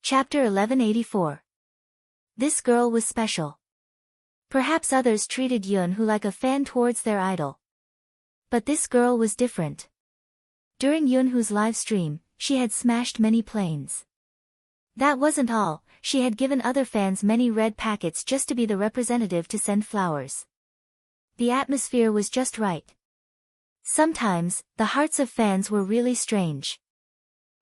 [SPEAKER 1] Chapter 1184. This girl was special. Perhaps others treated Yunhu like a fan towards their idol. But this girl was different. During Yunhu's live stream, she had smashed many planes. That wasn't all, she had given other fans many red packets just to be the representative to send flowers. The atmosphere was just right. Sometimes, the hearts of fans were really strange.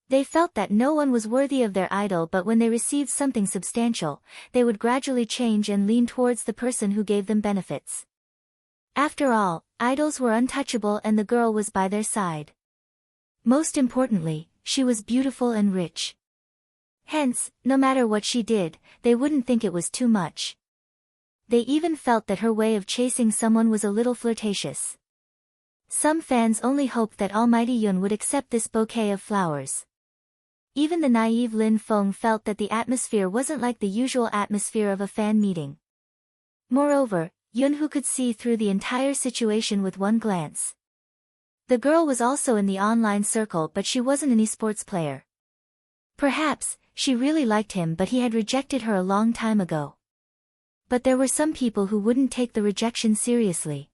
[SPEAKER 1] They felt that no one was worthy of their idol, but when they received something substantial, they would gradually change and lean towards the person who gave them benefits. After all, idols were untouchable and the girl was by their side. Most importantly, she was beautiful and rich. Hence, no matter what she did, they wouldn't think it was too much. They even felt that her way of chasing someone was a little flirtatious. Some fans only hoped that Almighty Yun would accept this bouquet of flowers. Even the naive Lin Feng felt that the atmosphere wasn't like the usual atmosphere of a fan meeting. Moreover, Yunhu could see through the entire situation with one glance. The girl was also in the online circle, but she wasn't an esports player. Perhaps, she really liked him, but he had rejected her a long time ago. But there were some people who wouldn't take the rejection seriously.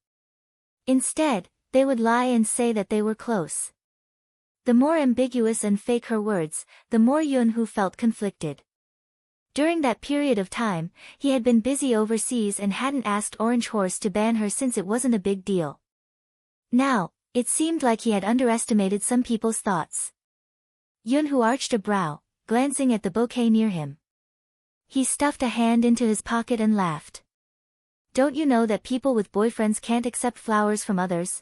[SPEAKER 1] Instead, they would lie and say that they were close. The more ambiguous and fake her words, the more Yunhoo felt conflicted. During that period of time, he had been busy overseas and hadn't asked Orange Horse to ban her since it wasn't a big deal. Now, it seemed like he had underestimated some people's thoughts. Yunhoo arched a brow, glancing at the bouquet near him. He stuffed a hand into his pocket and laughed. Don't you know that people with boyfriends can't accept flowers from others?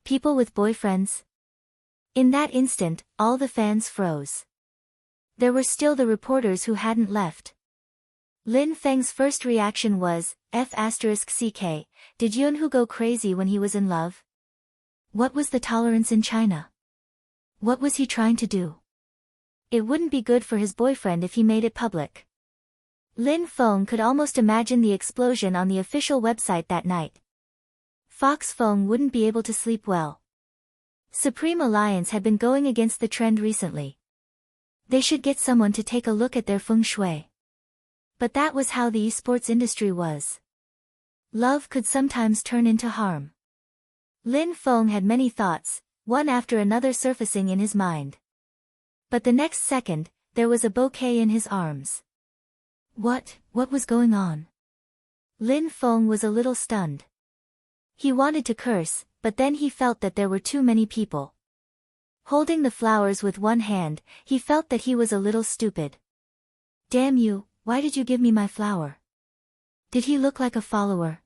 [SPEAKER 1] People with boyfriends? In that instant, all the fans froze. There were still the reporters who hadn't left. Lin Feng's first reaction was, F***ck, did Yunhoo go crazy when he was in love? What was the tolerance in China? What was he trying to do? It wouldn't be good for his boyfriend if he made it public. Lin Feng could almost imagine the explosion on the official website that night. Fox Feng wouldn't be able to sleep well. Supreme Alliance had been going against the trend recently. They should get someone to take a look at their feng shui. But that was how the esports industry was. Love could sometimes turn into harm. Lin Feng had many thoughts, one after another surfacing in his mind. But the next second, there was a bouquet in his arms. What was going on? Lin Feng was a little stunned. He wanted to curse, but then he felt that there were too many people. Holding the flowers with one hand, he felt that he was a little stupid. Damn you, why did you give me my flower? Did he look like a follower?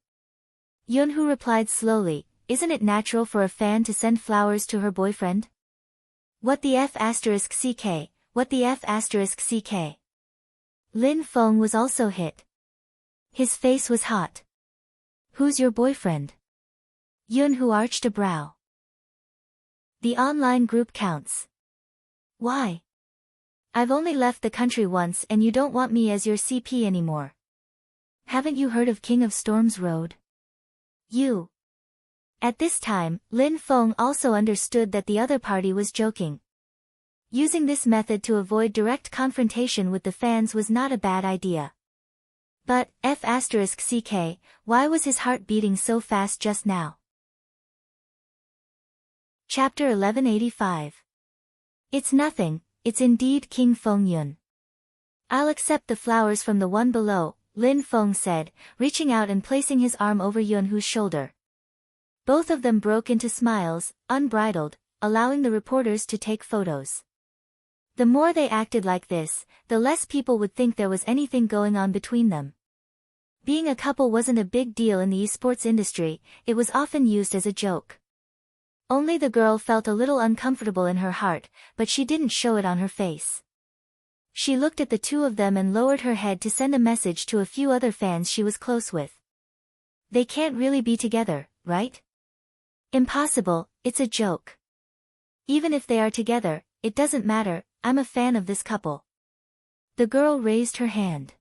[SPEAKER 1] Yunhoo replied slowly, isn't it natural for a fan to send flowers to her boyfriend? What the F***ck, what the F***ck. Lin Feng was also hit. His face was hot. Who's your boyfriend? Yunhoo arched a brow. The online group counts. Why? I've only left the country once and you don't want me as your CP anymore. Haven't you heard of King of Storms Road? You. At this time, Lin Feng also understood that the other party was joking. Using this method to avoid direct confrontation with the fans was not a bad idea. But, F***ck, why was his heart beating so fast just now? Chapter 1185. It's nothing, it's indeed King Feng Yun. I'll accept the flowers from the one below, Lin Feng said, reaching out and placing his arm over Yunhoo's shoulder. Both of them broke into smiles, unbridled, allowing the reporters to take photos. The more they acted like this, the less people would think there was anything going on between them. Being a couple wasn't a big deal in the esports industry, it was often used as a joke. Only the girl felt a little uncomfortable in her heart, but she didn't show it on her face. She looked at the two of them and lowered her head to send a message to a few other fans she was close with. They can't really be together, right? Impossible, it's a joke. Even if they are together, it doesn't matter, I'm a fan of this couple. The girl raised her hand.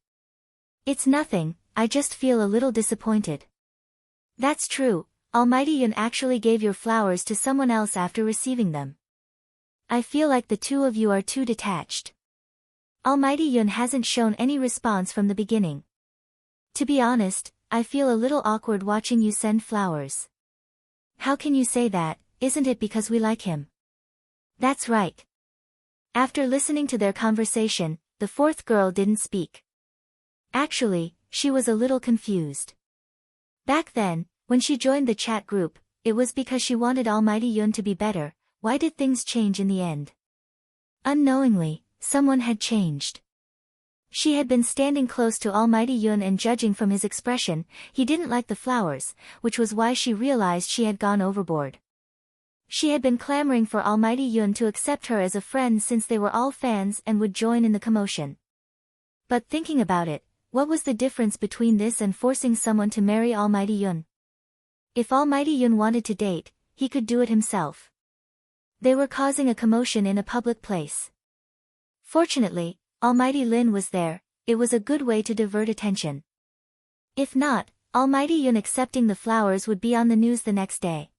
[SPEAKER 1] It's nothing, I just feel a little disappointed. That's true, Almighty Yun actually gave your flowers to someone else after receiving them. I feel like the two of you are too detached. Almighty Yun hasn't shown any response from the beginning. To be honest, I feel a little awkward watching you send flowers. How can you say that, isn't it because we like him? That's right. After listening to their conversation, the fourth girl didn't speak. Actually, she was a little confused. Back then, when she joined the chat group, it was because she wanted Almighty Yun to be better. Why did things change in the end? Unknowingly, someone had changed. She had been standing close to Almighty Yun and judging from his expression, he didn't like the flowers, which was why she realized she had gone overboard. She had been clamoring for Almighty Yun to accept her as a friend since they were all fans and would join in the commotion. But thinking about it, what was the difference between this and forcing someone to marry Almighty Yun? If Almighty Yun wanted to date, he could do it himself. They were causing a commotion in a public place. Fortunately, Almighty Lin was there, it was a good way to divert attention. If not, Almighty Yun accepting the flowers would be on the news the next day.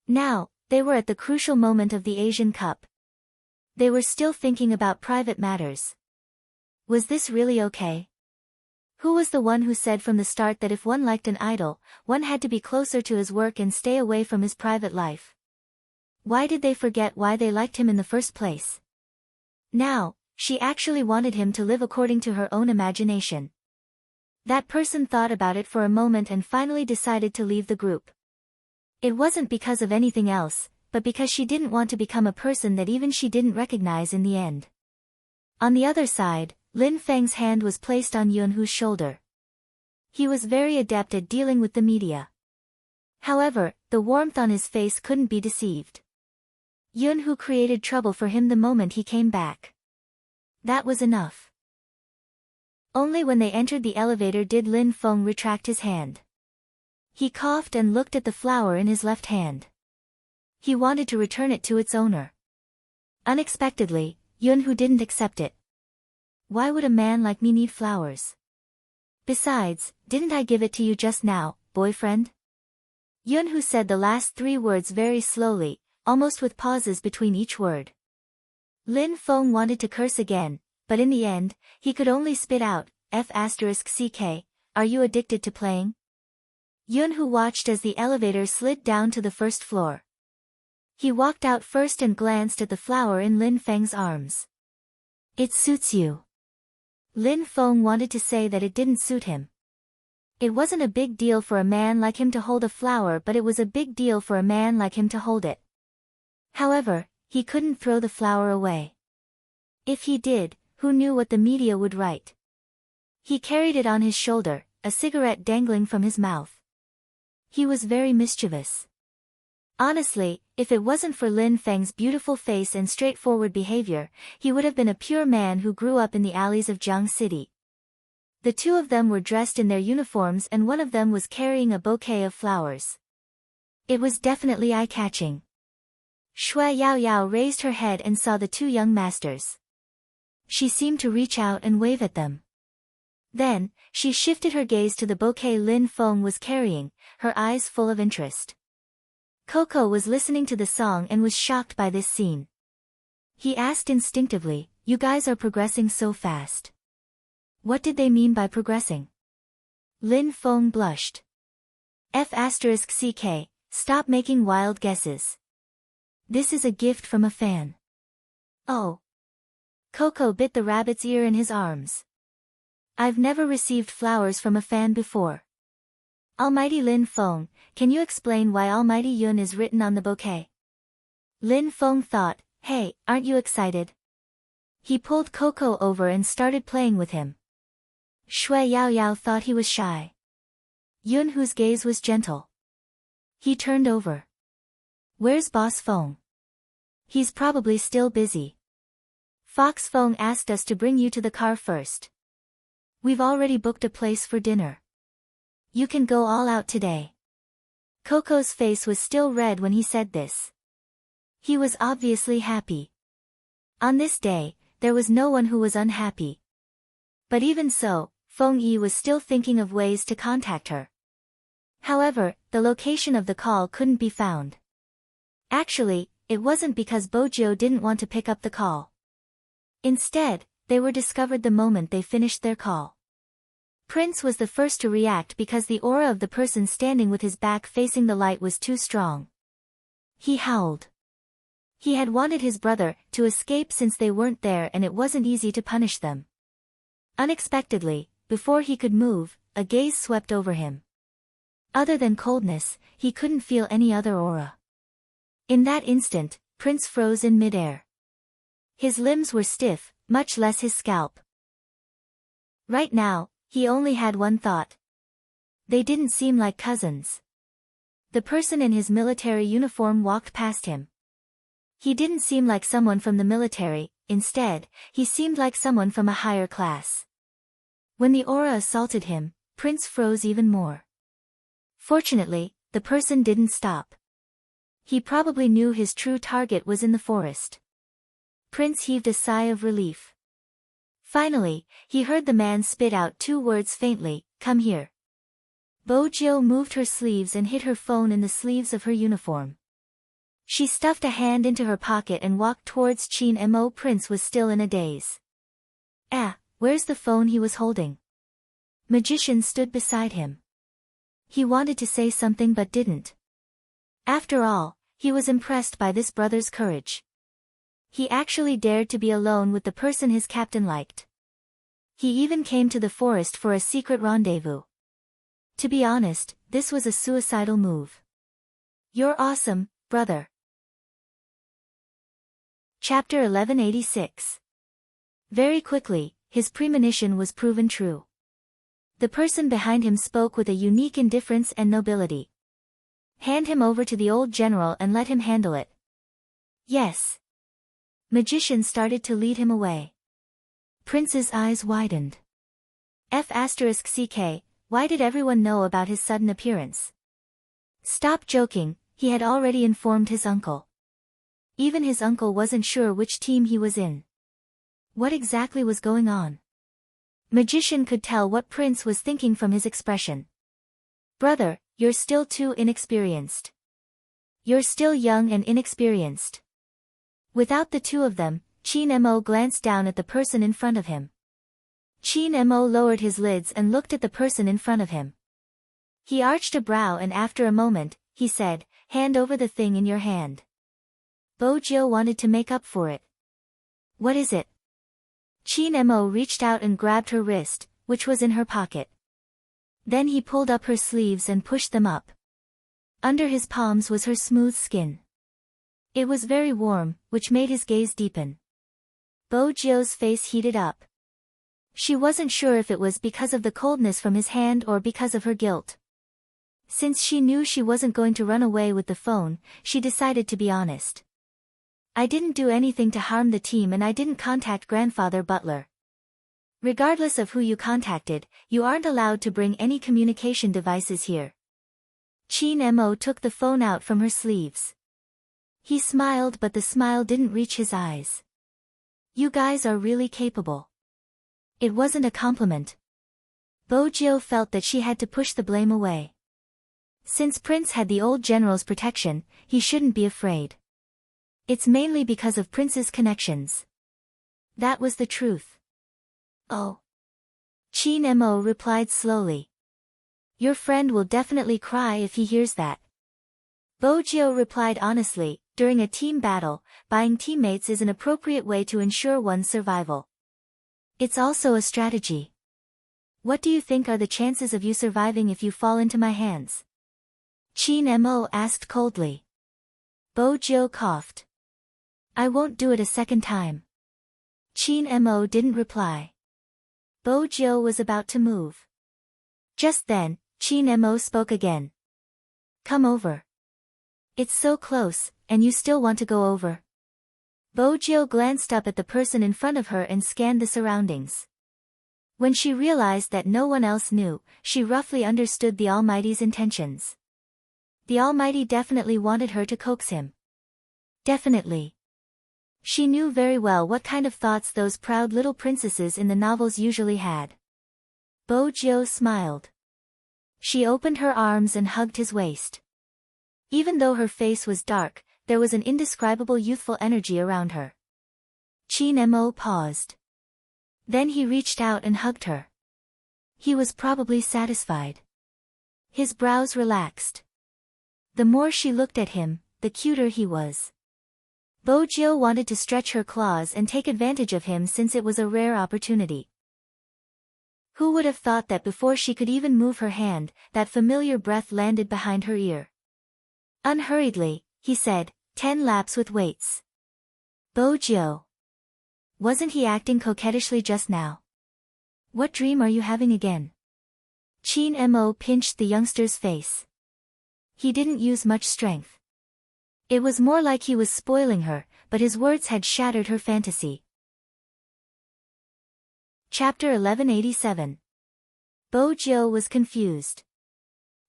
[SPEAKER 1] Now, they were at the crucial moment of the Asian Cup. They were still thinking about private matters. Was this really okay? Who was the one who said from the start that if one liked an idol, one had to be closer to his work and stay away from his private life? Why did they forget why they liked him in the first place? Now, she actually wanted him to live according to her own imagination. That person thought about it for a moment and finally decided to leave the group. It wasn't because of anything else, but because she didn't want to become a person that even she didn't recognize in the end. On the other side, Lin Feng's hand was placed on Yunhu's shoulder. He was very adept at dealing with the media. However, the warmth on his face couldn't be deceived. Yunhu created trouble for him the moment he came back. That was enough. Only when they entered the elevator did Lin Feng retract his hand. He coughed and looked at the flower in his left hand. He wanted to return it to its owner. Unexpectedly, Yunhu didn't accept it. Why would a man like me need flowers? Besides, didn't I give it to you just now, boyfriend? Yunhu said the last 3 words very slowly, almost with pauses between each word. Lin Feng wanted to curse again, but in the end, he could only spit out, F***ck, are you addicted to playing? Yunhu watched as the elevator slid down to the first floor. He walked out first and glanced at the flower in Lin Feng's arms. It suits you. Lin Feng wanted to say that it didn't suit him. It wasn't a big deal for a man like him to hold a flower, but it was a big deal for a man like him to hold it. However, he couldn't throw the flower away. If he did, who knew what the media would write? He carried it on his shoulder, a cigarette dangling from his mouth. He was very mischievous. Honestly, if it wasn't for Lin Feng's beautiful face and straightforward behavior, he would have been a pure man who grew up in the alleys of Jiang City. The 2 of them were dressed in their uniforms and one of them was carrying a bouquet of flowers. It was definitely eye-catching. Shui Yaoyao raised her head and saw the 2 young masters. She seemed to reach out and wave at them. Then, she shifted her gaze to the bouquet Lin Feng was carrying, her eyes full of interest. Coco was listening to the song and was shocked by this scene. He asked instinctively, you guys are progressing so fast. What did they mean by progressing? Lin Feng blushed. F***ck, stop making wild guesses. This is a gift from a fan. Oh. Coco bit the rabbit's ear in his arms. I've never received flowers from a fan before. Almighty Lin Feng, can you explain why Almighty Yun is written on the bouquet? Lin Feng thought, hey, aren't you excited? He pulled Coco over and started playing with him. Shui Yaoyao thought he was shy. Yunhu's gaze was gentle. He turned over. Where's Boss Feng? He's probably still busy. Fox Feng asked us to bring you to the car first. We've already booked a place for dinner. You can go all out today. Coco's face was still red when he said this. He was obviously happy. On this day, there was no one who was unhappy. But even so, Feng Yi was still thinking of ways to contact her. However, the location of the call couldn't be found. Actually, it wasn't because Bojiu didn't want to pick up the call. Instead, they were discovered the moment they finished their call. Prince was the first to react because the aura of the person standing with his back facing the light was too strong. He howled. He had wanted his brother to escape since they weren't there and it wasn't easy to punish them. Unexpectedly, before he could move, a gaze swept over him. Other than coldness, he couldn't feel any other aura. In that instant, Prince froze in midair. His limbs were stiff, much less his scalp. Right now, he only had one thought. They didn't seem like cousins. The person in his military uniform walked past him. He didn't seem like someone from the military, instead, he seemed like someone from a higher class. When the aura assaulted him, Prince froze even more. Fortunately, the person didn't stop. He probably knew his true target was in the forest. Prince heaved a sigh of relief. Finally, he heard the man spit out 2 words faintly, come here. Bojiu moved her sleeves and hid her phone in the sleeves of her uniform. She stuffed a hand into her pocket and walked towards Qin Mo. Prince was still in a daze. Where's the phone he was holding? Magician stood beside him. He wanted to say something but didn't. After all, he was impressed by this brother's courage. He actually dared to be alone with the person his captain liked. He even came to the forest for a secret rendezvous. To be honest, this was a suicidal move. You're awesome, brother. Chapter 1186. Very quickly, his premonition was proven true. The person behind him spoke with a unique indifference and nobility. Hand him over to the old general and let him handle it. Yes. Magician started to lead him away. Prince's eyes widened. F***ck, why did everyone know about his sudden appearance? Stop joking, he had already informed his uncle. Even his uncle wasn't sure which team he was in. What exactly was going on? Magician could tell what Prince was thinking from his expression. Brother, you're still too inexperienced. You're still young and inexperienced. Without the two of them, Qin Mo glanced down at the person in front of him. Qin Mo lowered his lids and looked at the person in front of him. He arched a brow and after a moment, he said, hand over the thing in your hand. Bo Jiu wanted to make up for it. What is it? Qin Mo reached out and grabbed her wrist, which was in her pocket. Then he pulled up her sleeves and pushed them up. Under his palms was her smooth skin. It was very warm, which made his gaze deepen. Bo Jiu's face heated up. She wasn't sure if it was because of the coldness from his hand or because of her guilt. Since she knew she wasn't going to run away with the phone, she decided to be honest. I didn't do anything to harm the team and I didn't contact Grandfather Butler. Regardless of who you contacted, you aren't allowed to bring any communication devices here. Qin Mo took the phone out from her sleeves. He smiled but the smile didn't reach his eyes. You guys are really capable. It wasn't a compliment. Bo Jiu felt that she had to push the blame away. Since Prince had the old general's protection, he shouldn't be afraid. It's mainly because of Prince's connections. That was the truth. Oh. Qin Mo replied slowly. Your friend will definitely cry if he hears that. Bo Jiu replied honestly, during a team battle, buying teammates is an appropriate way to ensure one's survival. It's also a strategy. What do you think are the chances of you surviving if you fall into my hands? Qin Mo asked coldly. Bo Jiu coughed. I won't do it a second time. Qin Mo didn't reply. Bo Jiu was about to move. Just then, Qin Mo spoke again. Come over. It's so close, and you still want to go over? Bo Jiu glanced up at the person in front of her and scanned the surroundings. When she realized that no one else knew, she roughly understood the Almighty's intentions. The Almighty definitely wanted her to coax him. Definitely. She knew very well what kind of thoughts those proud little princesses in the novels usually had. Bo Jiu smiled. She opened her arms and hugged his waist. Even though her face was dark, there was an indescribable youthful energy around her. Qin Mo paused. Then he reached out and hugged her. He was probably satisfied. His brows relaxed. The more she looked at him, the cuter he was. Bo Jiu wanted to stretch her claws and take advantage of him since it was a rare opportunity. Who would have thought that before she could even move her hand, that familiar breath landed behind her ear? Unhurriedly, he said, 10 laps with weights. Bo Jiu. Wasn't he acting coquettishly just now? What dream are you having again? Qin Mo pinched the youngster's face. He didn't use much strength. It was more like he was spoiling her, but his words had shattered her fantasy. Chapter 1187. Bo Jiu was confused.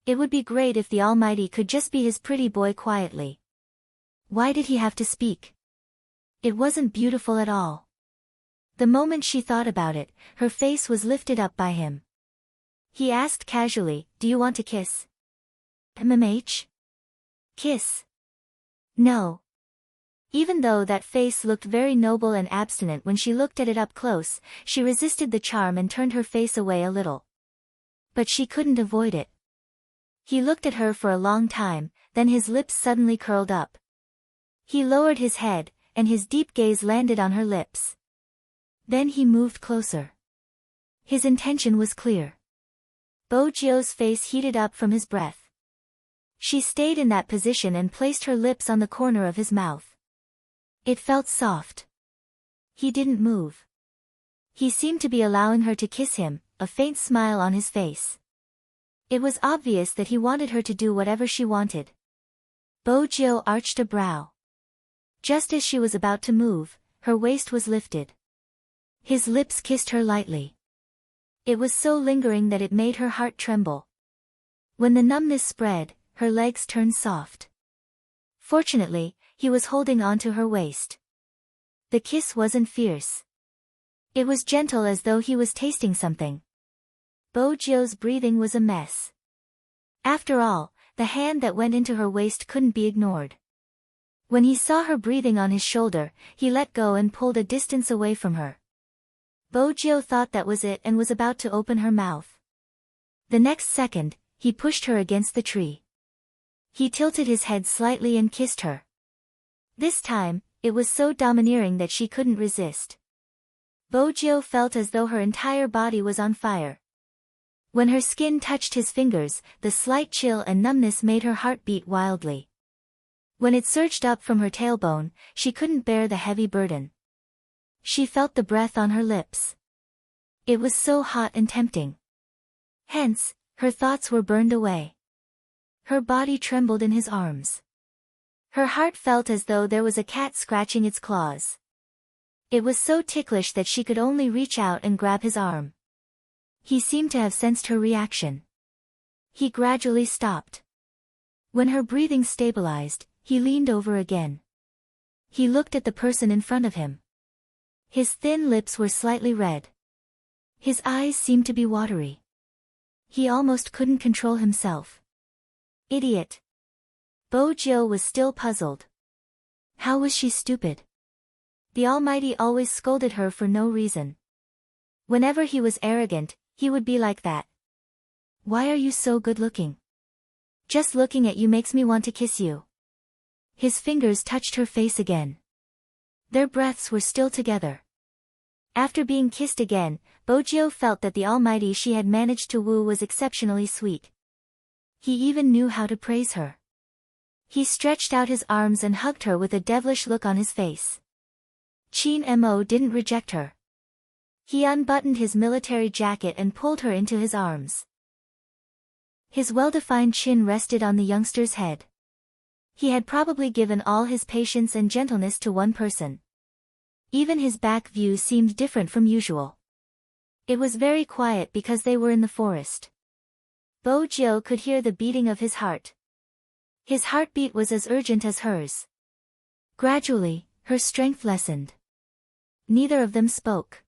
[SPEAKER 1] It would be great if the Almighty could just be his pretty boy quietly. Why did he have to speak? It wasn't beautiful at all. The moment she thought about it, her face was lifted up by him. He asked casually, do you want to kiss? MMH? Kiss? No. Even though that face looked very noble and abstinent when she looked at it up close, she resisted the charm and turned her face away a little. But she couldn't avoid it. He looked at her for a long time, then his lips suddenly curled up. He lowered his head, and his deep gaze landed on her lips. Then he moved closer. His intention was clear. Bo Jio's face heated up from his breath. She stayed in that position and placed her lips on the corner of his mouth. It felt soft. He didn't move. He seemed to be allowing her to kiss him, a faint smile on his face. It was obvious that he wanted her to do whatever she wanted. Bo Jio arched a brow. Just as she was about to move, her waist was lifted. His lips kissed her lightly. It was so lingering that it made her heart tremble. When the numbness spread, her legs turned soft. Fortunately, he was holding onto her waist. The kiss wasn't fierce. It was gentle, as though he was tasting something. Bo Jio's breathing was a mess. After all, the hand that went into her waist couldn't be ignored. When he saw her breathing on his shoulder, he let go and pulled a distance away from her. Bo Jio thought that was it and was about to open her mouth. The next second, he pushed her against the tree. He tilted his head slightly and kissed her. This time, it was so domineering that she couldn't resist. Bo Jio felt as though her entire body was on fire. When her skin touched his fingers, the slight chill and numbness made her heart beat wildly. When it surged up from her tailbone, she couldn't bear the heavy burden. She felt the breath on her lips. It was so hot and tempting. Hence, her thoughts were burned away. Her body trembled in his arms. Her heart felt as though there was a cat scratching its claws. It was so ticklish that she could only reach out and grab his arm. He seemed to have sensed her reaction. He gradually stopped. When her breathing stabilized, he leaned over again. He looked at the person in front of him. His thin lips were slightly red. His eyes seemed to be watery. He almost couldn't control himself. Idiot. Bo Jio was still puzzled. How was she stupid? The Almighty always scolded her for no reason. Whenever he was arrogant, he would be like that. Why are you so good-looking? Just looking at you makes me want to kiss you. His fingers touched her face again. Their breaths were still together. After being kissed again, Bo Jio felt that the Almighty she had managed to woo was exceptionally sweet. He even knew how to praise her. He stretched out his arms and hugged her with a devilish look on his face. Qin Mo didn't reject her. He unbuttoned his military jacket and pulled her into his arms. His well-defined chin rested on the youngster's head. He had probably given all his patience and gentleness to one person. Even his back view seemed different from usual. It was very quiet because they were in the forest. Bo Jio could hear the beating of his heart. His heartbeat was as urgent as hers. Gradually, her strength lessened. Neither of them spoke.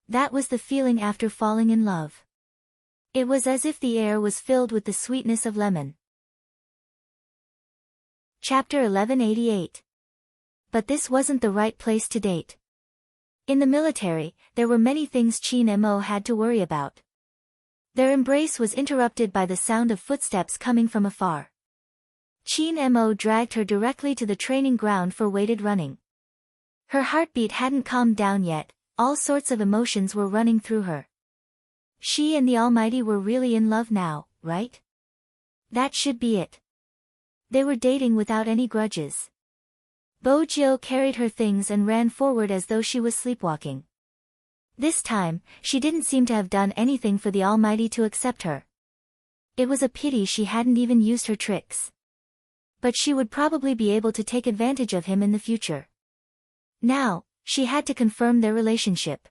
[SPEAKER 1] That was the feeling after falling in love. It was as if the air was filled with the sweetness of lemon. Chapter 1188. But this wasn't the right place to date. In the military, there were many things Qin Mo had to worry about. Their embrace was interrupted by the sound of footsteps coming from afar. Qin Mo dragged her directly to the training ground for weighted running. Her heartbeat hadn't calmed down yet, all sorts of emotions were running through her. She and the Almighty were really in love now, right? That should be it. They were dating without any grudges. Bo Jio carried her things and ran forward as though she was sleepwalking. This time, she didn't seem to have done anything for the Almighty to accept her. It was a pity she hadn't even used her tricks. But she would probably be able to take advantage of him in the future. Now, she had to confirm their relationship.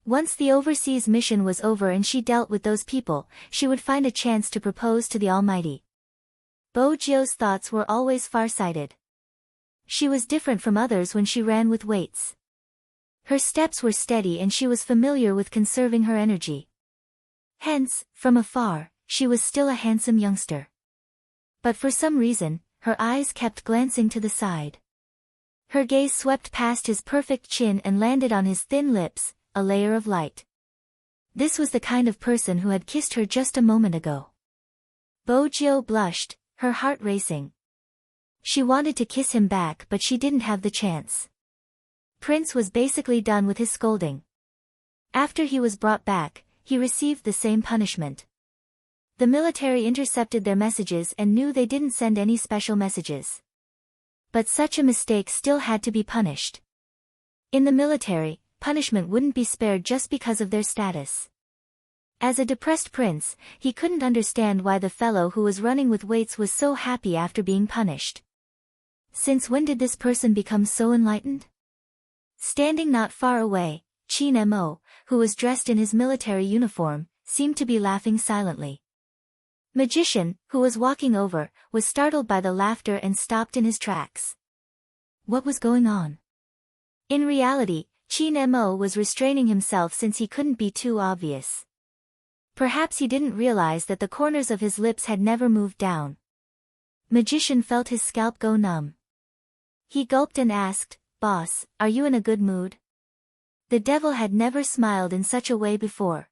[SPEAKER 1] Once the overseas mission was over and she dealt with those people, she would find a chance to propose to the Almighty. Bo Jio's thoughts were always far-sighted. She was different from others when she ran with weights. Her steps were steady and she was familiar with conserving her energy. Hence, from afar, she was still a handsome youngster. But for some reason, her eyes kept glancing to the side. Her gaze swept past his perfect chin and landed on his thin lips, a layer of light. This was the kind of person who had kissed her just a moment ago. Bo Jio blushed, her heart racing. She wanted to kiss him back but she didn't have the chance. Prince was basically done with his scolding. After he was brought back, he received the same punishment. The military intercepted their messages and knew they didn't send any special messages. But such a mistake still had to be punished. In the military, punishment wouldn't be spared just because of their status. As a depressed prince, he couldn't understand why the fellow who was running with weights was so happy after being punished. Since when did this person become so enlightened? Standing not far away, Qin Mo, who was dressed in his military uniform, seemed to be laughing silently. Magician, who was walking over, was startled by the laughter and stopped in his tracks. What was going on? In reality, Qin Mo was restraining himself since he couldn't be too obvious. Perhaps he didn't realize that the corners of his lips had never moved down. Magician felt his scalp go numb. He gulped and asked, "Boss, are you in a good mood?" The devil had never smiled in such a way before.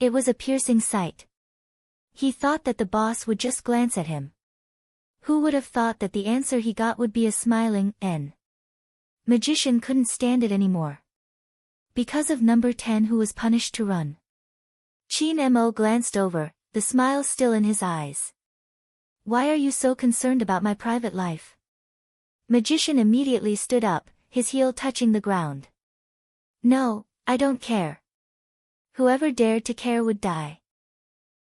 [SPEAKER 1] It was a piercing sight. He thought that the boss would just glance at him. Who would have thought that the answer he got would be a smiling N? Magician couldn't stand it anymore. Because of number 10 who was punished to run. Qin Mo glanced over, the smile still in his eyes. "Why are you so concerned about my private life?" Magician immediately stood up, his heel touching the ground. "No, I don't care. Whoever dared to care would die."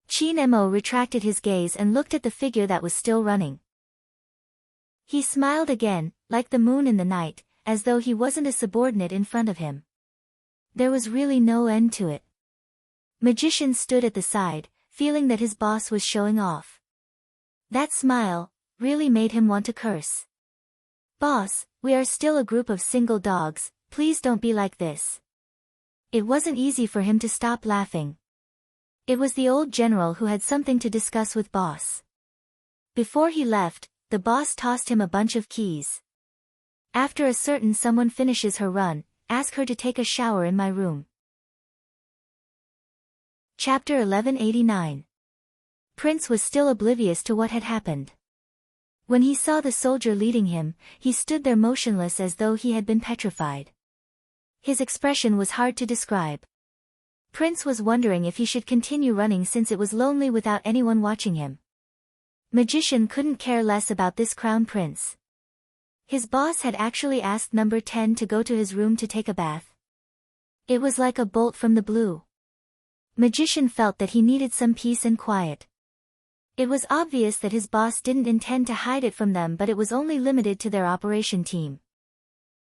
[SPEAKER 1] Qin Mo retracted his gaze and looked at the figure that was still running. He smiled again, like the moon in the night, as though he wasn't a subordinate in front of him. There was really no end to it. Magician stood at the side, feeling that his boss was showing off. That smile really made him want to curse. "Boss, we are still a group of single dogs, please don't be like this." It wasn't easy for him to stop laughing. It was the old general who had something to discuss with boss. Before he left, the boss tossed him a bunch of keys. "After a certain someone finishes her run, ask her to take a shower in my room." Chapter 1189. Prince was still oblivious to what had happened. When he saw the soldier leading him, he stood there motionless as though he had been petrified. His expression was hard to describe. Prince was wondering if he should continue running since it was lonely without anyone watching him. Magician couldn't care less about this crown prince. His boss had actually asked number 10 to go to his room to take a bath. It was like a bolt from the blue. Magician felt that he needed some peace and quiet. It was obvious that his boss didn't intend to hide it from them, but it was only limited to their operation team.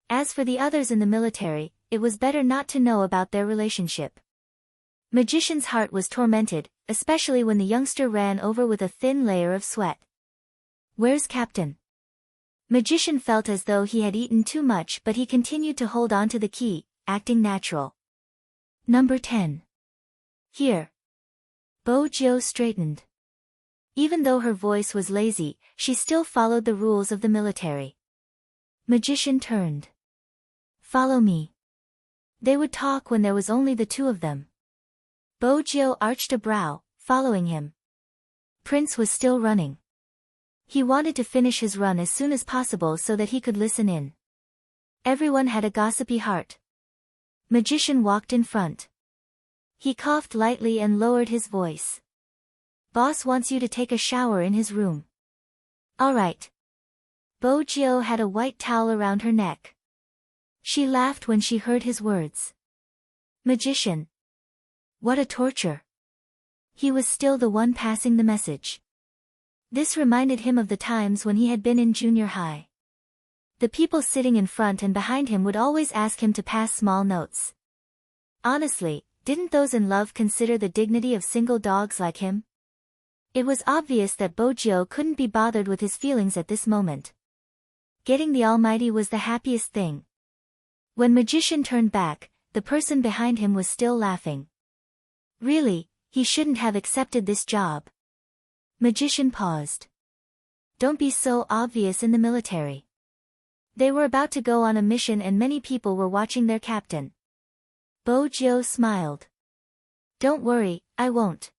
[SPEAKER 1] As for the others in the military, it was better not to know about their relationship. Magician's heart was tormented, especially when the youngster ran over with a thin layer of sweat. "Where's Captain?" Magician felt as though he had eaten too much, but he continued to hold on to the key, acting natural. "Number 10. Here." Bo Jiu straightened. Even though her voice was lazy, she still followed the rules of the military. Magician turned. "Follow me." They would talk when there was only the two of them. Bo Jiu arched a brow, following him. Prince was still running. He wanted to finish his run as soon as possible so that he could listen in. Everyone had a gossipy heart. Magician walked in front. He coughed lightly and lowered his voice. "Boss wants you to take a shower in his room." "All right." Bo Jiu had a white towel around her neck. She laughed when she heard his words. Magician. What a torture. He was still the one passing the message. This reminded him of the times when he had been in junior high. The people sitting in front and behind him would always ask him to pass small notes. Honestly, didn't those in love consider the dignity of single dogs like him? It was obvious that Bo Jiu couldn't be bothered with his feelings at this moment. Getting the Almighty was the happiest thing. When Magician turned back, the person behind him was still laughing. Really, he shouldn't have accepted this job. Magician paused. Don't be so obvious in the military. They were about to go on a mission and many people were watching their captain. Bo Jiu smiled. Don't worry, I won't.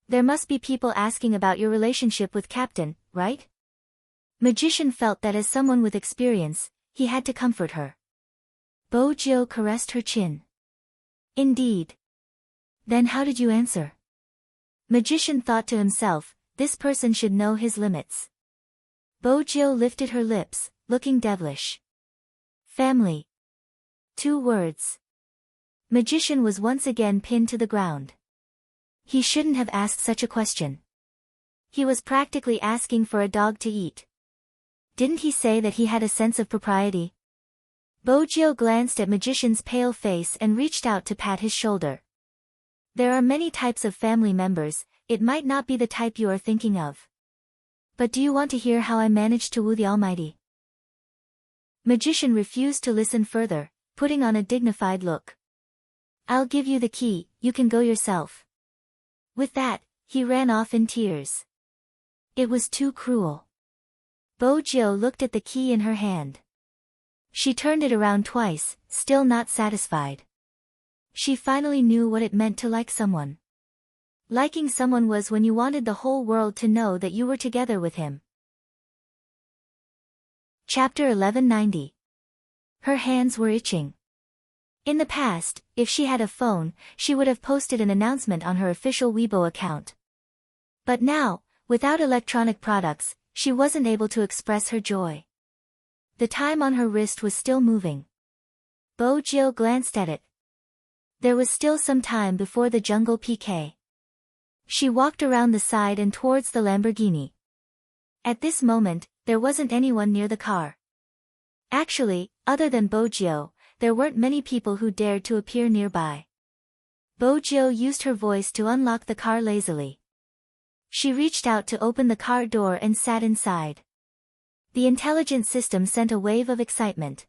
[SPEAKER 1] There must be people asking about your relationship with Captain, right? Magician felt that as someone with experience, he had to comfort her. Bojo caressed her chin. Indeed. Then how did you answer? Magician thought to himself, this person should know his limits. Bojo lifted her lips, looking devilish. Family. 2 words. Magician was once again pinned to the ground. He shouldn't have asked such a question. He was practically asking for a dog to eat. Didn't he say that he had a sense of propriety? Bojo glanced at Magician's pale face and reached out to pat his shoulder. There are many types of family members, it might not be the type you are thinking of. But do you want to hear how I managed to woo the Almighty? Magician refused to listen further, putting on a dignified look. I'll give you the key, you can go yourself. With that, he ran off in tears. It was too cruel. Bojo looked at the key in her hand. She turned it around twice, still not satisfied. She finally knew what it meant to like someone. Liking someone was when you wanted the whole world to know that you were together with him. Chapter 1190. Her hands were itching. In the past, if she had a phone, she would have posted an announcement on her official Weibo account. But now, without electronic products, she wasn't able to express her joy. The time on her wrist was still moving. Bojo glanced at it. There was still some time before the jungle PK. She walked around the side and towards the Lamborghini. At this moment, there wasn't anyone near the car. Actually, other than Bojo, there weren't many people who dared to appear nearby. Bojo used her voice to unlock the car lazily. She reached out to open the car door and sat inside. The intelligent system sent a wave of excitement.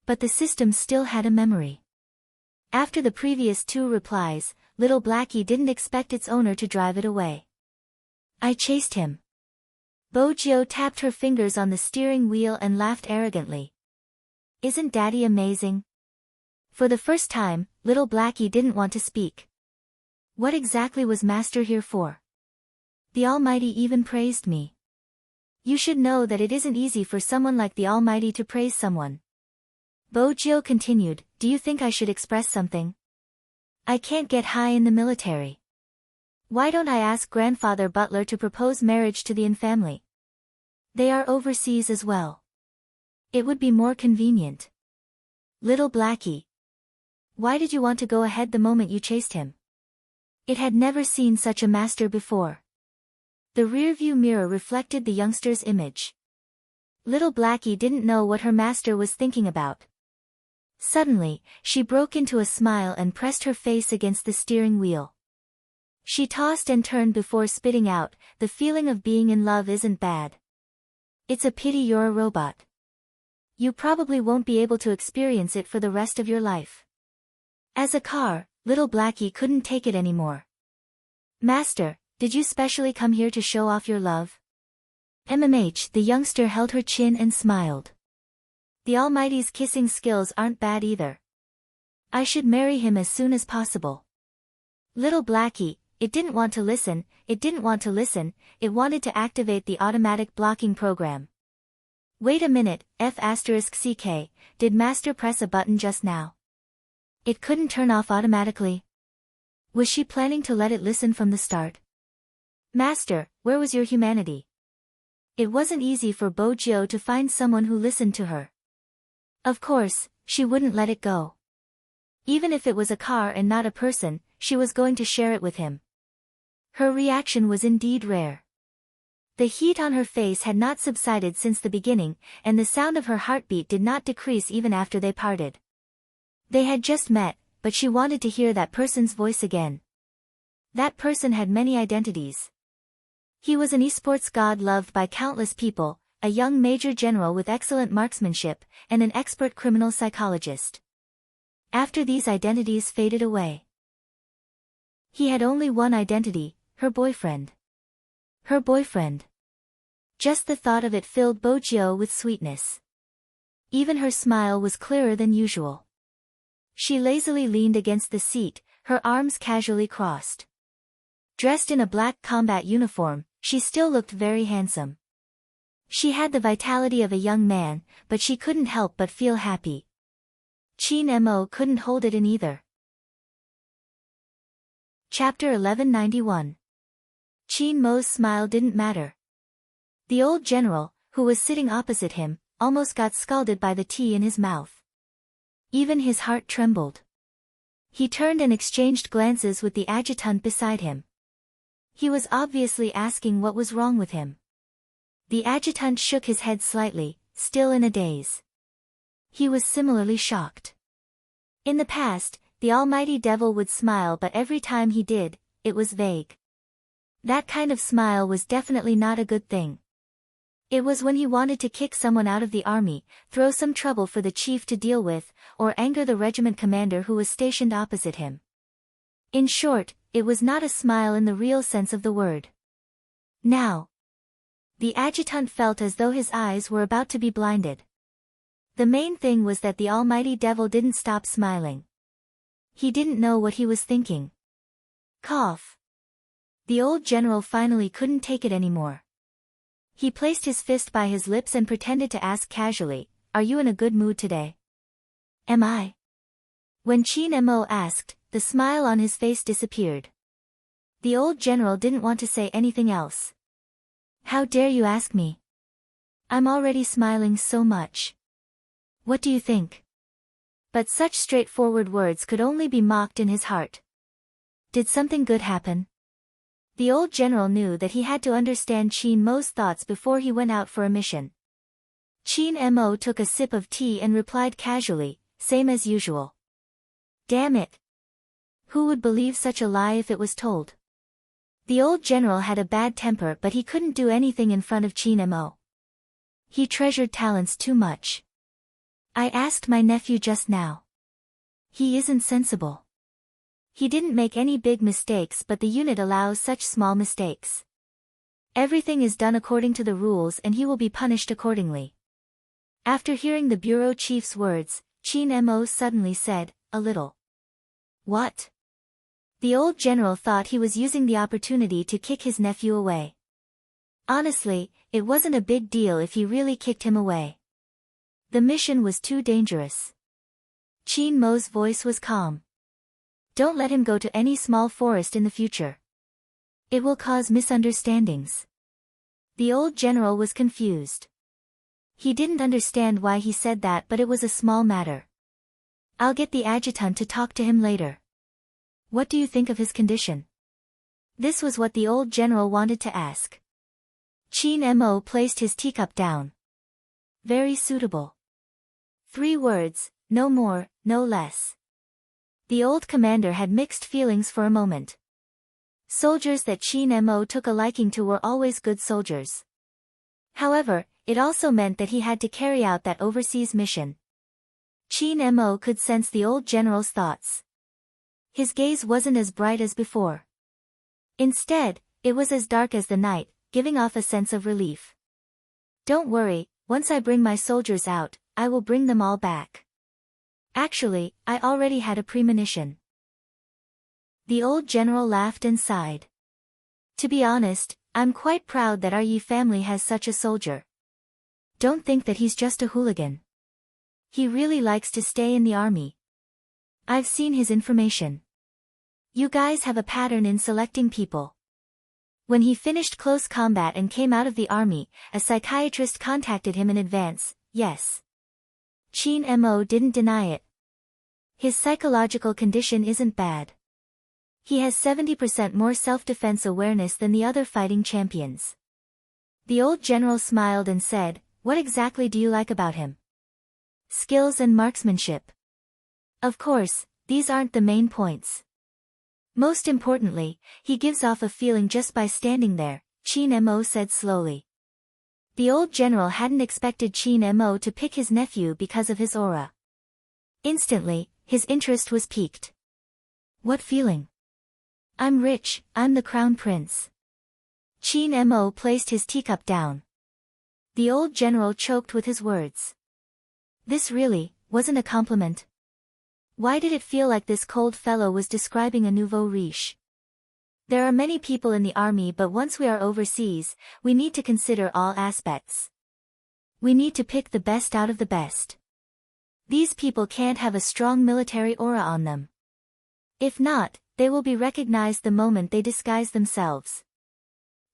[SPEAKER 1] But the system still had a memory. After the previous 2 replies, Little Blackie didn't expect its owner to drive it away. I chased him. Bojo tapped her fingers on the steering wheel and laughed arrogantly. Isn't Daddy amazing? For the first time, Little Blackie didn't want to speak. What exactly was Master here for? The Almighty even praised me. You should know that it isn't easy for someone like the Almighty to praise someone. Bojo continued, do you think I should express something? I can't get high in the military. Why don't I ask Grandfather Butler to propose marriage to the In family? They are overseas as well. It would be more convenient. Little Blackie. Why did you want to go ahead the moment you chased him? It had never seen such a master before. The rearview mirror reflected the youngster's image. Little Blackie didn't know what her master was thinking about. Suddenly, she broke into a smile and pressed her face against the steering wheel. She tossed and turned before spitting out, the feeling of being in love isn't bad. It's a pity you're a robot. You probably won't be able to experience it for the rest of your life. As a car, Little Blackie couldn't take it anymore. Master, did you specially come here to show off your love? The youngster held her chin and smiled. The Almighty's kissing skills aren't bad either. I should marry him as soon as possible. Little Blackie, it didn't want to listen, it wanted to activate the automatic blocking program. Wait a minute, F*CK, did Master press a button just now? It couldn't turn off automatically. Was she planning to let it listen from the start? Master, where was your humanity? It wasn't easy for Bojo to find someone who listened to her. Of course, she wouldn't let it go. Even if it was a car and not a person, she was going to share it with him. Her reaction was indeed rare. The heat on her face had not subsided since the beginning, and the sound of her heartbeat did not decrease even after they parted. They had just met, but she wanted to hear that person's voice again. That person had many identities. He was an esports god loved by countless people, a young major general with excellent marksmanship, and an expert criminal psychologist. After these identities faded away, he had only one identity, her boyfriend. Her boyfriend. Just the thought of it filled Bojo with sweetness. Even her smile was clearer than usual. She lazily leaned against the seat, her arms casually crossed. Dressed in a black combat uniform, she still looked very handsome. She had the vitality of a young man, but she couldn't help but feel happy. Qin Mo couldn't hold it in either. Chapter 1191. Qin Mo's smile didn't matter. The old general, who was sitting opposite him, almost got scalded by the tea in his mouth. Even his heart trembled. He turned and exchanged glances with the adjutant beside him. He was obviously asking what was wrong with him. The adjutant shook his head slightly, still in a daze. He was similarly shocked. In the past, the almighty devil would smile, but every time he did, it was vague. That kind of smile was definitely not a good thing. It was when he wanted to kick someone out of the army, throw some trouble for the chief to deal with, or anger the regiment commander who was stationed opposite him. In short, it was not a smile in the real sense of the word. Now, the adjutant felt as though his eyes were about to be blinded. The main thing was that the almighty devil didn't stop smiling. He didn't know what he was thinking. Cough. The old general finally couldn't take it anymore. He placed his fist by his lips and pretended to ask casually, "Are you in a good mood today?" "Am I?" When Qin Mo asked, the smile on his face disappeared. The old general didn't want to say anything else. "How dare you ask me? I'm already smiling so much. What do you think?" But such straightforward words could only be mocked in his heart. Did something good happen? The old general knew that he had to understand Qin Mo's thoughts before he went out for a mission. Qin Mo took a sip of tea and replied casually, "Same as usual." Damn it! Who would believe such a lie if it was told? The old general had a bad temper, but he couldn't do anything in front of Qin Mo. He treasured talents too much. "I asked my nephew just now. He isn't sensible. He didn't make any big mistakes, but the unit allows such small mistakes. Everything is done according to the rules and he will be punished accordingly." After hearing the bureau chief's words, Qin Mo suddenly said, "A little." "What?" The old general thought he was using the opportunity to kick his nephew away. Honestly, it wasn't a big deal if he really kicked him away. The mission was too dangerous. Qin Mo's voice was calm. "Don't let him go to any small forest in the future. It will cause misunderstandings." The old general was confused. He didn't understand why he said that, but it was a small matter. "I'll get the adjutant to talk to him later." "What do you think of his condition?" This was what the old general wanted to ask. Qin Mo placed his teacup down. "Very suitable." 3 words, no more, no less. The old commander had mixed feelings for a moment. Soldiers that Qin Mo took a liking to were always good soldiers. However, it also meant that he had to carry out that overseas mission. Qin Mo could sense the old general's thoughts. His gaze wasn't as bright as before. Instead, it was as dark as the night, giving off a sense of relief. "Don't worry, once I bring my soldiers out, I will bring them all back. Actually, I already had a premonition." The old general laughed and sighed. "To be honest, I'm quite proud that our Yi family has such a soldier. Don't think that he's just a hooligan. He really likes to stay in the army. I've seen his information. You guys have a pattern in selecting people." When he finished close combat and came out of the army, a psychiatrist contacted him in advance. Yes. Qin Mo didn't deny it. His psychological condition isn't bad. He has 70% more self-defense awareness than the other fighting champions. The old general smiled and said, "What exactly do you like about him?" "Skills and marksmanship. Of course, these aren't the main points. Most importantly, he gives off a feeling just by standing there," Qin Mo said slowly. The old general hadn't expected Qin Mo to pick his nephew because of his aura. Instantly, his interest was piqued. "What feeling?" "I'm rich, I'm the crown prince." Qin Mo placed his teacup down. The old general choked with his words. This really wasn't a compliment. Why did it feel like this cold fellow was describing a nouveau riche? There are many people in the army, but once we are overseas, we need to consider all aspects. We need to pick the best out of the best. These people can't have a strong military aura on them. If not, they will be recognized the moment they disguise themselves.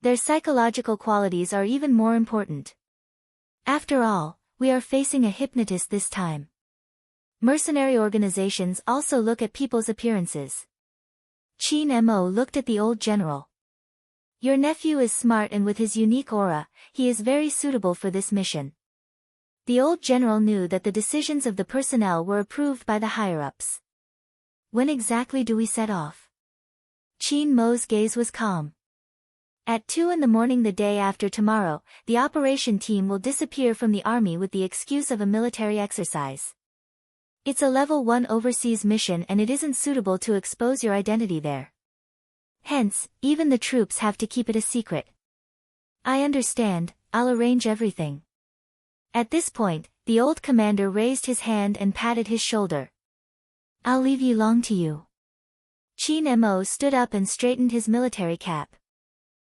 [SPEAKER 1] Their psychological qualities are even more important. After all, we are facing a hypnotist this time. Mercenary organizations also look at people's appearances. Qin Mo looked at the old general. Your nephew is smart, and with his unique aura, he is very suitable for this mission. The old general knew that the decisions of the personnel were approved by the higher-ups. When exactly do we set off? Qin Mo's gaze was calm. At 2 in the morning the day after tomorrow, the operation team will disappear from the army with the excuse of a military exercise. It's a level 1 overseas mission, and it isn't suitable to expose your identity there. Hence, even the troops have to keep it a secret. I understand, I'll arrange everything. At this point, the old commander raised his hand and patted his shoulder. I'll leave Yi Long to you. Qin Mo stood up and straightened his military cap.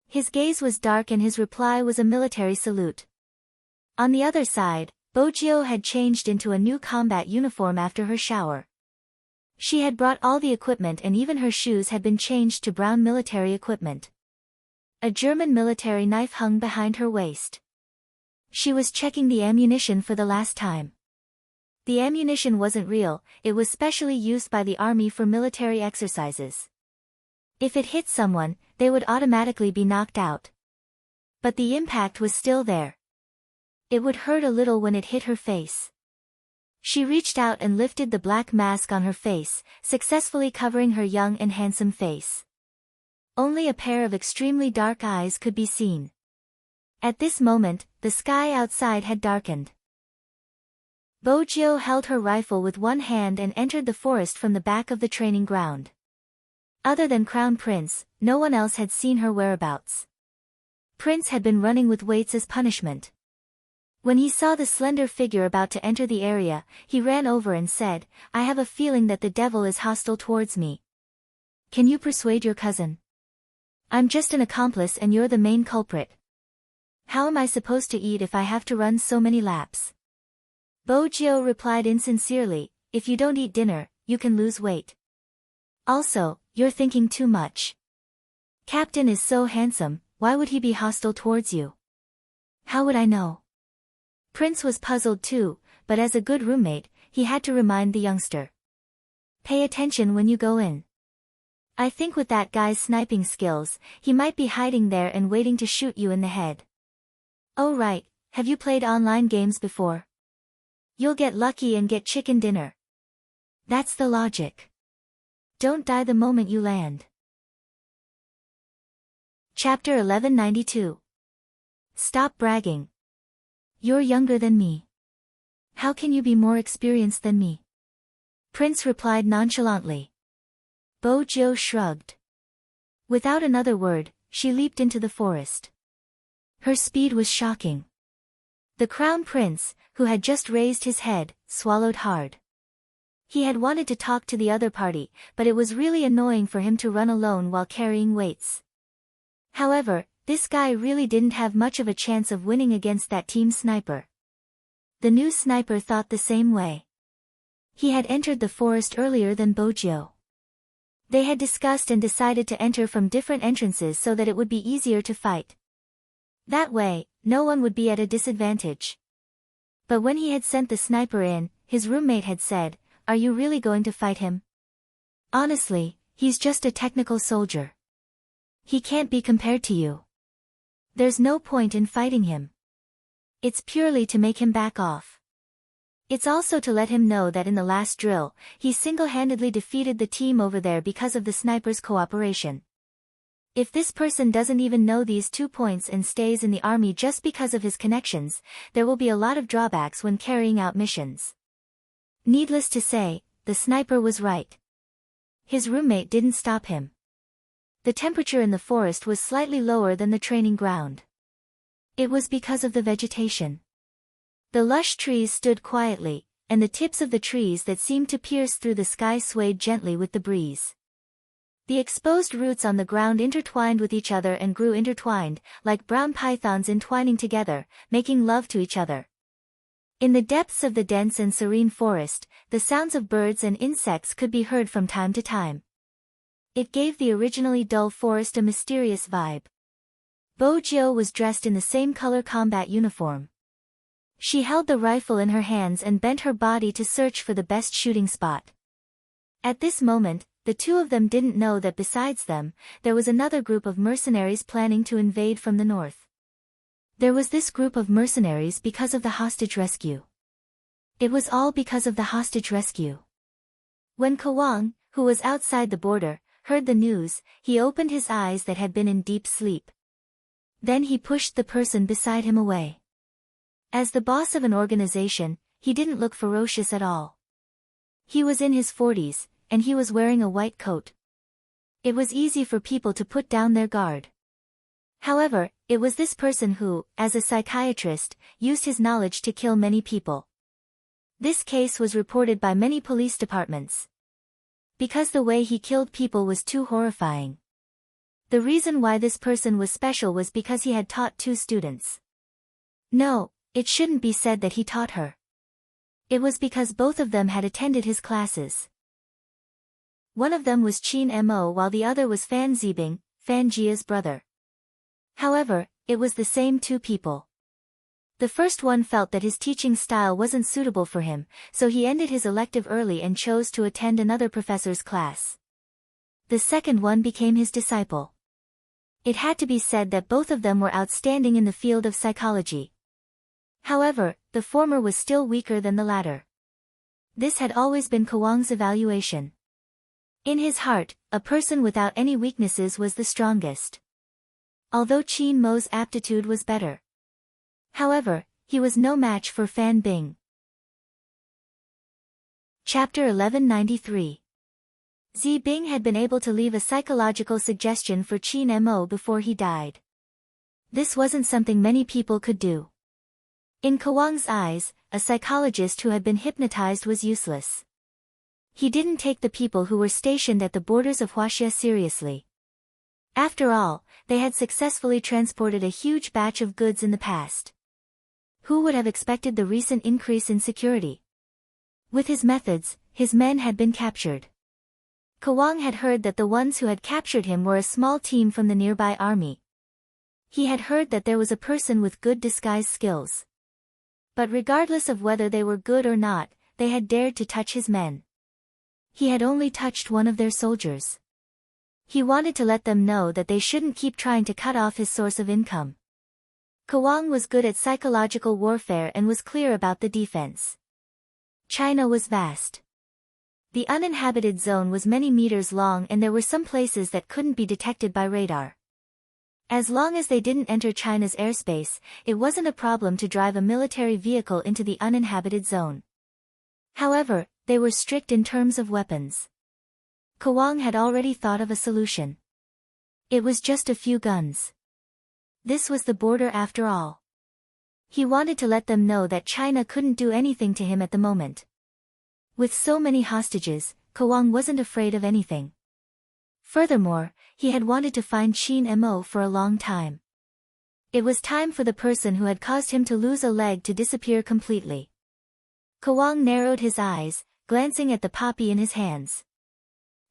[SPEAKER 1] His gaze was dark and his reply was a military salute. On the other side, Bojio had changed into a new combat uniform after her shower. She had brought all the equipment, and even her shoes had been changed to brown military equipment. A German military knife hung behind her waist. She was checking the ammunition for the last time. The ammunition wasn't real, it was specially used by the army for military exercises. If it hit someone, they would automatically be knocked out. But the impact was still there. It would hurt a little when it hit her face. She reached out and lifted the black mask on her face, successfully covering her young and handsome face. Only a pair of extremely dark eyes could be seen. At this moment, the sky outside had darkened. Bojio held her rifle with one hand and entered the forest from the back of the training ground. Other than Crown Prince, no one else had seen her whereabouts. Prince had been running with weights as punishment. When he saw the slender figure about to enter the area, he ran over and said, I have a feeling that the devil is hostile towards me. Can you persuade your cousin? I'm just an accomplice and you're the main culprit. How am I supposed to eat if I have to run so many laps? Bojio replied insincerely, if you don't eat dinner, you can lose weight. Also, you're thinking too much. Captain is so handsome, why would he be hostile towards you? How would I know? Prince was puzzled too, but as a good roommate, he had to remind the youngster. Pay attention when you go in. I think with that guy's sniping skills, he might be hiding there and waiting to shoot you in the head. Oh right, have you played online games before? You'll get lucky and get chicken dinner. That's the logic. Don't die the moment you land. Chapter 1192. Stop bragging. You're younger than me. How can you be more experienced than me? Prince replied nonchalantly. Bojio shrugged. Without another word, she leaped into the forest. Her speed was shocking. The Crown Prince, who had just raised his head, swallowed hard. He had wanted to talk to the other party, but it was really annoying for him to run alone while carrying weights. However, this guy really didn't have much of a chance of winning against that team sniper. The new sniper thought the same way. He had entered the forest earlier than Bojio. They had discussed and decided to enter from different entrances so that it would be easier to fight. That way, no one would be at a disadvantage. But when he had sent the sniper in, his roommate had said, Are you really going to fight him? Honestly, he's just a technical soldier. He can't be compared to you. There's no point in fighting him. It's purely to make him back off. It's also to let him know that in the last drill, he single-handedly defeated the team over there because of the sniper's cooperation. If this person doesn't even know these 2 points and stays in the army just because of his connections, there will be a lot of drawbacks when carrying out missions. Needless to say, the sniper was right. His roommate didn't stop him. The temperature in the forest was slightly lower than the training ground. It was because of the vegetation. The lush trees stood quietly, and the tips of the trees that seemed to pierce through the sky swayed gently with the breeze. The exposed roots on the ground intertwined with each other and grew intertwined, like brown pythons entwining together, making love to each other. In the depths of the dense and serene forest, the sounds of birds and insects could be heard from time to time. It gave the originally dull forest a mysterious vibe. Bo Jiao was dressed in the same color combat uniform. She held the rifle in her hands and bent her body to search for the best shooting spot. At this moment, the two of them didn't know that besides them, there was another group of mercenaries planning to invade from the north. There was this group of mercenaries because of the hostage rescue. It was all because of the hostage rescue. When Kawang, who was outside the border, heard the news, he opened his eyes that had been in deep sleep. Then he pushed the person beside him away. As the boss of an organization, he didn't look ferocious at all. He was in his 40s, and he was wearing a white coat. It was easy for people to put down their guard. However, it was this person who, as a psychiatrist, used his knowledge to kill many people. This case was reported by many police departments. Because the way he killed people was too horrifying. The reason why this person was special was because he had taught 2 students. No, it shouldn't be said that he taught her. It was because both of them had attended his classes. One of them was Qin Mo while the other was Fan Zibing, Fan Jia's brother. However, it was the same 2 people. The first one felt that his teaching style wasn't suitable for him, so he ended his elective early and chose to attend another professor's class. The second one became his disciple. It had to be said that both of them were outstanding in the field of psychology. However, the former was still weaker than the latter. This had always been Kawang's evaluation. In his heart, a person without any weaknesses was the strongest. Although Qin Mo's aptitude was better. However, he was no match for Fan Bing. Chapter 1193. Zi Bing had been able to leave a psychological suggestion for Qin Mo before he died. This wasn't something many people could do. In Kawang's eyes, a psychologist who had been hypnotized was useless. He didn't take the people who were stationed at the borders of Huaxia seriously. After all, they had successfully transported a huge batch of goods in the past. Who would have expected the recent increase in security? With his methods, his men had been captured. Kawang had heard that the ones who had captured him were a small team from the nearby army. He had heard that there was a person with good disguise skills. But regardless of whether they were good or not, they had dared to touch his men. He had only touched one of their soldiers. He wanted to let them know that they shouldn't keep trying to cut off his source of income. Kawang was good at psychological warfare and was clear about the defense. China was vast. The uninhabited zone was many meters long and there were some places that couldn't be detected by radar. As long as they didn't enter China's airspace, it wasn't a problem to drive a military vehicle into the uninhabited zone. However, they were strict in terms of weapons. Kawang had already thought of a solution. It was just a few guns. This was the border after all. He wanted to let them know that China couldn't do anything to him at the moment. With so many hostages, Kawang wasn't afraid of anything. Furthermore, he had wanted to find Qin Mo for a long time. It was time for the person who had caused him to lose a leg to disappear completely. Kawang narrowed his eyes, glancing at the poppy in his hands.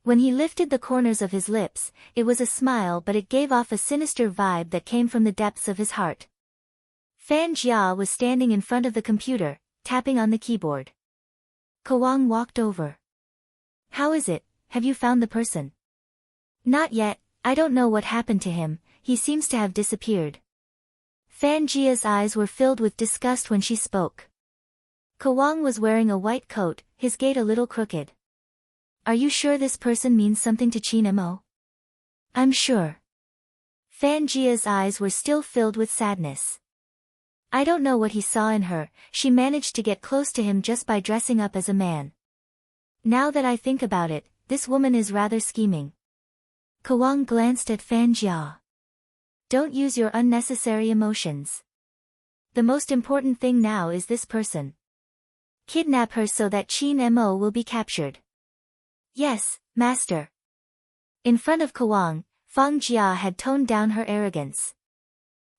[SPEAKER 1] When he lifted the corners of his lips, it was a smile but it gave off a sinister vibe that came from the depths of his heart. Fan Jia was standing in front of the computer, tapping on the keyboard. Kawang walked over. "How is it, have you found the person?" "Not yet, I don't know what happened to him, he seems to have disappeared." Fan Jia's eyes were filled with disgust when she spoke. Kawang was wearing a white coat, his gait a little crooked. "Are you sure this person means something to Qin Mo?" "I'm sure." Fan Jia's eyes were still filled with sadness. "I don't know what he saw in her, she managed to get close to him just by dressing up as a man. Now that I think about it, this woman is rather scheming." Kawang glanced at Fan Jia. "Don't use your unnecessary emotions. The most important thing now is this person. Kidnap her so that Qin Mo will be captured." "Yes, master." In front of Kawang, Fang Jia had toned down her arrogance.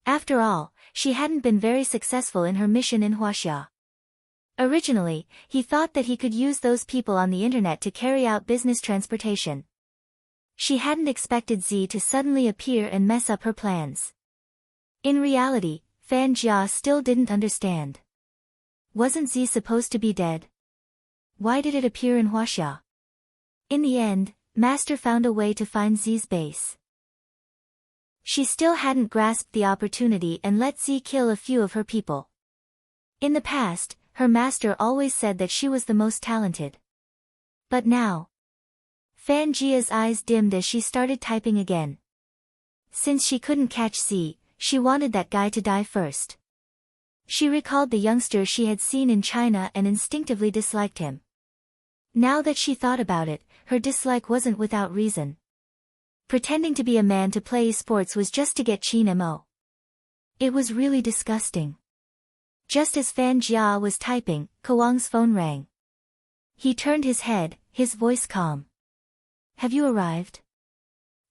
[SPEAKER 1] After all, she hadn't been very successful in her mission in Huaxia. Originally, he thought that he could use those people on the internet to carry out business transportation. She hadn't expected Z to suddenly appear and mess up her plans. In reality, Fan Jia still didn't understand. Wasn't Z supposed to be dead? Why did it appear in Huaxia? In the end, Master found a way to find Z's base. She still hadn't grasped the opportunity and let Z kill a few of her people. In the past, her master always said that she was the most talented. But now... Fan Jia's eyes dimmed as she started typing again. Since she couldn't catch Z, she wanted that guy to die first. She recalled the youngster she had seen in China and instinctively disliked him. Now that she thought about it, her dislike wasn't without reason. Pretending to be a man to play sports was just to get Qin Mo. It was really disgusting. Just as Fan Jia was typing, Kawang's phone rang. He turned his head, his voice calm. Have you arrived?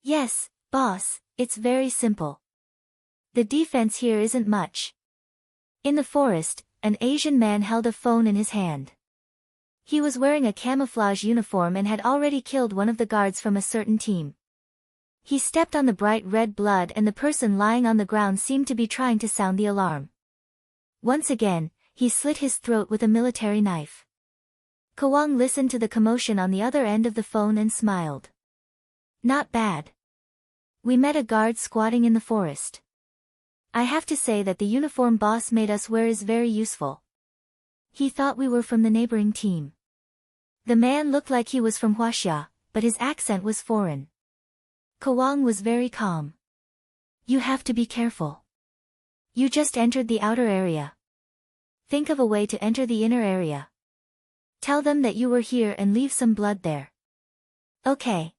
[SPEAKER 1] Yes, boss, it's very simple. The defense here isn't much. In the forest, an Asian man held a phone in his hand. He was wearing a camouflage uniform and had already killed one of the guards from a certain team. He stepped on the bright red blood and the person lying on the ground seemed to be trying to sound the alarm. Once again, he slit his throat with a military knife. Kawang listened to the commotion on the other end of the phone and smiled. Not bad. We met a guard squatting in the forest. I have to say that the uniform boss made us wear is very useful. He thought we were from the neighboring team. The man looked like he was from Huaxia, but his accent was foreign. Kawang was very calm. You have to be careful. You just entered the outer area. Think of a way to enter the inner area. Tell them that you were here and leave some blood there. Okay.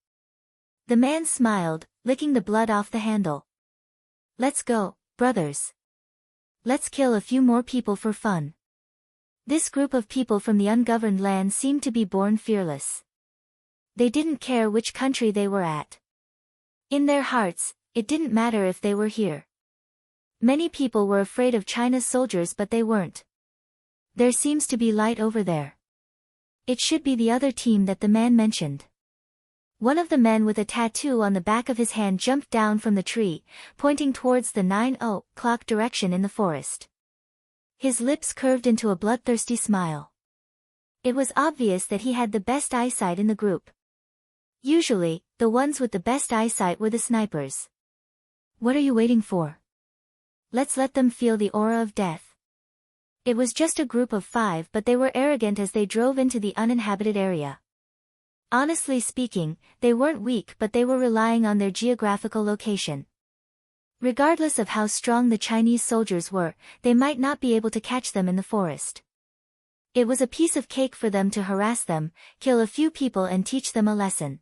[SPEAKER 1] The man smiled, licking the blood off the handle. Let's go, brothers. Let's kill a few more people for fun. This group of people from the ungoverned land seemed to be born fearless. They didn't care which country they were at. In their hearts, it didn't matter if they were here. Many people were afraid of China's soldiers but they weren't. There seems to be light over there. It should be the other team that the man mentioned. One of the men with a tattoo on the back of his hand jumped down from the tree, pointing towards the 9 o'clock direction in the forest. His lips curved into a bloodthirsty smile. It was obvious that he had the best eyesight in the group. Usually, the ones with the best eyesight were the snipers. What are you waiting for? Let's let them feel the aura of death. It was just a group of 5 but they were arrogant as they drove into the uninhabited area. Honestly speaking, they weren't weak but they were relying on their geographical location. Regardless of how strong the Chinese soldiers were, they might not be able to catch them in the forest. It was a piece of cake for them to harass them, kill a few people and teach them a lesson.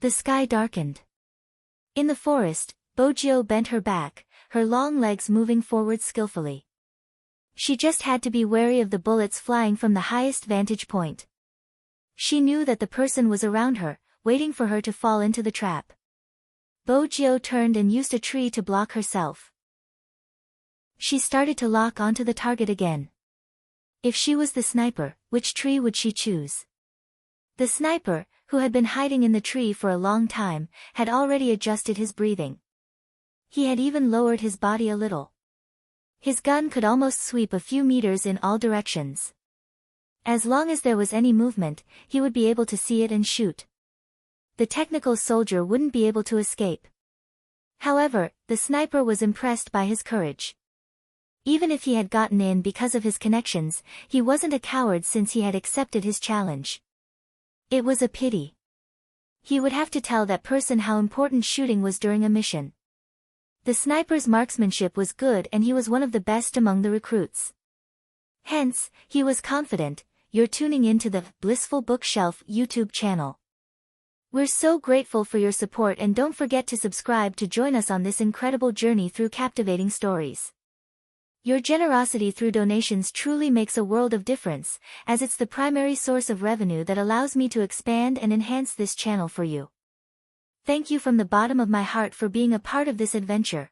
[SPEAKER 1] The sky darkened. In the forest, Bojiu bent her back, her long legs moving forward skillfully. She just had to be wary of the bullets flying from the highest vantage point. She knew that the person was around her, waiting for her to fall into the trap. Bojiu turned and used a tree to block herself. She started to lock onto the target again. If she was the sniper, which tree would she choose? The sniper, who had been hiding in the tree for a long time, had already adjusted his breathing. He had even lowered his body a little. His gun could almost sweep a few meters in all directions. As long as there was any movement, he would be able to see it and shoot. The technical soldier wouldn't be able to escape. However, the sniper was impressed by his courage. Even if he had gotten in because of his connections, he wasn't a coward since he had accepted his challenge. It was a pity. He would have to tell that person how important shooting was during a mission. The sniper's marksmanship was good and he was one of the best among the recruits. Hence, he was confident. You're tuning into the Blissful Bookshelf YouTube channel. We're so grateful for your support and don't forget to subscribe to join us on this incredible journey through captivating stories. Your generosity through donations truly makes a world of difference, as it's the primary source of revenue that allows me to expand and enhance this channel for you. Thank you from the bottom of my heart for being a part of this adventure.